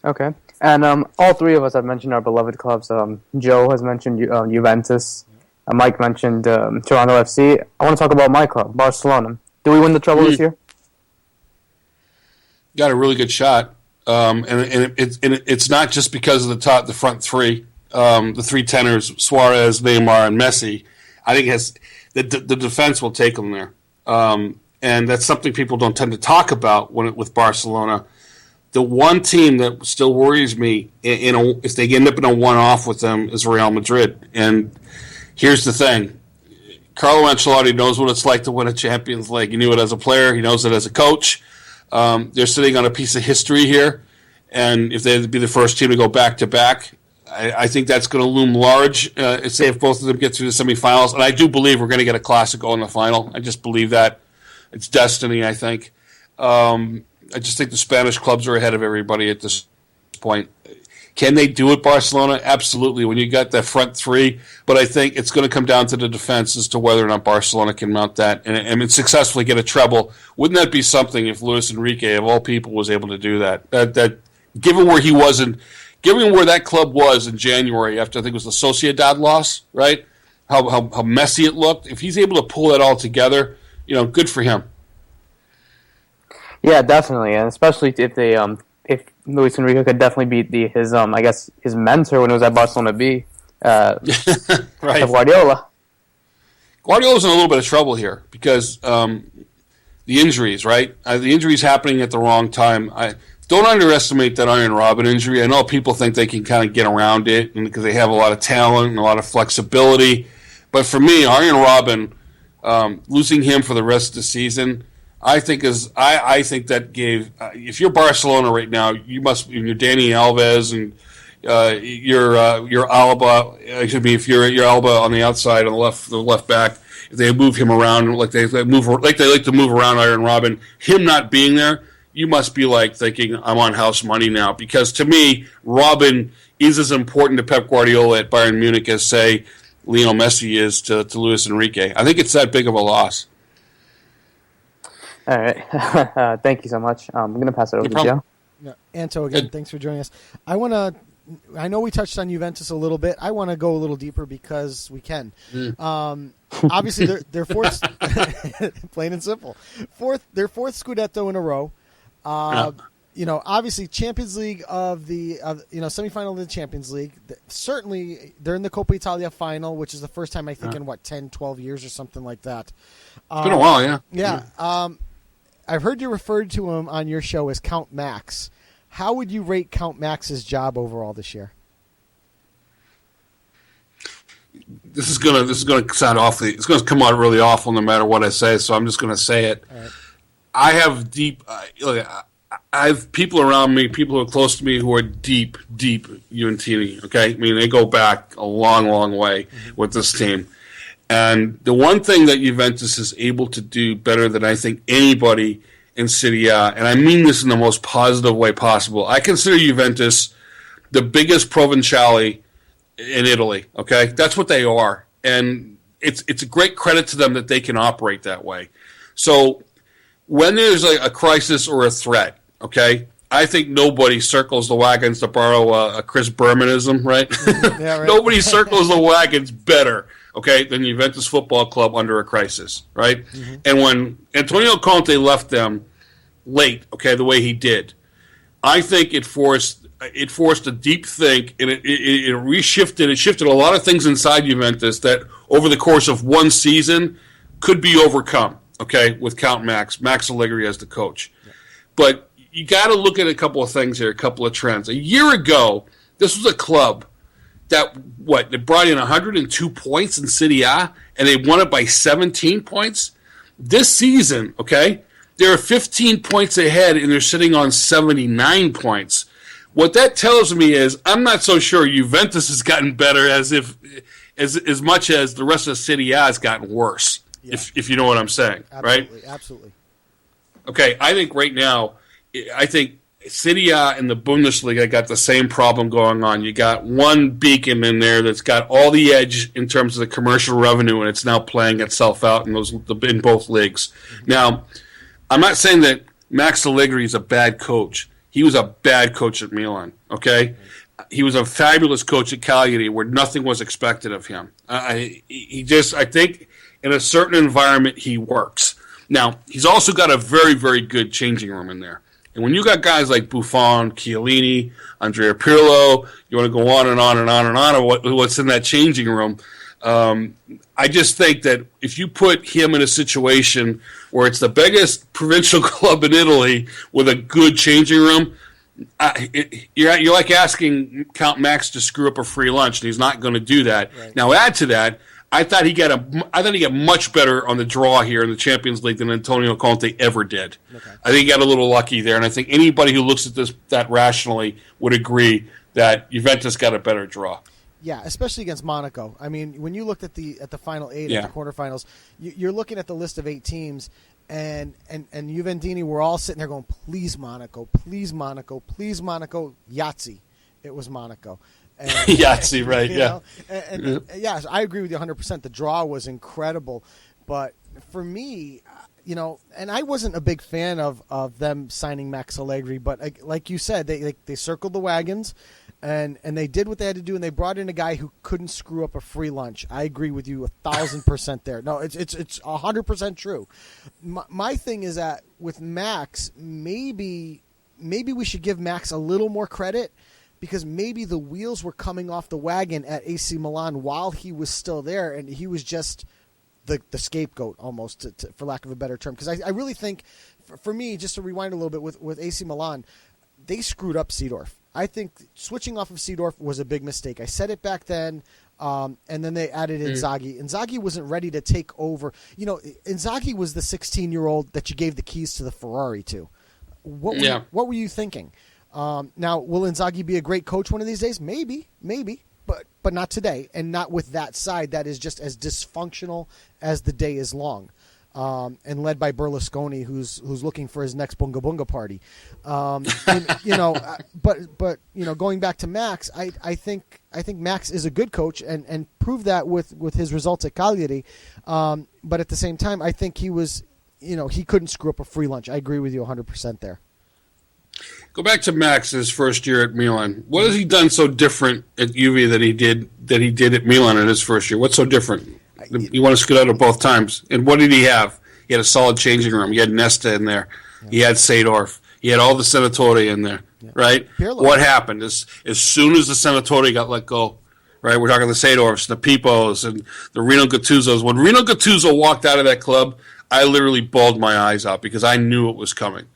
Okay. And all three of us have mentioned our beloved clubs. Joe has mentioned Juventus. Mike mentioned Toronto FC. I want to talk about my club, Barcelona. Do we win the treble this year? Got a really good shot. And it's not just because of the front three, the 3 tenors, Suarez, Neymar, and Messi. I think the defense will take them there. And that's something people don't tend to talk about with Barcelona. The one team that still worries me, if they end up in a one-off with them, is Real Madrid. And here's the thing. Carlo Ancelotti knows what it's like to win a Champions League. He knew it as a player. He knows it as a coach. They're sitting on a piece of history here. And if they'd be the first team to go back-to-back, I think that's going to loom large, say if both of them get through the semifinals. And I do believe we're going to get a Clasico in the final. I just believe that. It's destiny, I think. I just think the Spanish clubs are ahead of everybody at this point. Can they do it, Barcelona? Absolutely, when you got that front 3. But I think it's going to come down to the defense as to whether or not Barcelona can mount that and successfully get a treble. Wouldn't that be something if Luis Enrique, of all people, was able to do that? That given where he was given where that club was in January after I think it was the Sociedad loss, right? How messy it looked. If he's able to pull that all together, good for him. Yeah, definitely, and especially if Luis Enrique could definitely be his mentor when he was at Barcelona B, right? Guardiola. Guardiola's in a little bit of trouble here because the injuries, right? The injuries happening at the wrong time. Don't underestimate that Iron Robin injury. I know people think they can kind of get around it because they have a lot of talent and a lot of flexibility, but for me, Iron Robin, losing him for the rest of the season, I think that gave. If you're Barcelona right now, you must. You're Dani Alves and you're Alaba. If you're Alaba on the outside on the left back, if they move him around like they like to move around Iron Robin, him not being there, you must be like thinking I'm on house money now. Because to me, Robin is as important to Pep Guardiola at Bayern Munich as say Lionel Messi is to Luis Enrique. I think it's that big of a loss. All right. Thank you so much. I'm going to pass it over to Joe. No, Anto, again, thanks for joining us. I know we touched on Juventus a little bit. I want to go a little deeper because we can. Obviously, they're fourth, plain and simple. Their fourth Scudetto in a row. Obviously, Champions League semifinal of the Champions League. Certainly, they're in the Coppa Italia final, which is the first time I think in 10, 12 years or something like that. It's been a while, yeah. Yeah. I've heard you referred to him on your show as Count Max. How would you rate Count Max's job overall this year? This is gonna sound awfully. It's gonna come out really awful no matter what I say. So I'm just gonna say it. Right. I have deep. I have people around me, people who are close to me, who are deep Juventini. Okay, I mean they go back a long way with this team. And the one thing that Juventus is able to do better than I think anybody in Serie A, and I mean this in the most positive way possible. I consider Juventus the biggest provinciale in Italy. Okay, that's what they are, and it's a great credit to them that they can operate that way. So when there's a crisis or a threat, okay, I think nobody circles the wagons, to borrow a Chris Bermanism, right? Yeah, right. Nobody circles the wagons better, okay, than Juventus Football Club under a crisis, right? Mm-hmm. And when Antonio Conte left them late, okay, the way he did, I think it forced a deep think, and it shifted a lot of things inside Juventus that over the course of one season could be overcome, okay, with Count Max Allegri as the coach. Yeah. But you got to look at a couple of things here, a couple of trends. A year ago, this was a club that brought in 102 points in Serie A, and they won it by 17 points. This season, okay, they're 15 points ahead, and they're sitting on 79 points. What that tells me is I'm not so sure Juventus has gotten better as much as the rest of Serie A has gotten worse, if you know what I'm saying, absolutely, right? Absolutely. Okay, I think right now, Serie A and the Bundesliga got the same problem going on. You got one beacon in there that's got all the edge in terms of the commercial revenue, and it's now playing itself out in both leagues. Mm-hmm. Now, I'm not saying that Max Allegri is a bad coach. He was a bad coach at Milan, okay? He was a fabulous coach at Cagliari where nothing was expected of him. I think in a certain environment he works. Now, he's also got a very, very good changing room in there. And when you got guys like Buffon, Chiellini, Andrea Pirlo, you want to go on and on and on and on of what's in that changing room, I just think that if you put him in a situation where it's the biggest provincial club in Italy with a good changing room, you're like asking Count Max to screw up a free lunch, and he's not going to do that. Right. Now, add to that, I thought he got much better on the draw here in the Champions League than Antonio Conte ever did. Okay. I think he got a little lucky there, and I think anybody who looks at that rationally would agree that Juventus got a better draw. Yeah, especially against Monaco. I mean, when you looked at the final eight, at the quarterfinals, you're looking at the list of 8 teams, and Juventini were all sitting there going, please Monaco, please Monaco, please Monaco, Yahtzee. It was Monaco. And, Yahtzee, right, yeah. Yes, I agree with you 100%. The draw was incredible. But for me, and I wasn't a big fan of them signing Max Allegri, but like you said, they circled the wagons. And they did what they had to do, and they brought in a guy who couldn't screw up a free lunch. I agree with you 1,000% there. No, it's 100% true. My thing is that with Max, maybe we should give Max a little more credit because maybe the wheels were coming off the wagon at AC Milan while he was still there, and he was just the scapegoat almost, for lack of a better term. Because I really think, for me, just to rewind a little bit with AC Milan, they screwed up Seedorf. I think switching off of Seedorf was a big mistake. I said it back then, and then they added Inzaghi. Inzaghi wasn't ready to take over. Inzaghi was the 16-year-old that you gave the keys to the Ferrari to. What were you thinking? Now, will Inzaghi be a great coach one of these days? Maybe, but not today, and not with that side that is just as dysfunctional as the day is long. And led by Berlusconi, who's looking for his next bunga bunga party, but going back to Max, I think Max is a good coach and proved that with his results at Cagliari, but at the same time, I think he was, he couldn't screw up a free lunch. I agree with you 100% there. Go back to Max's first year at Milan. What has he done so different at Juve that he did at Milan in his first year? What's so different? You want to scoot out of both times. And what did he have? He had a solid changing room. He had Nesta in there. Yeah. He had Seedorf. He had all the Senatori in there, right? Pirlo. What happened? As soon as the Senatori got let go, right? We're talking the Seedorfs, the Pipos, and the Rino Gattusos. When Rino Gattuso walked out of that club, I literally bawled my eyes out because I knew it was coming,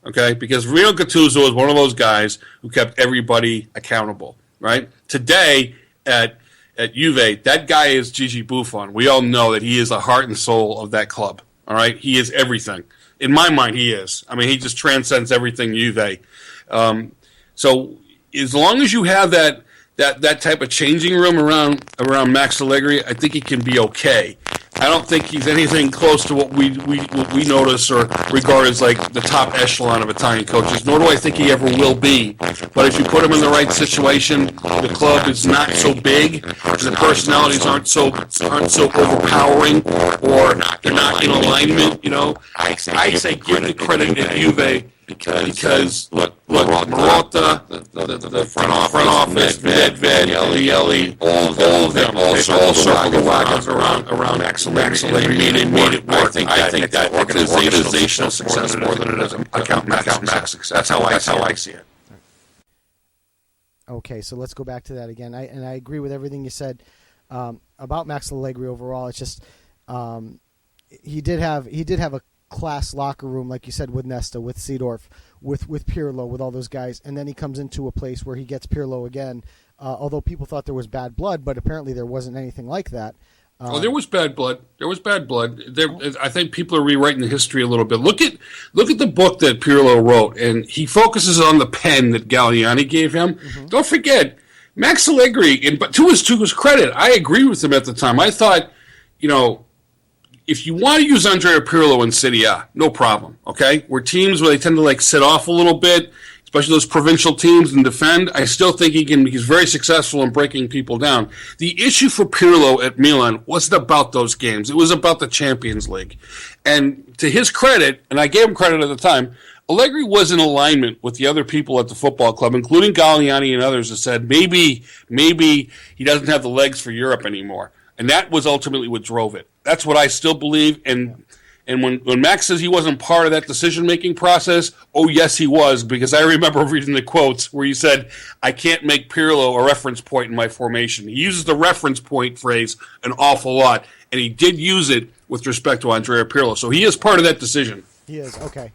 okay? Because Rino Gattuso was one of those guys who kept everybody accountable, right? Today at Juve, that guy is Gigi Buffon. We all know that he is the heart and soul of that club. All right, he is everything. In my mind, he is. I mean, he just transcends everything Juve. So as long as you have that type of changing room around Max Allegri, I think he can be okay. I don't think he's anything close to what we notice or regard as like the top echelon of Italian coaches. Nor do I think he ever will be. But if you put him in the right situation, the club is not so big, and the personalities aren't so overpowering, or they're not in alignment. I say give the credit to Juve. Because look, Marotta, the front office, Nedved, Eli, all of them, all circle the wagons around Max Allegri, made it work. I think that organizational success more than it is account max success. That's how I see it. Okay, so let's go back to that again. I agree with everything you said about Max Allegri overall. It's just he did have a class locker room, like you said, with Nesta, with Seedorf, with Pirlo, with all those guys, and then he comes into a place where he gets Pirlo again. Although people thought there was bad blood, but apparently there wasn't anything like that. There was bad blood. I think people are rewriting the history a little bit. Look at the book that Pirlo wrote, and he focuses on the pen that Galliani gave him. Mm-hmm. Don't forget, Max Allegri, but to his credit, I agree with him at the time. I thought, if you want to use Andrea Pirlo in Serie A, no problem, okay? We're teams where they tend to sit off a little bit, especially those provincial teams, and defend. I still think he's very successful in breaking people down. The issue for Pirlo at Milan wasn't about those games. It was about the Champions League. And to his credit, and I gave him credit at the time, Allegri was in alignment with the other people at the football club, including Galliani and others, that said maybe he doesn't have the legs for Europe anymore. And that was ultimately what drove it. That's what I still believe. And when Max says he wasn't part of that decision-making process, oh, yes, he was, because I remember reading the quotes where he said, I can't make Pirlo a reference point in my formation. He uses the reference point phrase an awful lot, and he did use it with respect to Andrea Pirlo. So he is part of that decision. He is, okay.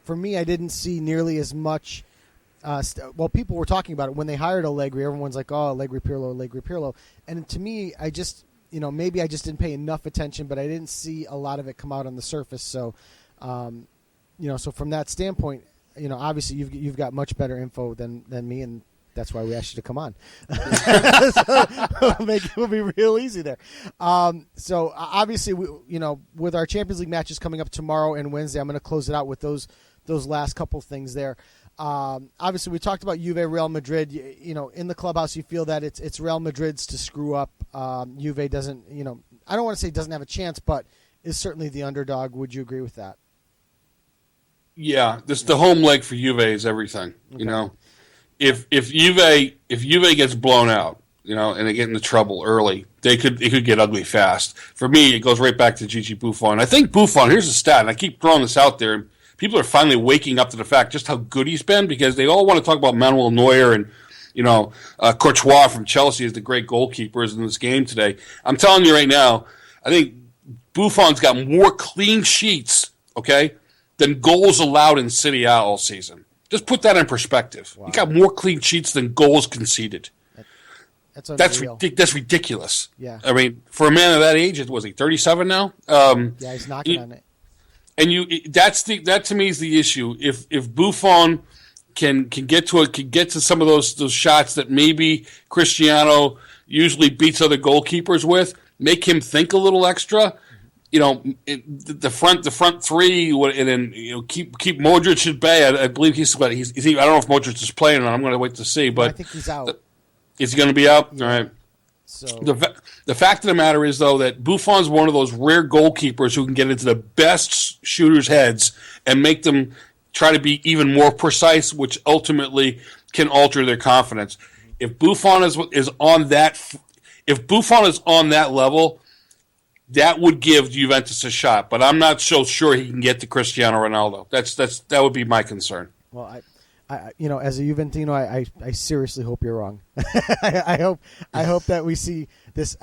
For me, I didn't see nearly as much. People were talking about it when they hired Allegri. Everyone's like, "Oh, Allegri Pirlo." And to me, I just, maybe I just didn't pay enough attention, but I didn't see a lot of it come out on the surface. So, so from that standpoint, obviously you've got much better info than me, and that's why we asked you to come on. It will be real easy there. So obviously, with our Champions League matches coming up tomorrow and Wednesday, I'm going to close it out with those last couple things there. Obviously, we talked about Juve, Real Madrid. In the clubhouse, you feel that it's Real Madrid's to screw up. Juve doesn't, I don't want to say doesn't have a chance, but is certainly the underdog. Would you agree with that? Yeah, the home leg for Juve is everything. Okay. If Juve gets blown out, and they get into trouble early, it could get ugly fast. For me, it goes right back to Gigi Buffon. I think Buffon. Here's a stat, and I keep throwing this out there. People are finally waking up to the fact just how good he's been, because they all want to talk about Manuel Neuer and, Courtois from Chelsea as the great goalkeepers in this game today. I'm telling you right now, I think Buffon's got more clean sheets, okay, than goals allowed in Serie A all season. Just put that in perspective. Wow. He got more clean sheets than goals conceded. That's ridiculous. Yeah. I mean, for a man of that age, was he 37 now? Yeah, he's knocking on it. And that to me is the issue. If Buffon can get to some of those shots that maybe Cristiano usually beats other goalkeepers with, make him think a little extra. The front three, and then keep Modric at bay. I believe he's I don't know if Modric is playing or not. I'm going to wait to see. But I think he's out. Is he going to be out? Yeah. All right. So the fact of the matter is, though, that Buffon's one of those rare goalkeepers who can get into the best shooters' heads and make them try to be even more precise, which ultimately can alter their confidence. If Buffon is on that level, that would give Juventus a shot. But I'm not so sure he can get to Cristiano Ronaldo. That would be my concern. Well, I as a Juventino, I seriously hope you're wrong. I hope that we see this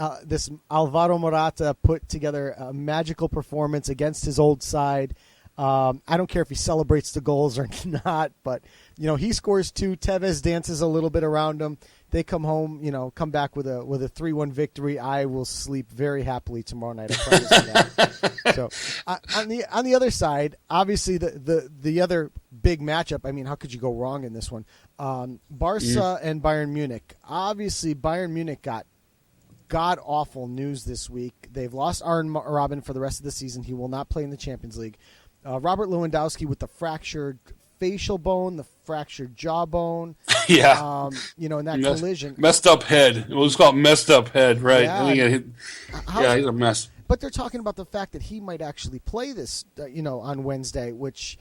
Alvaro Morata put together a magical performance against his old side. I don't care if he celebrates the goals or not, but he scores 2. Tevez dances a little bit around him. They come home, come back with a 3-1 victory. I will sleep very happily tomorrow night. I promise you that. So on the other side, obviously the other big matchup. I mean, how could you go wrong in this one? Barca and Bayern Munich. Obviously, Bayern Munich got god-awful news this week. They've lost Arjen Robben for the rest of the season. He will not play in the Champions League. Robert Lewandowski with the fractured facial bone, the fractured jawbone. Yeah. In that collision. Messed up head. It was called messed up head, right? Yeah, he's a mess. But they're talking about the fact that he might actually play this, on Wednesday, which,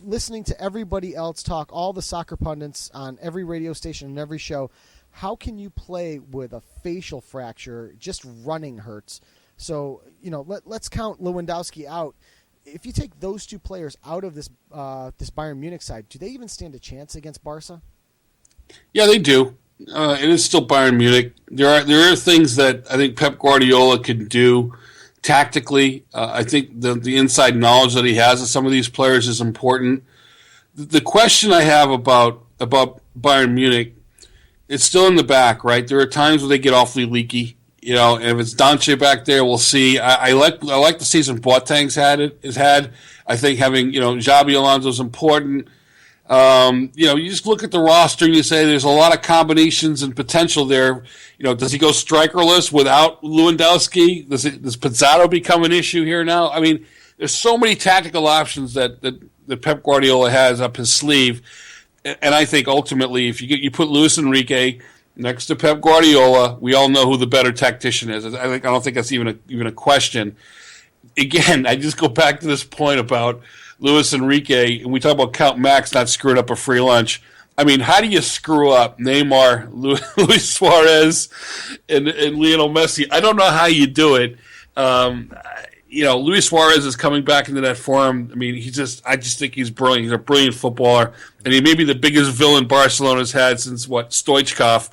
listening to everybody else talk, all the soccer pundits on every radio station and every show, how can you play with a facial fracture? Just running hurts. So, let's count Lewandowski out. If you take those two players out of this Bayern Munich side, do they even stand a chance against Barca? Yeah, they do. It is still Bayern Munich. There are things that I think Pep Guardiola can do tactically. I think the inside knowledge that he has of some of these players is important. The question I have about Bayern Munich, it's still in the back, right? There are times where they get awfully leaky. And if it's Dante back there, we'll see. I like the season Boateng's had. I think having Xabi Alonso is important. You just look at the roster and you say there's a lot of combinations and potential there. Does he go strikerless without Lewandowski? Does Pizarro become an issue here now? I mean, there's so many tactical options that Pep Guardiola has up his sleeve, and I think ultimately, if you put Luis Enrique next to Pep Guardiola, we all know who the better tactician is. I don't think that's even a question. Again, I just go back to this point about Luis Enrique, and we talk about Count Max not screwing up a free lunch. I mean, how do you screw up Neymar, Luis Suarez, and Lionel Messi? I don't know how you do it. Luis Suarez is coming back into that form. I mean, I just think he's brilliant. He's a brilliant footballer, and he may be the biggest villain Barcelona's had since Stoichkov.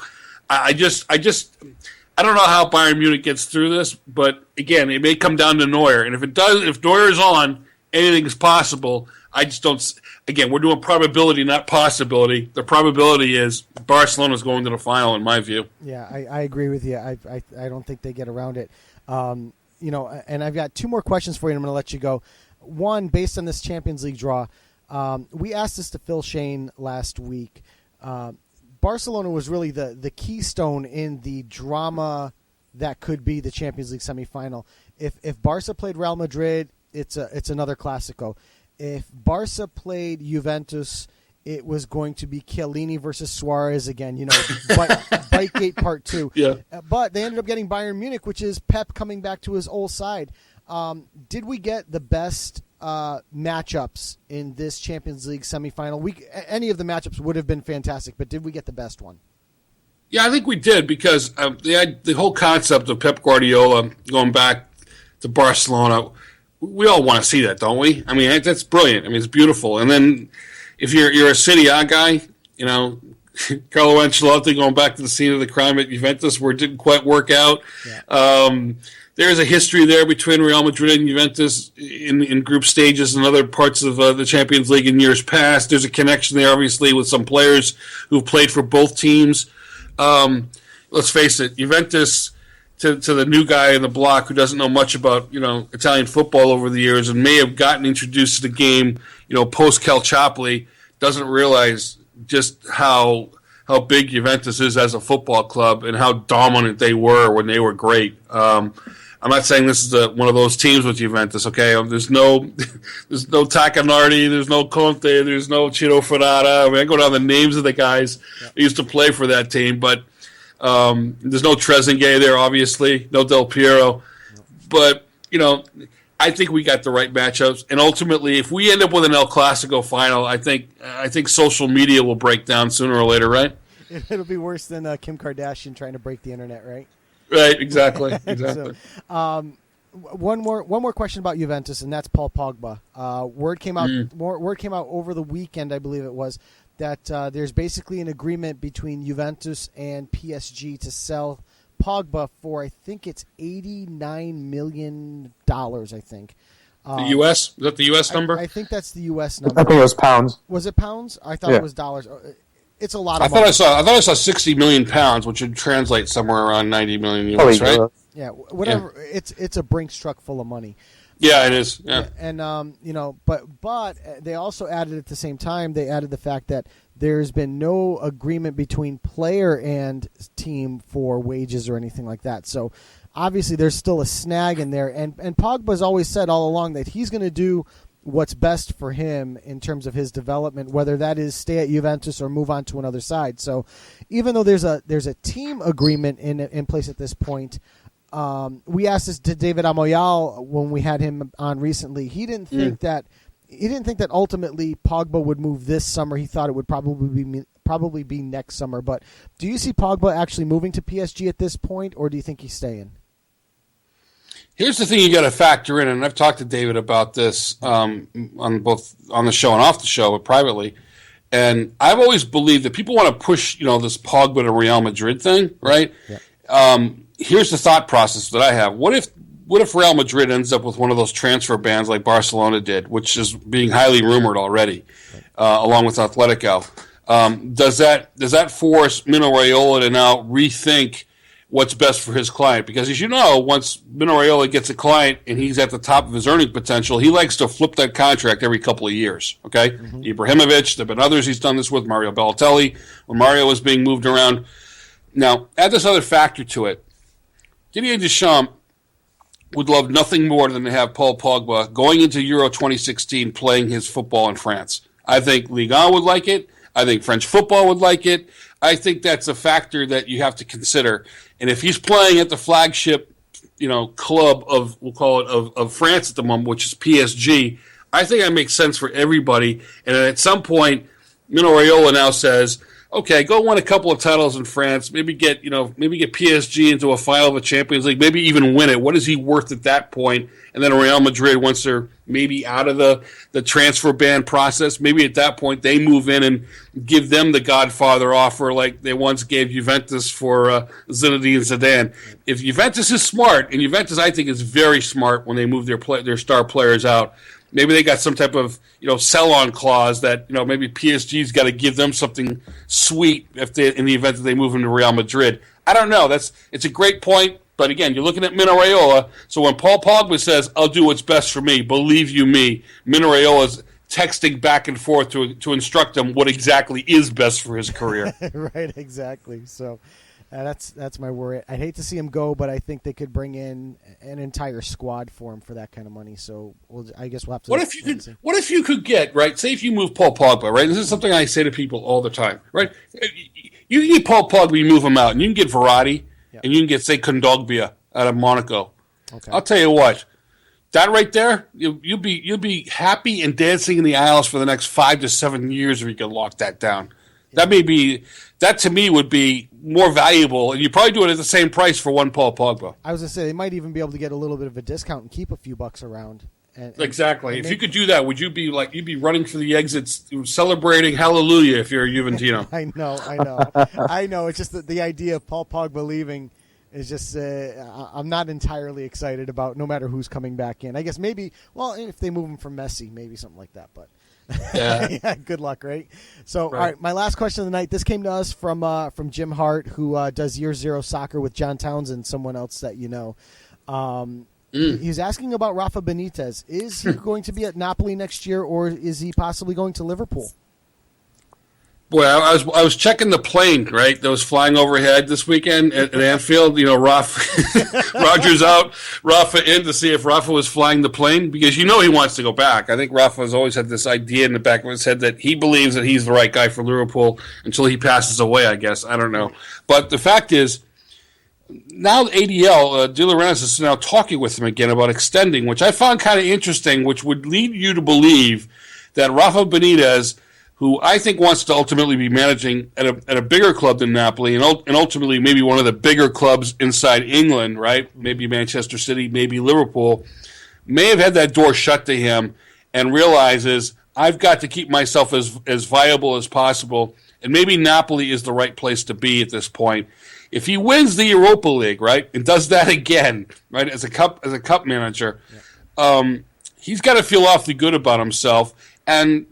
I don't know how Bayern Munich gets through this, but again, it may come down to Neuer, and if Neuer is on, anything is possible. I just don't. Again, we're doing probability, not possibility. The probability is Barcelona's going to the final, in my view. Yeah, I agree with you. I don't think they get around it. And I've got two more questions for you, and I'm going to let you go. One, based on this Champions League draw, we asked this to Phil Shane last week. Barcelona was really the keystone in the drama that could be the Champions League semifinal. If Barca played Real Madrid, it's another Clásico. If Barca played Juventus, it was going to be Chiellini versus Suarez again, Bitegate Part 2. Yeah. But they ended up getting Bayern Munich, which is Pep coming back to his old side. Did we get the best matchups in this Champions League semifinal? Any of the matchups would have been fantastic, but did we get the best one? Yeah, I think we did, because the whole concept of Pep Guardiola going back to Barcelona, we all want to see that, don't we? I mean, that's brilliant. I mean, it's beautiful. And then if you're a Serie A guy, Carlo Ancelotti going back to the scene of the crime at Juventus where it didn't quite work out. Yeah. There's a history there between Real Madrid and Juventus in group stages and other parts of the Champions League in years past. There's a connection there, obviously, with some players who've played for both teams. Let's face it, Juventus, to the new guy in the block who doesn't know much about Italian football over the years and may have gotten introduced to the game post Calciopoli, doesn't realize just how big Juventus is as a football club and how dominant they were when they were great. I'm not saying this is one of those teams with Juventus. Okay, there's no Tacchinardi, there's no Conte, there's no Ciro Ferrara. I mean, I go down the names of the guys that used to play for that team, but there's no Trezeguet there, obviously, no Del Piero. But I think we got the right matchups, and ultimately, if we end up with an El Clasico final, I think social media will break down sooner or later, right? It'll be worse than Kim Kardashian trying to break the internet, right? Right, exactly. So, one more question about Juventus, and that's Paul Pogba. Word came out over the weekend, I believe it was, that there's basically an agreement between Juventus and PSG to sell Pogba for, I think it's $89 million, I think. The U.S.? Is that the U.S. number? I think that's the U.S. number. I think it was pounds. Was it pounds? I thought it was dollars. It's a lot of I thought I saw 60 million pounds, which would translate somewhere around 90 million US, right? Yeah, whatever. Yeah. It's a Brinks truck full of money. Yeah, it is. Yeah. And but they also added at the same time, they added the fact that there's been no agreement between player and team for wages or anything like that. So obviously there's still a snag in there. And Pogba's always said all along that he's going to do what's best for him in terms of his development, whether that is stay at Juventus or move on to another side. So even though there's a team agreement in place at this point, we asked this to David Amoyal when we had him on recently. He didn't think that ultimately Pogba would move this summer. He thought it would probably be next summer. But do you see Pogba actually moving to PSG at this point, or do you think he's staying? Here's the thing you got to factor in, and I've talked to David about this on the show and off the show, but privately. And I've always believed that people want to push, this Pogba to Real Madrid thing, right? Yeah. Here's the thought process that I have. What if Real Madrid ends up with one of those transfer bans like Barcelona did, which is being highly rumored already, along with Atletico? Does that force Mino Raiola to now rethink what's best for his client? Because as you know, once Mino Raiola gets a client and he's at the top of his earning potential, he likes to flip that contract every couple of years. Okay, Ibrahimovic, there have been others he's done this with, Mario Balotelli, when Mario was being moved around. Now, add this other factor to it. Didier Deschamps would love nothing more than to have Paul Pogba going into Euro 2016 playing his football in France. I think Ligue 1 would like it. I think French football would like it. I think that's a factor that you have to consider. And if he's playing at the flagship, club of France at the moment, which is PSG, I think that makes sense for everybody. And at some point, Mino Raiola now says, okay, go win a couple of titles in France, maybe get PSG into a final of a Champions League, maybe even win it. What is he worth at that point? And then Real Madrid, once they're maybe out of the transfer ban process, maybe at that point they move in and give them the Godfather offer like they once gave Juventus for Zinedine Zidane. If Juventus is smart, and Juventus I think is very smart when they move their star players out, maybe they got some type of sell-on clause that maybe PSG's got to give them something sweet in the event that they move into Real Madrid. I don't know. It's a great point, but again, you're looking at Mino Raiola. So when Paul Pogba says, "I'll do what's best for me," believe you me, Mino Raiola's texting back and forth to instruct him what exactly is best for his career. Right, exactly. So. That's my worry. I'd hate to see him go, but I think they could bring in an entire squad for him for that kind of money. So I guess we'll have to. What if you could get right? Say if you move Paul Pogba, right? This is something I say to people all the time, right? You get Paul Pogba, you move him out, and you can get Verratti, and you can get say Kondogbia out of Monaco. Okay. I'll tell you what, that right there, you'll be happy and dancing in the aisles for the next 5 to 7 years if you can lock that down. Yeah. That to me would be more valuable, and you probably do it at the same price for one Paul Pogba. I was going to say, they might even be able to get a little bit of a discount and keep a few bucks around. Exactly. If you could do that, would you be you'd be running for the exits, celebrating hallelujah if you're a Juventino? I know. It's just the idea of Paul Pogba leaving is just, I'm not entirely excited about no matter who's coming back in. I guess maybe, if they move him from Messi, maybe something like that, but. Yeah, good luck, right? So, All right, my last question of the night. This came to us from Jim Hart, who does Year Zero Soccer with John Townsend, someone else that you know. He's asking about Rafa Benitez. Is he going to be at Napoli next year, or is he possibly going to Liverpool? Boy, I was checking the plane, right, that was flying overhead this weekend at Anfield. Roger's out, Rafa in to see if Rafa was flying the plane because he wants to go back. I think Rafa has always had this idea in the back of his head that he believes that he's the right guy for Liverpool until he passes away, I guess. I don't know. But the fact is, now ADL, De Laurentiis is now talking with him again about extending, which I found kind of interesting, which would lead you to believe that Rafa Benitez, who I think wants to ultimately be managing at a bigger club than Napoli and ultimately maybe one of the bigger clubs inside England, right? Maybe Manchester City, maybe Liverpool, may have had that door shut to him and realizes I've got to keep myself as viable as possible, and maybe Napoli is the right place to be at this point. If he wins the Europa League, right, and does that again, right, as a cup manager, he's got to feel awfully good about himself. And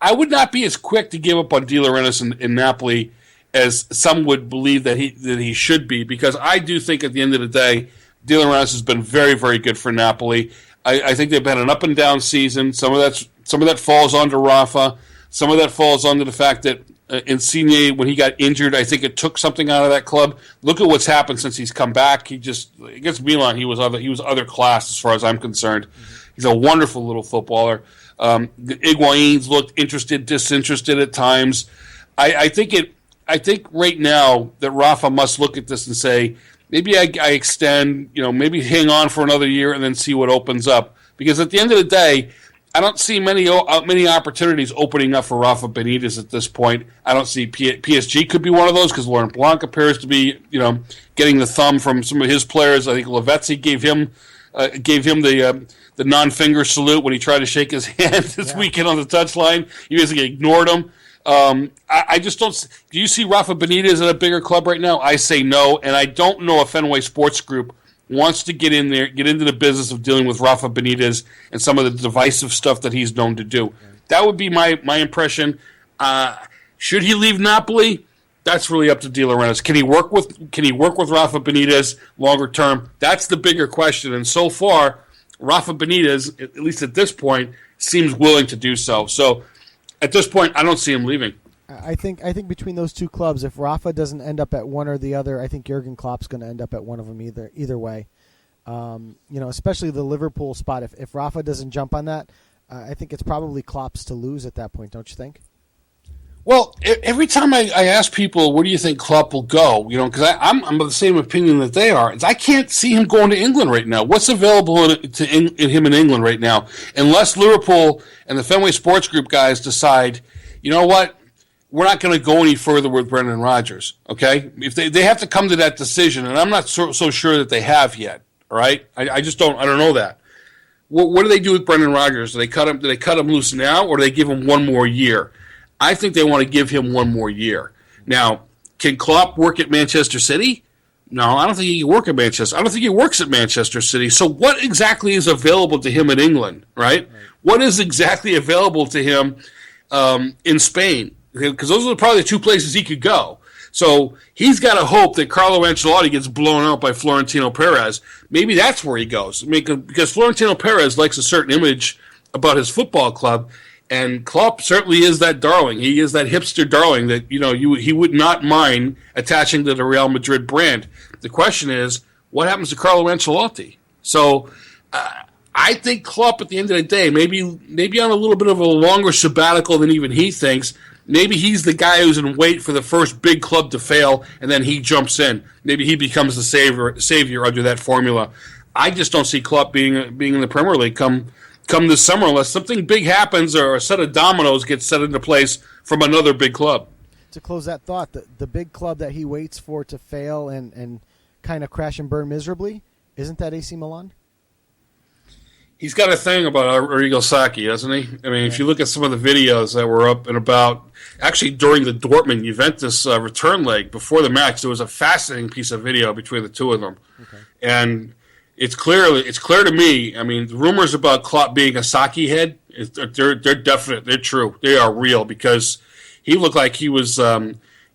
I would not be as quick to give up on De Laurentiis in Napoli as some would believe that he should be, because I do think at the end of the day, De Laurentiis has been very, very good for Napoli. I think they've had an up and down season. Some of that falls onto Rafa. Some of that falls onto the fact that Insigne, when he got injured, I think it took something out of that club. Look at what's happened since he's come back. He just against Milan, he was other class as far as I'm concerned. He's a wonderful little footballer. Higuain's looked interested, disinterested at times. I think right now that Rafa must look at this and say, maybe I extend, maybe hang on for another year and then see what opens up. Because at the end of the day, I don't see many opportunities opening up for Rafa Benitez at this point. I don't see PSG could be one of those because Laurent Blanc appears to be, getting the thumb from some of his players. I think Lavezzi gave him the non-finger salute when he tried to shake his hand this weekend on the touchline. He basically ignored him. I just don't. Do you see Rafa Benitez at a bigger club right now? I say no, and I don't know if Fenway Sports Group wants to get into the business of dealing with Rafa Benitez and some of the divisive stuff that he's known to do. That would be my impression. Should he leave Napoli? That's really up to De Laurentiis. Can he work with Rafa Benitez longer term? That's the bigger question. And so far, Rafa Benitez, at least at this point, seems willing to do so. So at this point, I don't see him leaving. I think between those two clubs, if Rafa doesn't end up at one or the other, I think Jurgen Klopp's going to end up at one of them either way. Especially the Liverpool spot. If Rafa doesn't jump on that, I think it's probably Klopp's to lose at that point. Don't you think? Well, every time I ask people, where do you think Klopp will go? Because I'm of the same opinion that they are. I can't see him going to England right now. What's available in him in England right now? Unless Liverpool and the Fenway Sports Group guys decide, you know what, we're not going to go any further with Brendan Rodgers, okay? If they have to come to that decision, and I'm not so sure that they have yet, all right? I just don't know that. What do they do with Brendan Rodgers? Do they cut him loose now, or do they give him one more year? I think they want to give him one more year. Now, can Klopp work at Manchester City? No, I don't think he can work at Manchester. I don't think he works at Manchester City. So what exactly is available to him in England, right? What is exactly available to him in Spain? Because those are probably the two places he could go. So he's got to hope that Carlo Ancelotti gets blown out by Florentino Perez. Maybe that's where he goes. Because Florentino Perez likes a certain image about his football club, and Klopp certainly is that darling. He is that hipster darling that he would not mind attaching to the Real Madrid brand. The question is, what happens to Carlo Ancelotti? So I think Klopp, at the end of the day, maybe on a little bit of a longer sabbatical than even he thinks. Maybe he's the guy who's in wait for the first big club to fail, and then he jumps in. Maybe he becomes the savior under that formula. I just don't see Klopp being in the Premier League come this summer unless something big happens or a set of dominoes gets set into place from another big club. To close that thought, the big club that he waits for to fail and kind of crash and burn miserably, isn't that AC Milan? He's got a thing about Arrigo Sacchi, doesn't he? I mean, if you look at some of the videos that were up and about, actually during the Dortmund-Juventus return leg, before the match, there was a fascinating piece of video between the two of them. Okay. And it's clear to me, I mean, the rumors about Klopp being a Sacchi head, they're definite, they're true. They are real, because he looked like he was...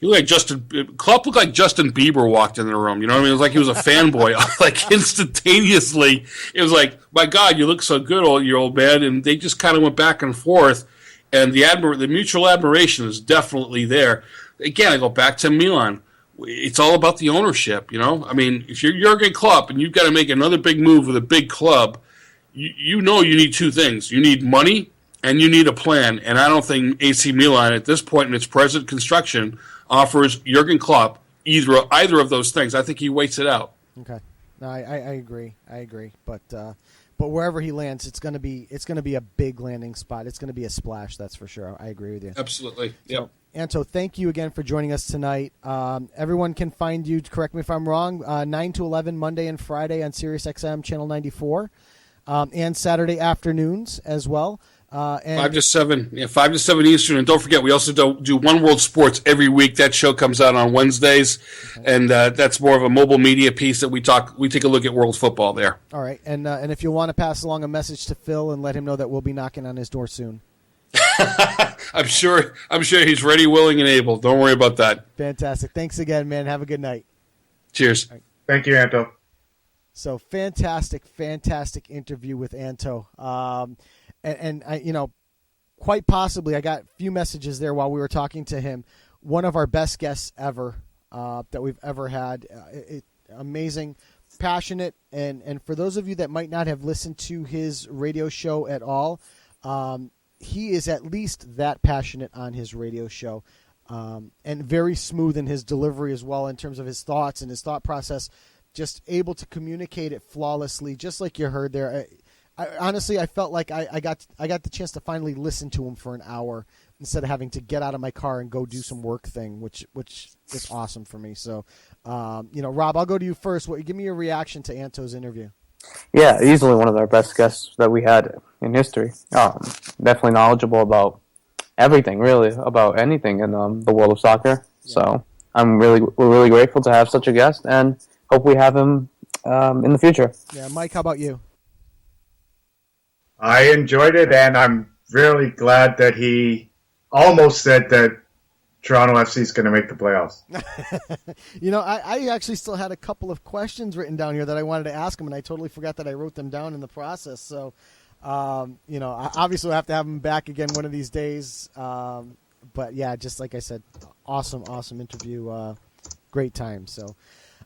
Klopp looked like Justin Bieber walked in the room. You know what I mean? It was like he was a fanboy. Like instantaneously, it was like, my God, you look so good, old man. And they just kind of went back and forth. And the mutual admiration is definitely there. Again, I go back to Milan. It's all about the ownership. I mean, if you're Jurgen Klopp and you've got to make another big move with a big club, you need two things. You need money and you need a plan. And I don't think AC Milan at this point in its present construction offers Jurgen Klopp either of those things. I think he waits it out. Okay, no, I agree. But wherever he lands, it's going to be a big landing spot. It's going to be a splash. That's for sure. I agree with you. Absolutely. Yep. So, Anto, thank you again for joining us tonight. Everyone can find you. Correct me if I'm wrong. 9 to 11 Monday and Friday on SiriusXM channel 94, and Saturday afternoons as well. 5 to 7 Eastern, and don't forget we also do One World Sports every week. That show comes out on Wednesdays, okay. And that's more of a mobile media piece that we take a look at world football there. All right, and if you want to pass along a message to Phil and let him know that we'll be knocking on his door soon. I'm sure he's ready, willing, and able. Don't worry about that. Fantastic. Thanks again, man. Have a good night. Cheers. Thank you, Anto. So fantastic interview with Anto. And I, quite possibly, I got a few messages there while we were talking to him. One of our best guests ever that we've ever had. Amazing, passionate, and for those of you that might not have listened to his radio show at all, he is at least that passionate on his radio show, and very smooth in his delivery as well in terms of his thoughts and his thought process, just able to communicate it flawlessly, just like you heard there. Honestly, I felt like I got the chance to finally listen to him for an hour instead of having to get out of my car and go do some work thing, which is awesome for me. So, Rob, I'll go to you first. Give me your reaction to Anto's interview. Yeah, easily one of our best guests that we had in history. Definitely knowledgeable about everything, really, about anything in the world of soccer. Yeah. So we're really grateful to have such a guest, and hope we have him in the future. Yeah, Mike, how about you? I enjoyed it, and I'm really glad that he almost said that Toronto FC is going to make the playoffs. I actually still had a couple of questions written down here that I wanted to ask him, and I totally forgot that I wrote them down in the process. So, obviously we'll have to have him back again one of these days. But, yeah, just like I said, awesome interview. Great time. So,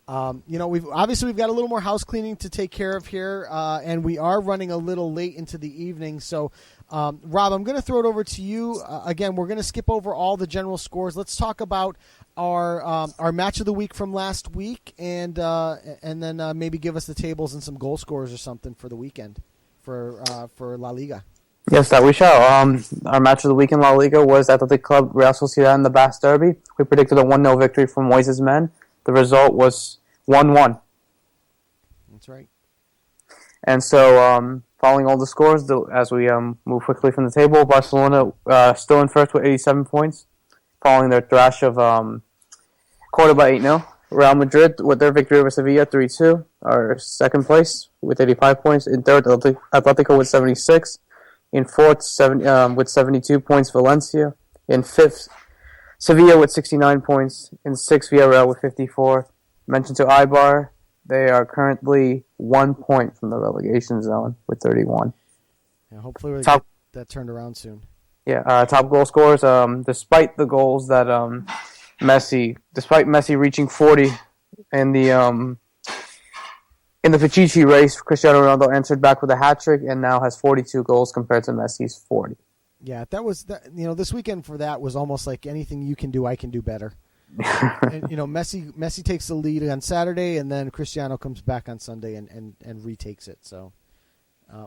we've got a little more house cleaning to take care of here, and we are running a little late into the evening. So, Rob, I'm going to throw it over to you. Again, we're going to skip over all the general scores. Let's talk about our match of the week from last week, and then maybe give us the tables and some goal scores or something for the weekend for La Liga. Yes, that we shall. Our match of the week in La Liga was Athletic Club Real Sociedad in the Basque Derby. We predicted a 1-0 victory for Moises' men. The result was 1-1. That's right. And so, following all the scores, as we move quickly from the table, Barcelona still in first with 87 points, following their thrash of Cordoba 8-0. Real Madrid, with their victory over Sevilla 3-2, are second place with 85 points. In third, Atletico with 76. In fourth, with 72 points, Valencia. In fifth, Sevilla with 69 points. In sixth, Villarreal with 54. Mentioned to Eibar, they are currently 1 point from the relegation zone with 31. Yeah, hopefully we get that turned around soon. Yeah, top goal scorers, despite the goals that despite Messi reaching 40 in the Pichichi race, Cristiano Ronaldo answered back with a hat-trick and now has 42 goals compared to Messi's 40. Yeah, this weekend for that was almost like anything you can do, I can do better. And, Messi takes the lead on Saturday, and then Cristiano comes back on Sunday and retakes it. So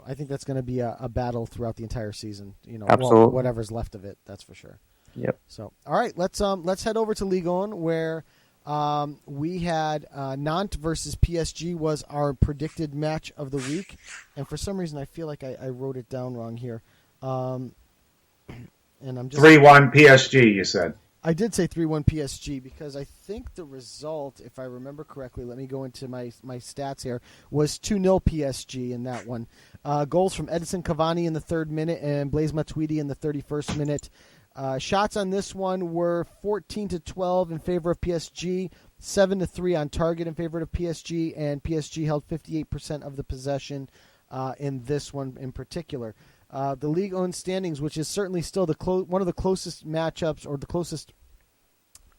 I think that's going to be a battle throughout the entire season. Absolutely. Whatever's left of it, that's for sure. Yep. So all right, let's head over to Ligue 1 where we had Nantes versus PSG was our predicted match of the week, and for some reason I feel like I wrote it down wrong here. And I'm just 3-1 PSG. You said. I did say 3-1 PSG because I think the result, if I remember correctly, let me go into my stats here, was 2-0 PSG in that one. Goals from Edinson Cavani in the 3rd minute and Blaise Matuidi in the 31st minute. Shots on this one were 14-12 in favor of PSG, 7-3 on target in favor of PSG, and PSG held 58% of the possession in this one in particular. The Ligue 1 standings, which is certainly still one of the closest matchups or the closest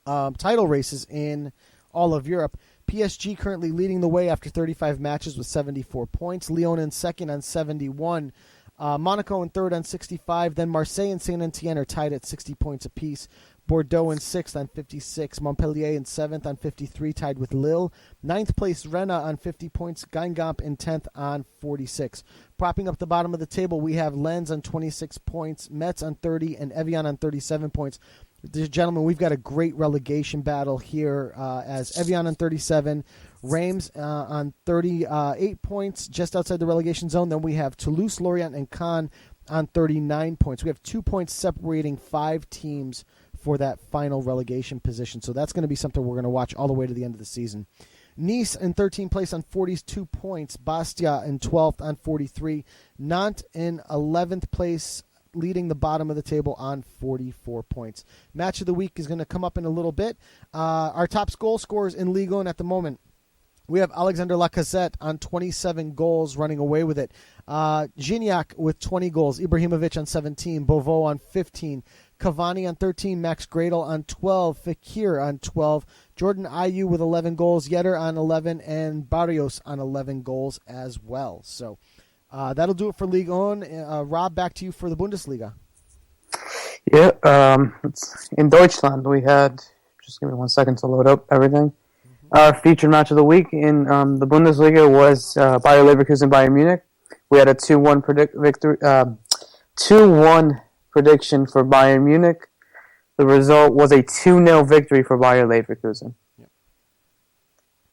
title races in all of Europe. PSG currently leading the way after 35 matches with 74 points. Lyon in second on 71. Monaco in third on 65. Then Marseille and Saint-Etienne are tied at 60 points apiece. Bordeaux in 6th on 56. Montpellier in 7th on 53, tied with Lille. 9th place Rennes on 50 points. Guingamp in 10th on 46. Propping up the bottom of the table, we have Lens on 26 points, Metz on 30, and Evian on 37 points. Gentlemen, we've got a great relegation battle here as Evian on 37, Reims on 38 points, just outside the relegation zone. Then we have Toulouse, Lorient, and Caen on 39 points. We have 2 points separating 5 teams for that final relegation position. So that's going to be something we're going to watch all the way to the end of the season. Nice in 13th place on 42 points. Bastia in 12th on 43. Nantes in 11th place, leading the bottom of the table on 44 points. Match of the week is going to come up in a little bit. Our top goal scorers in Ligue 1 at the moment. We have Alexander Lacazette on 27 goals, running away with it. Gignac with 20 goals. Ibrahimovic on 17. Bovo on 15. Cavani on 13. Max Gradel on 12. Fekir on 12. Jordan Ayew with 11 goals. Yedder on 11. And Barrios on 11 goals as well. So that'll do it for Ligue 1. Rob, back to you for the Bundesliga. Yeah, in Deutschland we had, just give me 1 second to load up everything. Our featured match of the week in the Bundesliga was Bayer Leverkusen Bayern Munich. We had a 2-1 prediction for Bayern Munich. The result was a 2-0 victory for Bayer Leverkusen. Yep.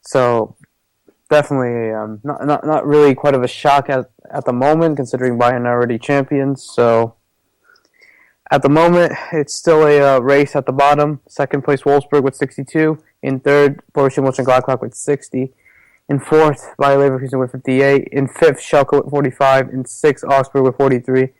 So definitely not really quite of a shock at the moment, considering Bayern are already champions. So at the moment, it's still a race at the bottom. Second place, Wolfsburg with 62. In third, Borussia Mönchengladbach with 60. In fourth, Bayer Leverkusen with 58. In fifth, Schalke with 45. In sixth, Augsburg with 43.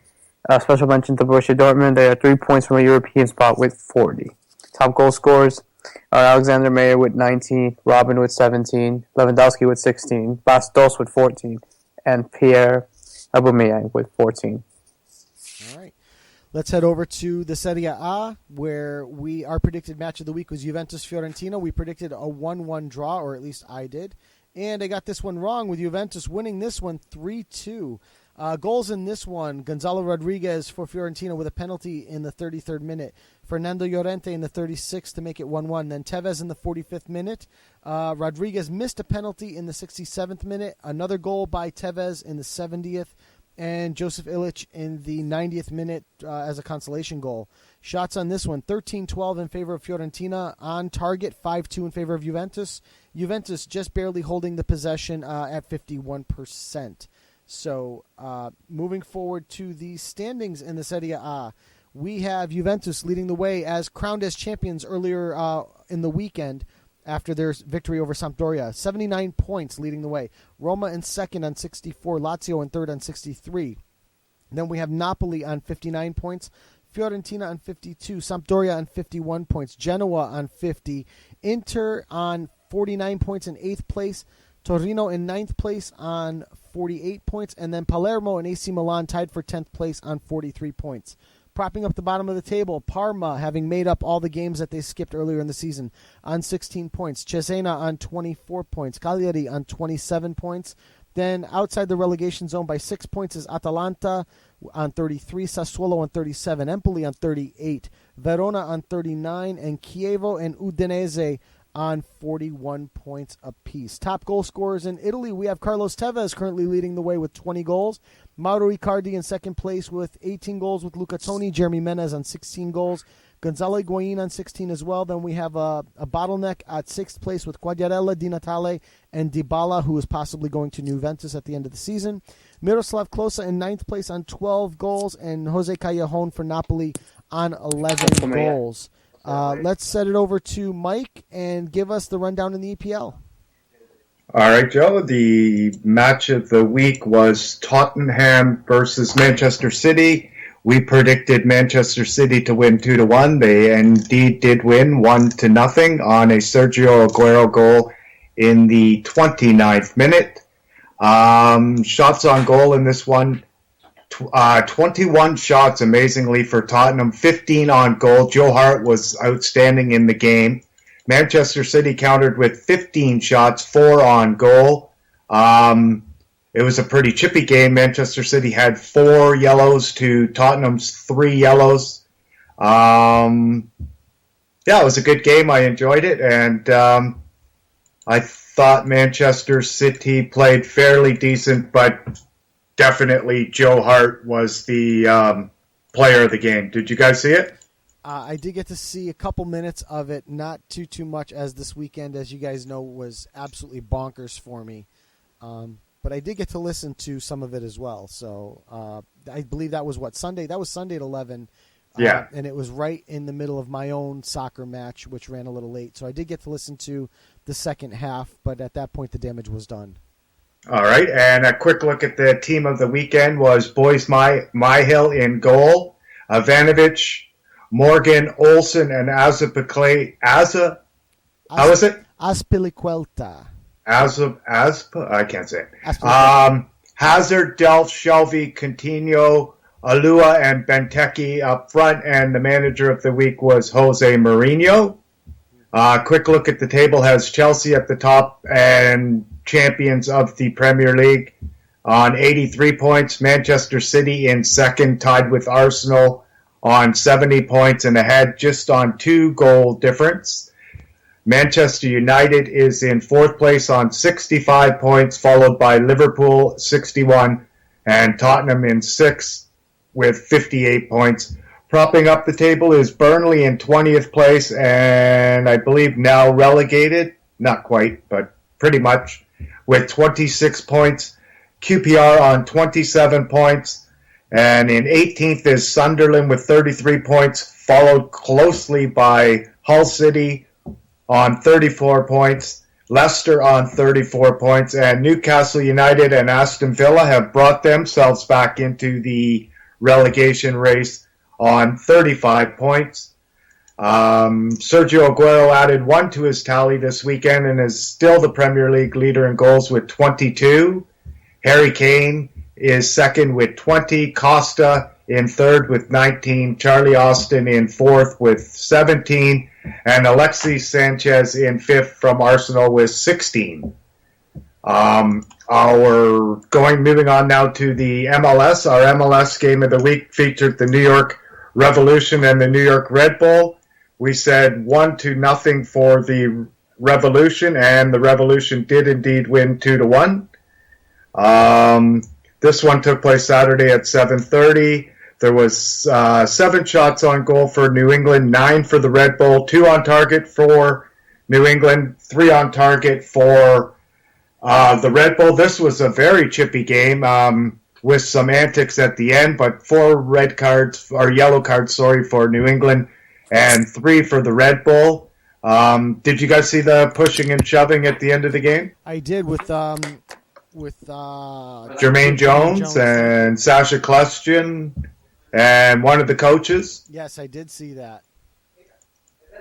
Special mention to Borussia Dortmund. They are 3 points from a European spot with 40. Top goal scorers are Alexander Meyer with 19, Robin with 17, Lewandowski with 16, Bas Dost with 14, and Pierre Aubameyang with 14. All right. Let's head over to the Serie A, where our predicted match of the week was Juventus-Fiorentina. We predicted a 1-1 draw, or at least I did. And I got this one wrong, with Juventus winning this one 3-2. Goals in this one, Gonzalo Rodriguez for Fiorentina with a penalty in the 33rd minute. Fernando Llorente in the 36th to make it 1-1. Then Tevez in the 45th minute. Rodriguez missed a penalty in the 67th minute. Another goal by Tevez in the 70th. And Joseph Illich in the 90th minute as a consolation goal. Shots on this one, 13-12 in favor of Fiorentina. On target, 5-2 in favor of Juventus. Juventus just barely holding the possession at 51%. So moving forward to the standings in the Serie A, we have Juventus leading the way as crowned as champions earlier in the weekend after their victory over Sampdoria. 79 points leading the way. Roma in second on 64. Lazio in third on 63. Then we have Napoli on 59 points. Fiorentina on 52. Sampdoria on 51 points. Genoa on 50. Inter on 49 points in 8th place. Torino in 9th place on 48 points. And then Palermo and AC Milan tied for 10th place on 43 points. Propping up the bottom of the table, Parma, having made up all the games that they skipped earlier in the season, on 16 points. Cesena on 24 points. Cagliari on 27 points. Then outside the relegation zone by 6 points is Atalanta on 33, Sassuolo on 37, Empoli on 38, Verona on 39, and Chievo and Udinese on 41 points apiece. Top goal scorers in Italy, we have Carlos Tevez currently leading the way with 20 goals. Mauro Icardi in second place with 18 goals with Luca Toni. Jeremy Menez on 16 goals. Gonzalo Higuain on 16 as well. Then we have a bottleneck at 6th place with Quagliarella, Di Natale, and Dybala, who is possibly going to Juventus at the end of the season. Miroslav Klose in 9th place on 12 goals, and Jose Callejon for Napoli on 11 goals. Let's set it over to Mike and give us the rundown in the EPL. All right, Joe. The match of the week was Tottenham versus Manchester City. We predicted Manchester City to win 2-1. They indeed did win 1-0 on a Sergio Aguero goal in the 29th minute. Shots on goal in this one, 21 shots, amazingly, for Tottenham, 15 on goal. Joe Hart was outstanding in the game. Manchester City countered with 15 shots, 4 on goal. It was a pretty chippy game. Manchester City had 4 yellows to Tottenham's 3 yellows. It was a good game. I enjoyed it, and I thought Manchester City played fairly decent, but definitely Joe Hart was the player of the game. Did you guys see it? I did get to see a couple minutes of it, not too much, as this weekend, as you guys know, was absolutely bonkers for me. But I did get to listen to some of it as well. So I believe that was Sunday? That was Sunday at 11. Yeah. And it was right in the middle of my own soccer match, which ran a little late. So I did get to listen to the second half, but at that point the damage was done. All right, and a quick look at the team of the weekend was Boys Myhill in goal, Ivanovic, Morgan, Olsen, and Azpilicueta. I can't say it. Hazard, Delph, Shelby, Coutinho, Alua, and Benteke up front, and the manager of the week was Jose Mourinho. Quick look at the table has Chelsea at the top and champions of the Premier League on 83 points. Manchester City in second, tied with Arsenal on 70 points and ahead, just on 2-goal difference. Manchester United is in fourth place on 65 points, followed by Liverpool 61 and Tottenham in sixth with 58 points. Propping up the table is Burnley in 20th place and I believe now relegated. Not quite, but pretty much, with 26 points. QPR on 27 points. And in 18th is Sunderland with 33 points, followed closely by Hull City on 34 points. Leicester on 34 points. And Newcastle United and Aston Villa have brought themselves back into the relegation race on 35 points. Sergio Aguero added 1 to his tally this weekend and is still the Premier League leader in goals with 22. Harry Kane is second with 20. Costa in third with 19. Charlie Austin in fourth with 17. And Alexis Sanchez in fifth from Arsenal with 16. Moving on now to the MLS. Our MLS game of the week featured the New York Revolution and the New York Red Bull. We said 1-0 for the Revolution, and the Revolution did indeed win 2-1. This one took place Saturday at 7:30. There was 7 shots on goal for New England, 9 for the Red Bull, 2 on target for New England, 3 on target for the Red Bull. This was a very chippy game with some antics at the end, but 4 yellow cards for New England and 3 for the Red Bull. Did you guys see the pushing and shoving at the end of the game? I did with Jermaine Jones and Sasha Klestjan and one of the coaches. Yes, I did see that.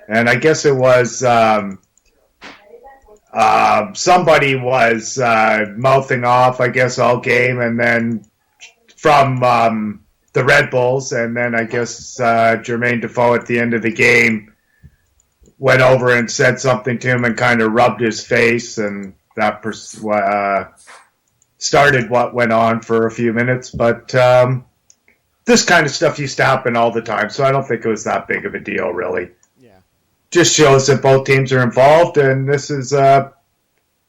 And I guess it was somebody was mouthing off, I guess, all game, and then from the Red Bulls, and then I guess Jermaine Defoe at the end of the game went over and said something to him and kind of rubbed his face, and that started what went on for a few minutes. But this kind of stuff used to happen all the time, so I don't think it was that big of a deal, really. Yeah. Just shows that both teams are involved, and this is a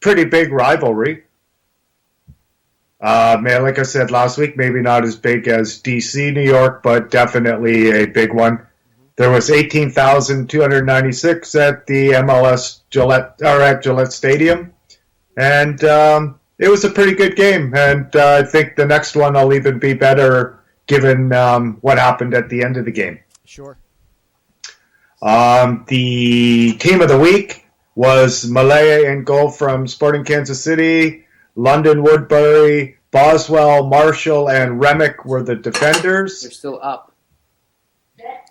pretty big rivalry. Like I said last week, maybe not as big as DC, New York, but definitely a big one. There was 18,296 at the MLS Gillette Stadium, and it was a pretty good game. And I think the next one will even be better, given what happened at the end of the game. Sure. The team of the week was Malaya in goal from Sporting Kansas City. London Woodbury, Boswell, Marshall, and Remick were the defenders. They're still up.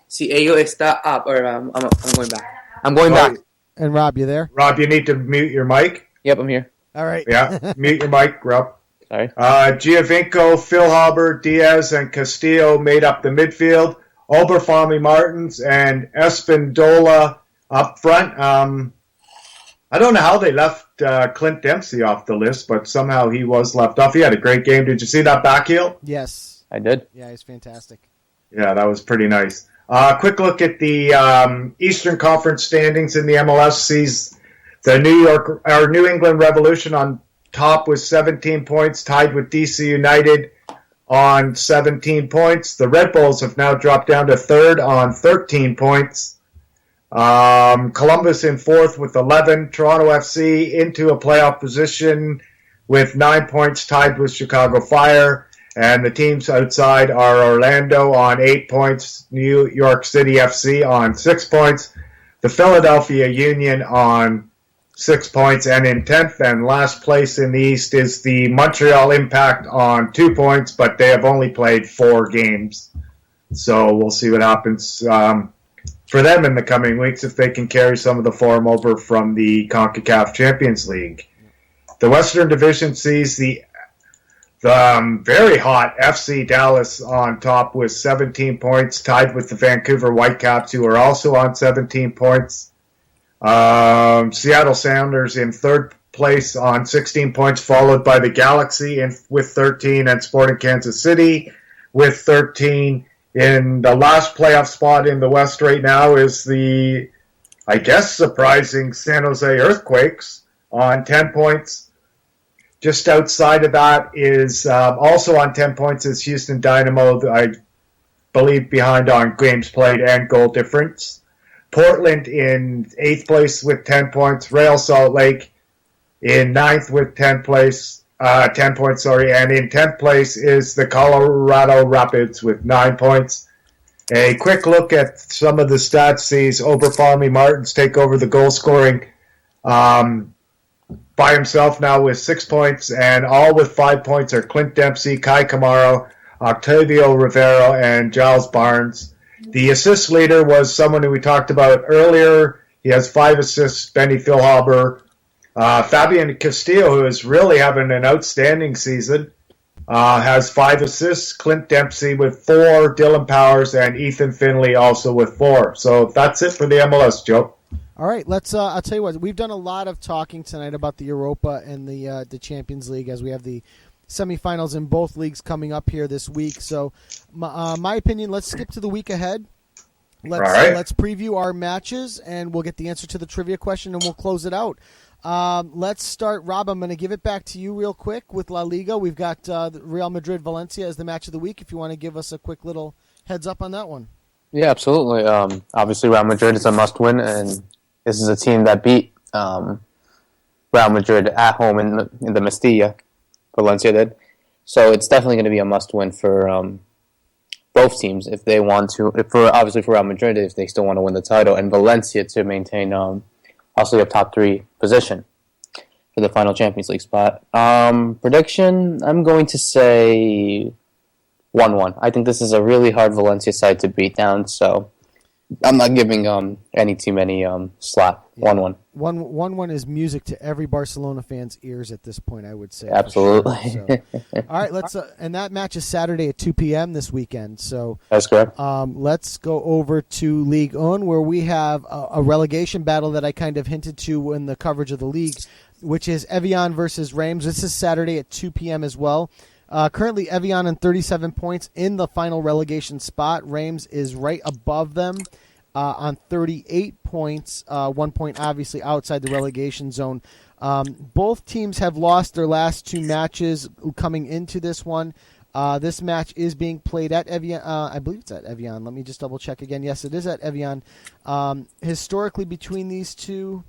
Si ello está up. Or I'm going back. I'm going back. And Rob, you there? Rob, you need to mute your mic. Yep, I'm here. All right. Yeah, mute your mic, Rob. Sorry. Giovinco, Phil Hauber, Diaz, and Castillo made up the midfield. Oberfami Martins and Espindola up front. I don't know how they left Clint Dempsey off the list, but somehow he was left off. He had a great game. Did you see that back heel? Yes. I did. Yeah, he's fantastic. Yeah, that was pretty nice. Quick look at the Eastern Conference standings in the MLS. Sees the New England Revolution on top with 17 points, tied with DC United on 17 points. The Red Bulls have now dropped down to third on 13 points. Columbus in fourth with 11. Toronto FC into a playoff position with 9 points, tied with Chicago Fire. And the teams outside are Orlando on 8 points, New York City FC on 6 points, the Philadelphia Union on 6 points, and in 10th and last place in the East is the Montreal Impact on 2 points, but they have only played 4 games. So we'll see what happens for them in the coming weeks if they can carry some of the form over from the CONCACAF Champions League. The Western Division sees the very hot FC Dallas on top with 17 points, tied with the Vancouver Whitecaps, who are also on 17 points. Seattle Sounders in third place on 16 points, followed by the Galaxy with 13, and Sporting Kansas City with 13. In the last playoff spot in the West right now is the, I guess, surprising San Jose Earthquakes on 10 points. Just outside of that is also on 10 points is Houston Dynamo, I believe, behind on games played and goal difference. Portland in 8th place with 10 points. Real Salt Lake in 9th with 10 points, and in 10th place is the Colorado Rapids with 9 points. A quick look at some of the stats sees Oberfalmy Martins take over the goal scoring by himself now with 6 points, and all with 5 points are Clint Dempsey, Kai Kamara, Octavio Rivero, and Giles Barnes. The assist leader was someone who we talked about earlier. He has 5 assists, Benny Philhaber. Fabian Castillo, who is really having an outstanding season, has 5 assists. Clint Dempsey with 4, Dylan Powers, and Ethan Finley also with 4. So that's it for the MLS, Joe. All right, let's. I'll tell you what. We've done a lot of talking tonight about the Europa and the Champions League, as we have the semifinals in both leagues coming up here this week. So, my opinion. Let's skip to the week ahead. Let's preview our matches, and we'll get the answer to the trivia question, and we'll close it out. Let's start, Rob. I'm going to give it back to you real quick with La Liga. We've got Real Madrid Valencia as the match of the week. If you want to give us a quick little heads up on that one. Yeah, absolutely. Obviously, Real Madrid is a must-win, and this is a team that beat Real Madrid at home in the Mestilla. Valencia did. So it's definitely going to be a must-win for both teams if they want to. Obviously for Real Madrid, if they still want to win the title, and Valencia to maintain also a top 3 position for the final Champions League spot. Prediction, I'm going to say 1-1. I think this is a really hard Valencia side to beat down, so I'm not giving any team any slack. 1-1. 1-1 is music to every Barcelona fan's ears at this point, I would say. Absolutely. Sure. So, all right, let's. And that match is Saturday at 2 p.m. this weekend. So that's correct. Let's go over to Ligue 1, where we have a relegation battle that I kind of hinted to in the coverage of the league, which is Evian versus Reims. This is Saturday at 2 p.m. as well. Currently, Evian on 37 points in the final relegation spot. Reims is right above them on 38 points, 1 point obviously outside the relegation zone. Both teams have lost their last 2 matches coming into this one. This match is being played at Evian. I believe it's at Evian. Let me just double check again. Yes, it is at Evian. Historically, between these two,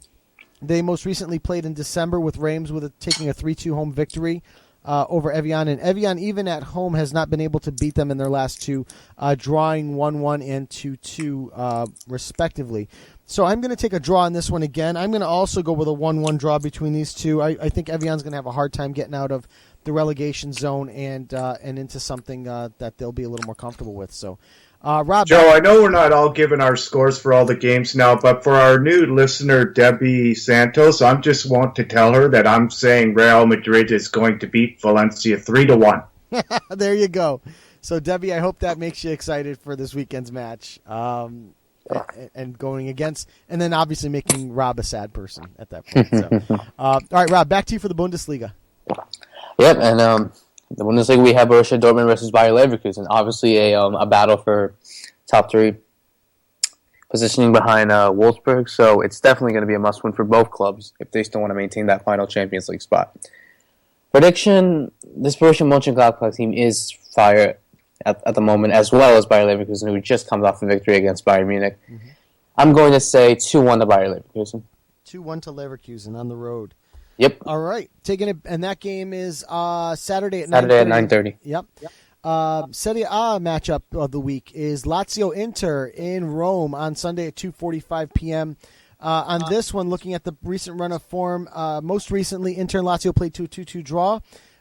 they most recently played in December with Reims taking a 3-2 home victory over Evian. And Evian, even at home, has not been able to beat them in their last 2, drawing 1-1 and 2-2 respectively. So I'm going to take a draw on this one again. I'm going to also go with a 1-1 draw between these two. I think Evian's going to have a hard time getting out of the relegation zone and into something that they'll be a little more comfortable with. So, Rob. Joe, I know we're not all giving our scores for all the games now, but for our new listener, Debbie Santos, I just want to tell her that I'm saying Real Madrid is going to beat Valencia 3-1. There you go. So, Debbie, I hope that makes you excited for this weekend's match. And going against, and then obviously making Rob a sad person at that point. So, all right, Rob, back to you for the Bundesliga. Yep, and the Bundesliga we have Borussia Dortmund versus Bayer Leverkusen. Obviously, a battle for top 3 positioning behind Wolfsburg. So it's definitely going to be a must-win for both clubs if they still want to maintain that final Champions League spot. Prediction: this Borussia Mönchengladbach team is fire at the moment, as well as Bayer Leverkusen, who just comes off a victory against Bayern Munich. Mm-hmm. I'm going to say 2-1 to Bayer Leverkusen. 2-1 to Leverkusen on the road. Yep. All right. Taking it, and that game is Saturday at 9:30. Saturday at 9:30. Yep. Serie A matchup of the week is Lazio-Inter in Rome on Sunday at 2:45 p.m. On this one, looking at the recent run of form, most recently Inter and Lazio played 2-2 draw.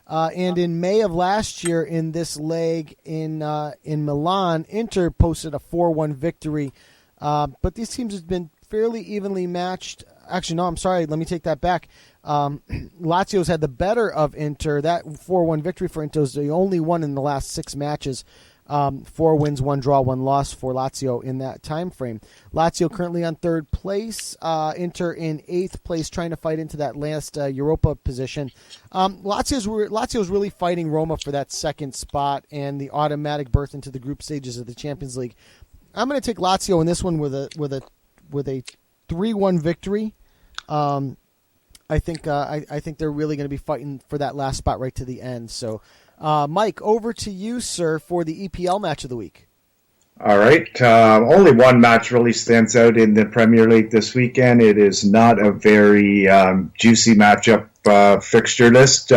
And in May of last year, in this leg in Milan, Inter posted a 4-1 victory. But these teams have been fairly evenly matched. actually, no, I'm sorry. Let me take that back. Lazio's had the better of Inter. That 4-1 victory for Inter is the only one in the last 6 matches. 4 wins, 1 draw, 1 loss for Lazio in that time frame. Lazio currently on 3rd place. Inter in 8th place, trying to fight into that last Europa position. Lazio's really fighting Roma for that 2nd spot and the automatic berth into the group stages of the Champions League. I'm going to take Lazio in this one with a 3-1 victory. I think they're really going to be fighting for that last spot right to the end. So, Mike, over to you, sir, for the EPL match of the week. All right. Only one match really stands out in the Premier League this weekend. It is not a very juicy matchup fixture list.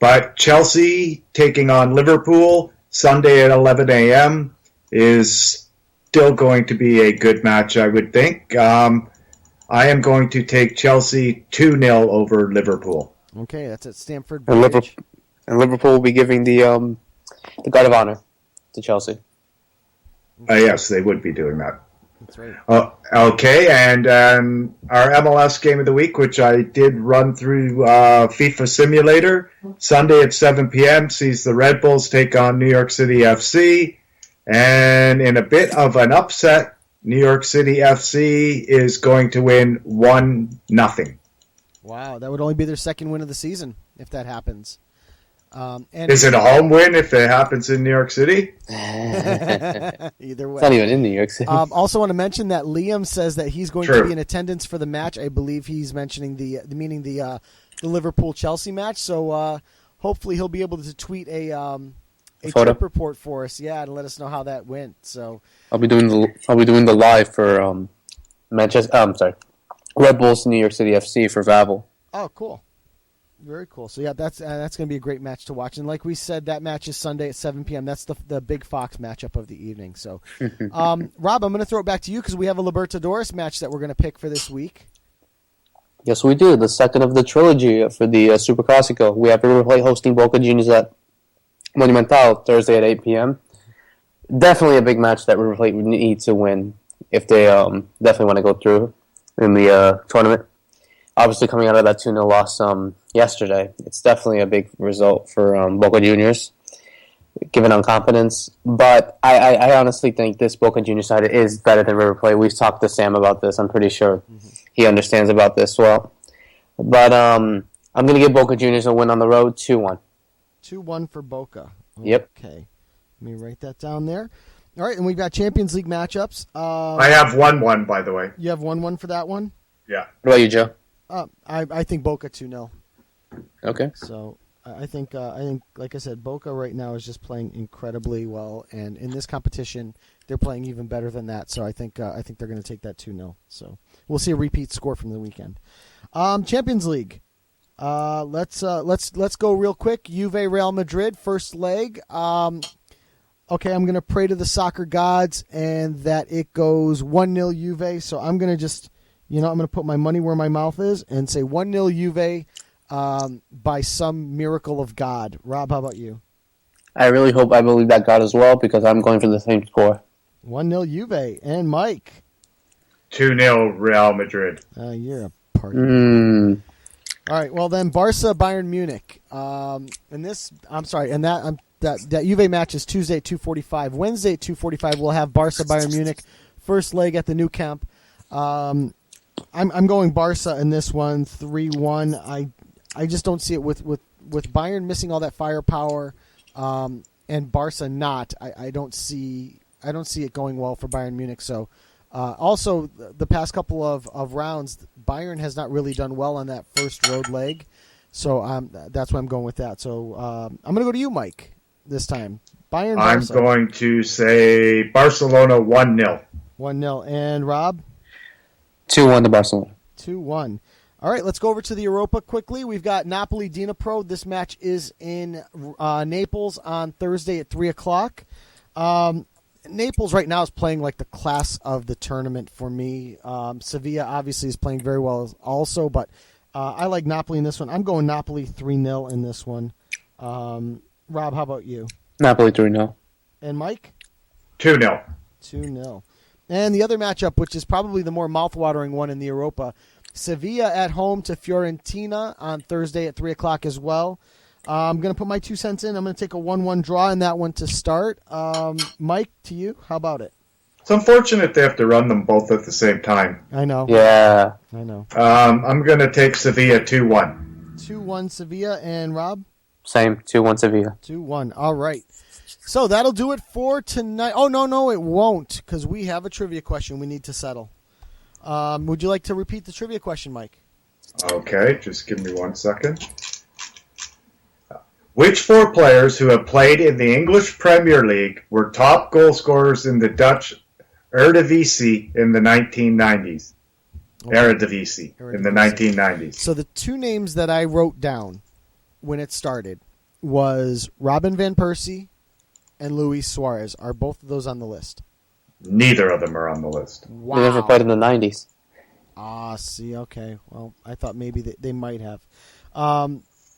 But Chelsea taking on Liverpool Sunday at 11 a.m. is still going to be a good match, I would think. I am going to take Chelsea 2-0 over Liverpool. Okay, that's at Stamford And Bridge. Liverpool will be giving the guard of honor to Chelsea. Yes, they would be doing that. That's right. Okay, and our MLS game of the week, which I did run through FIFA Simulator, Sunday at 7 p.m. sees the Red Bulls take on New York City FC. And in a bit of an upset, New York City FC is going to win 1-0. Wow, that would only be their 2nd win of the season if that happens. And is it a home win if it happens in New York City? Either way. It's not even in New York City. Also want to mention that Liam says that he's going to be in attendance for the match. I believe he's mentioning the Liverpool-Chelsea match. So hopefully he'll be able to tweet a trip report for us, to let us know how that went. So I'll be doing the live for Red Bulls New York City FC for Vavel. Oh, cool. Very cool. So, that's going to be a great match to watch. And like we said, that match is Sunday at 7 p.m. That's the Big Fox matchup of the evening. So, Rob, I'm going to throw it back to you because we have a Libertadores match that we're going to pick for this week. Yes, we do. The second of the trilogy for the Super Classico. We have River Plate hosting Boca Juniors at Monumental Thursday at 8 p.m. Definitely a big match that River Plate would need to win if they definitely want to go through in the tournament. Obviously, coming out of that 2-0 loss yesterday, it's definitely a big result for Boca Juniors, given on confidence. But I honestly think this Boca Juniors side is better than River Plate. We've talked to Sam about this. I'm pretty sure he understands about this well. But I'm going to give Boca Juniors a win on the road, 2-1. 2-1 for Boca. Yep. Okay. Let me write that down there. All right, and we've got Champions League matchups. I have 1-1, by the way. You have 1-1 for that one? Yeah. What about you, Joe? I think Boca 2-0. Okay. So I think, like I said, Boca right now is just playing incredibly well, and in this competition, they're playing even better than that. So I think they're going to take that 2-0. So we'll see a repeat score from the weekend. Champions League. Let's go real quick. Juve Real Madrid first leg. Okay, I'm going to pray to the soccer gods and that it goes 1-0 Juve. So I'm going to just, I'm going to put my money where my mouth is and say 1-0 Juve by some miracle of God. Rob, how about you? I really hope I believe that God as well because I'm going for the same score. 1-0 Juve. And Mike? 2-0 Real Madrid. You're a party. All right, well then, Barca Bayern Munich. That Juve match is Tuesday at 2:45. Wednesday at 2:45, we'll have Barca Bayern Munich first leg at the Nou Camp. I'm going Barca in this one, 3-1. I just don't see it with Bayern missing all that firepower, and Barca not. I don't see it going well for Bayern Munich. So. Also, the past couple of rounds, Bayern has not really done well on that first road leg, so that's why I'm going with that. So I'm going to go to you, Mike, this time. Bayern. I'm Barca. going to say Barcelona 1-0. 1-0. And Rob? 2-1 to Barcelona. 2-1. All right, let's go over to the Europa quickly. We've got Napoli Dnipro. This match is in Naples on Thursday at 3 o'clock. Naples right now is playing like the class of the tournament for me. Sevilla obviously is playing very well also, but I like Napoli in this one. I'm going Napoli 3-0 in this one. Rob, how about you? Napoli 3-0. And Mike? 2-0. 2-0. And the other matchup, which is probably the more mouthwatering one in the Europa, Sevilla at home to Fiorentina on Thursday at 3 o'clock as well. I'm going to put my 2 cents in. I'm going to take a 1-1 draw in that one to start. Mike, to you, how about it? It's unfortunate they have to run them both at the same time. I know. Yeah. I know. I'm going to take Sevilla 2-1. 2-1 Sevilla, and Rob? Same, 2-1 Sevilla. 2-1. All right. So that'll do it for tonight. Oh, no, it won't, because we have a trivia question we need to settle. Would you like to repeat the trivia question, Mike? Okay, just give me 1 second. Which 4 players who have played in the English Premier League were top goal scorers in the Dutch Eredivisie in the 1990s? Okay. Eredivisie in the 1990s. So the 2 names that I wrote down when it started was Robin van Persie and Luis Suarez. Are both of those on the list? Neither of them are on the list. Wow. They never played in the 90s. See, okay. Well, I thought maybe they might have.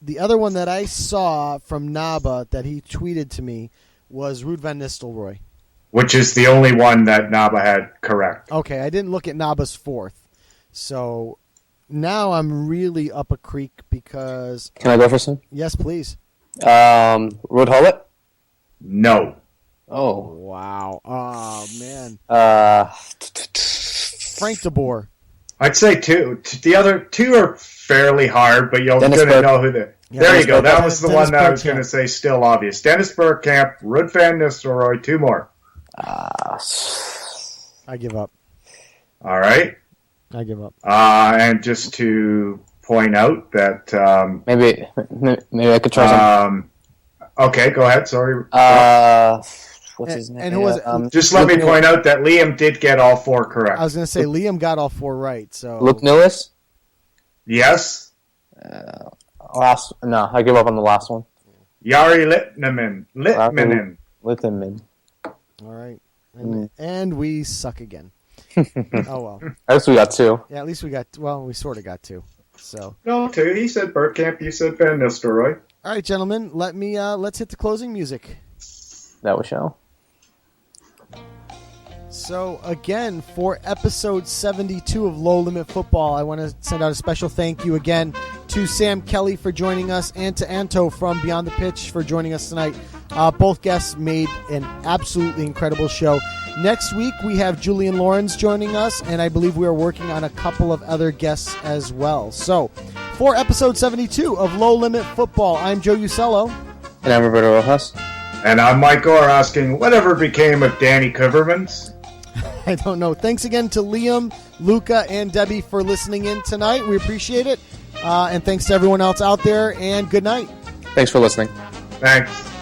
The other one that I saw from Naba that he tweeted to me was Ruud van Nistelrooy. Which is the only one that Naba had correct. Okay, I didn't look at Naba's 4th. So now I'm really up a creek because... Can I go for some? Yes, please. Ruud Gullit? No. Oh. Wow. Oh, man. Frank de Boer. I'd say 2. The other 2 are fairly hard, but you're going to know who they... Yeah, there you go. That was the Dennis one that I was Bergkamp. going to say still obvious. Dennis Bergkamp, Ruud van Nistelrooy, 2 more. I give up. All right. I give up. And just to point out that... Maybe I could try some. Okay, go ahead. Sorry. What's his name? And who was it? Just let me point out that Liam did get all 4 correct. I was going to say Liam got all 4 right. So Luke Lewis? Yes. No, I give up on the last one. Jari Litmanen. Litmanen. All right. And we suck again. Oh, well. At least we got 2. Yeah, at least we got... Well, we sort of got 2. So. No, 2. He said Bergkamp. You said Van Nistelrooy. All right, gentlemen. Let's hit the closing music. That was show. So, again, for episode 72 of Low Limit Football, I want to send out a special thank you again to Sam Kelly for joining us and to Anto from Beyond the Pitch for joining us tonight. Both guests made an absolutely incredible show. Next week, we have Julian Lawrence joining us, and I believe we are working on a couple of other guests as well. So, for episode 72 of Low Limit Football, I'm Joe Usello. And I'm Roberto Rojas. And I'm Mike Gore asking, whatever became of Danny Covermans? I don't know. Thanks again to Liam, Luca, and Debbie for listening in tonight. We appreciate it. And thanks to everyone else out there, and good night. Thanks for listening. Thanks.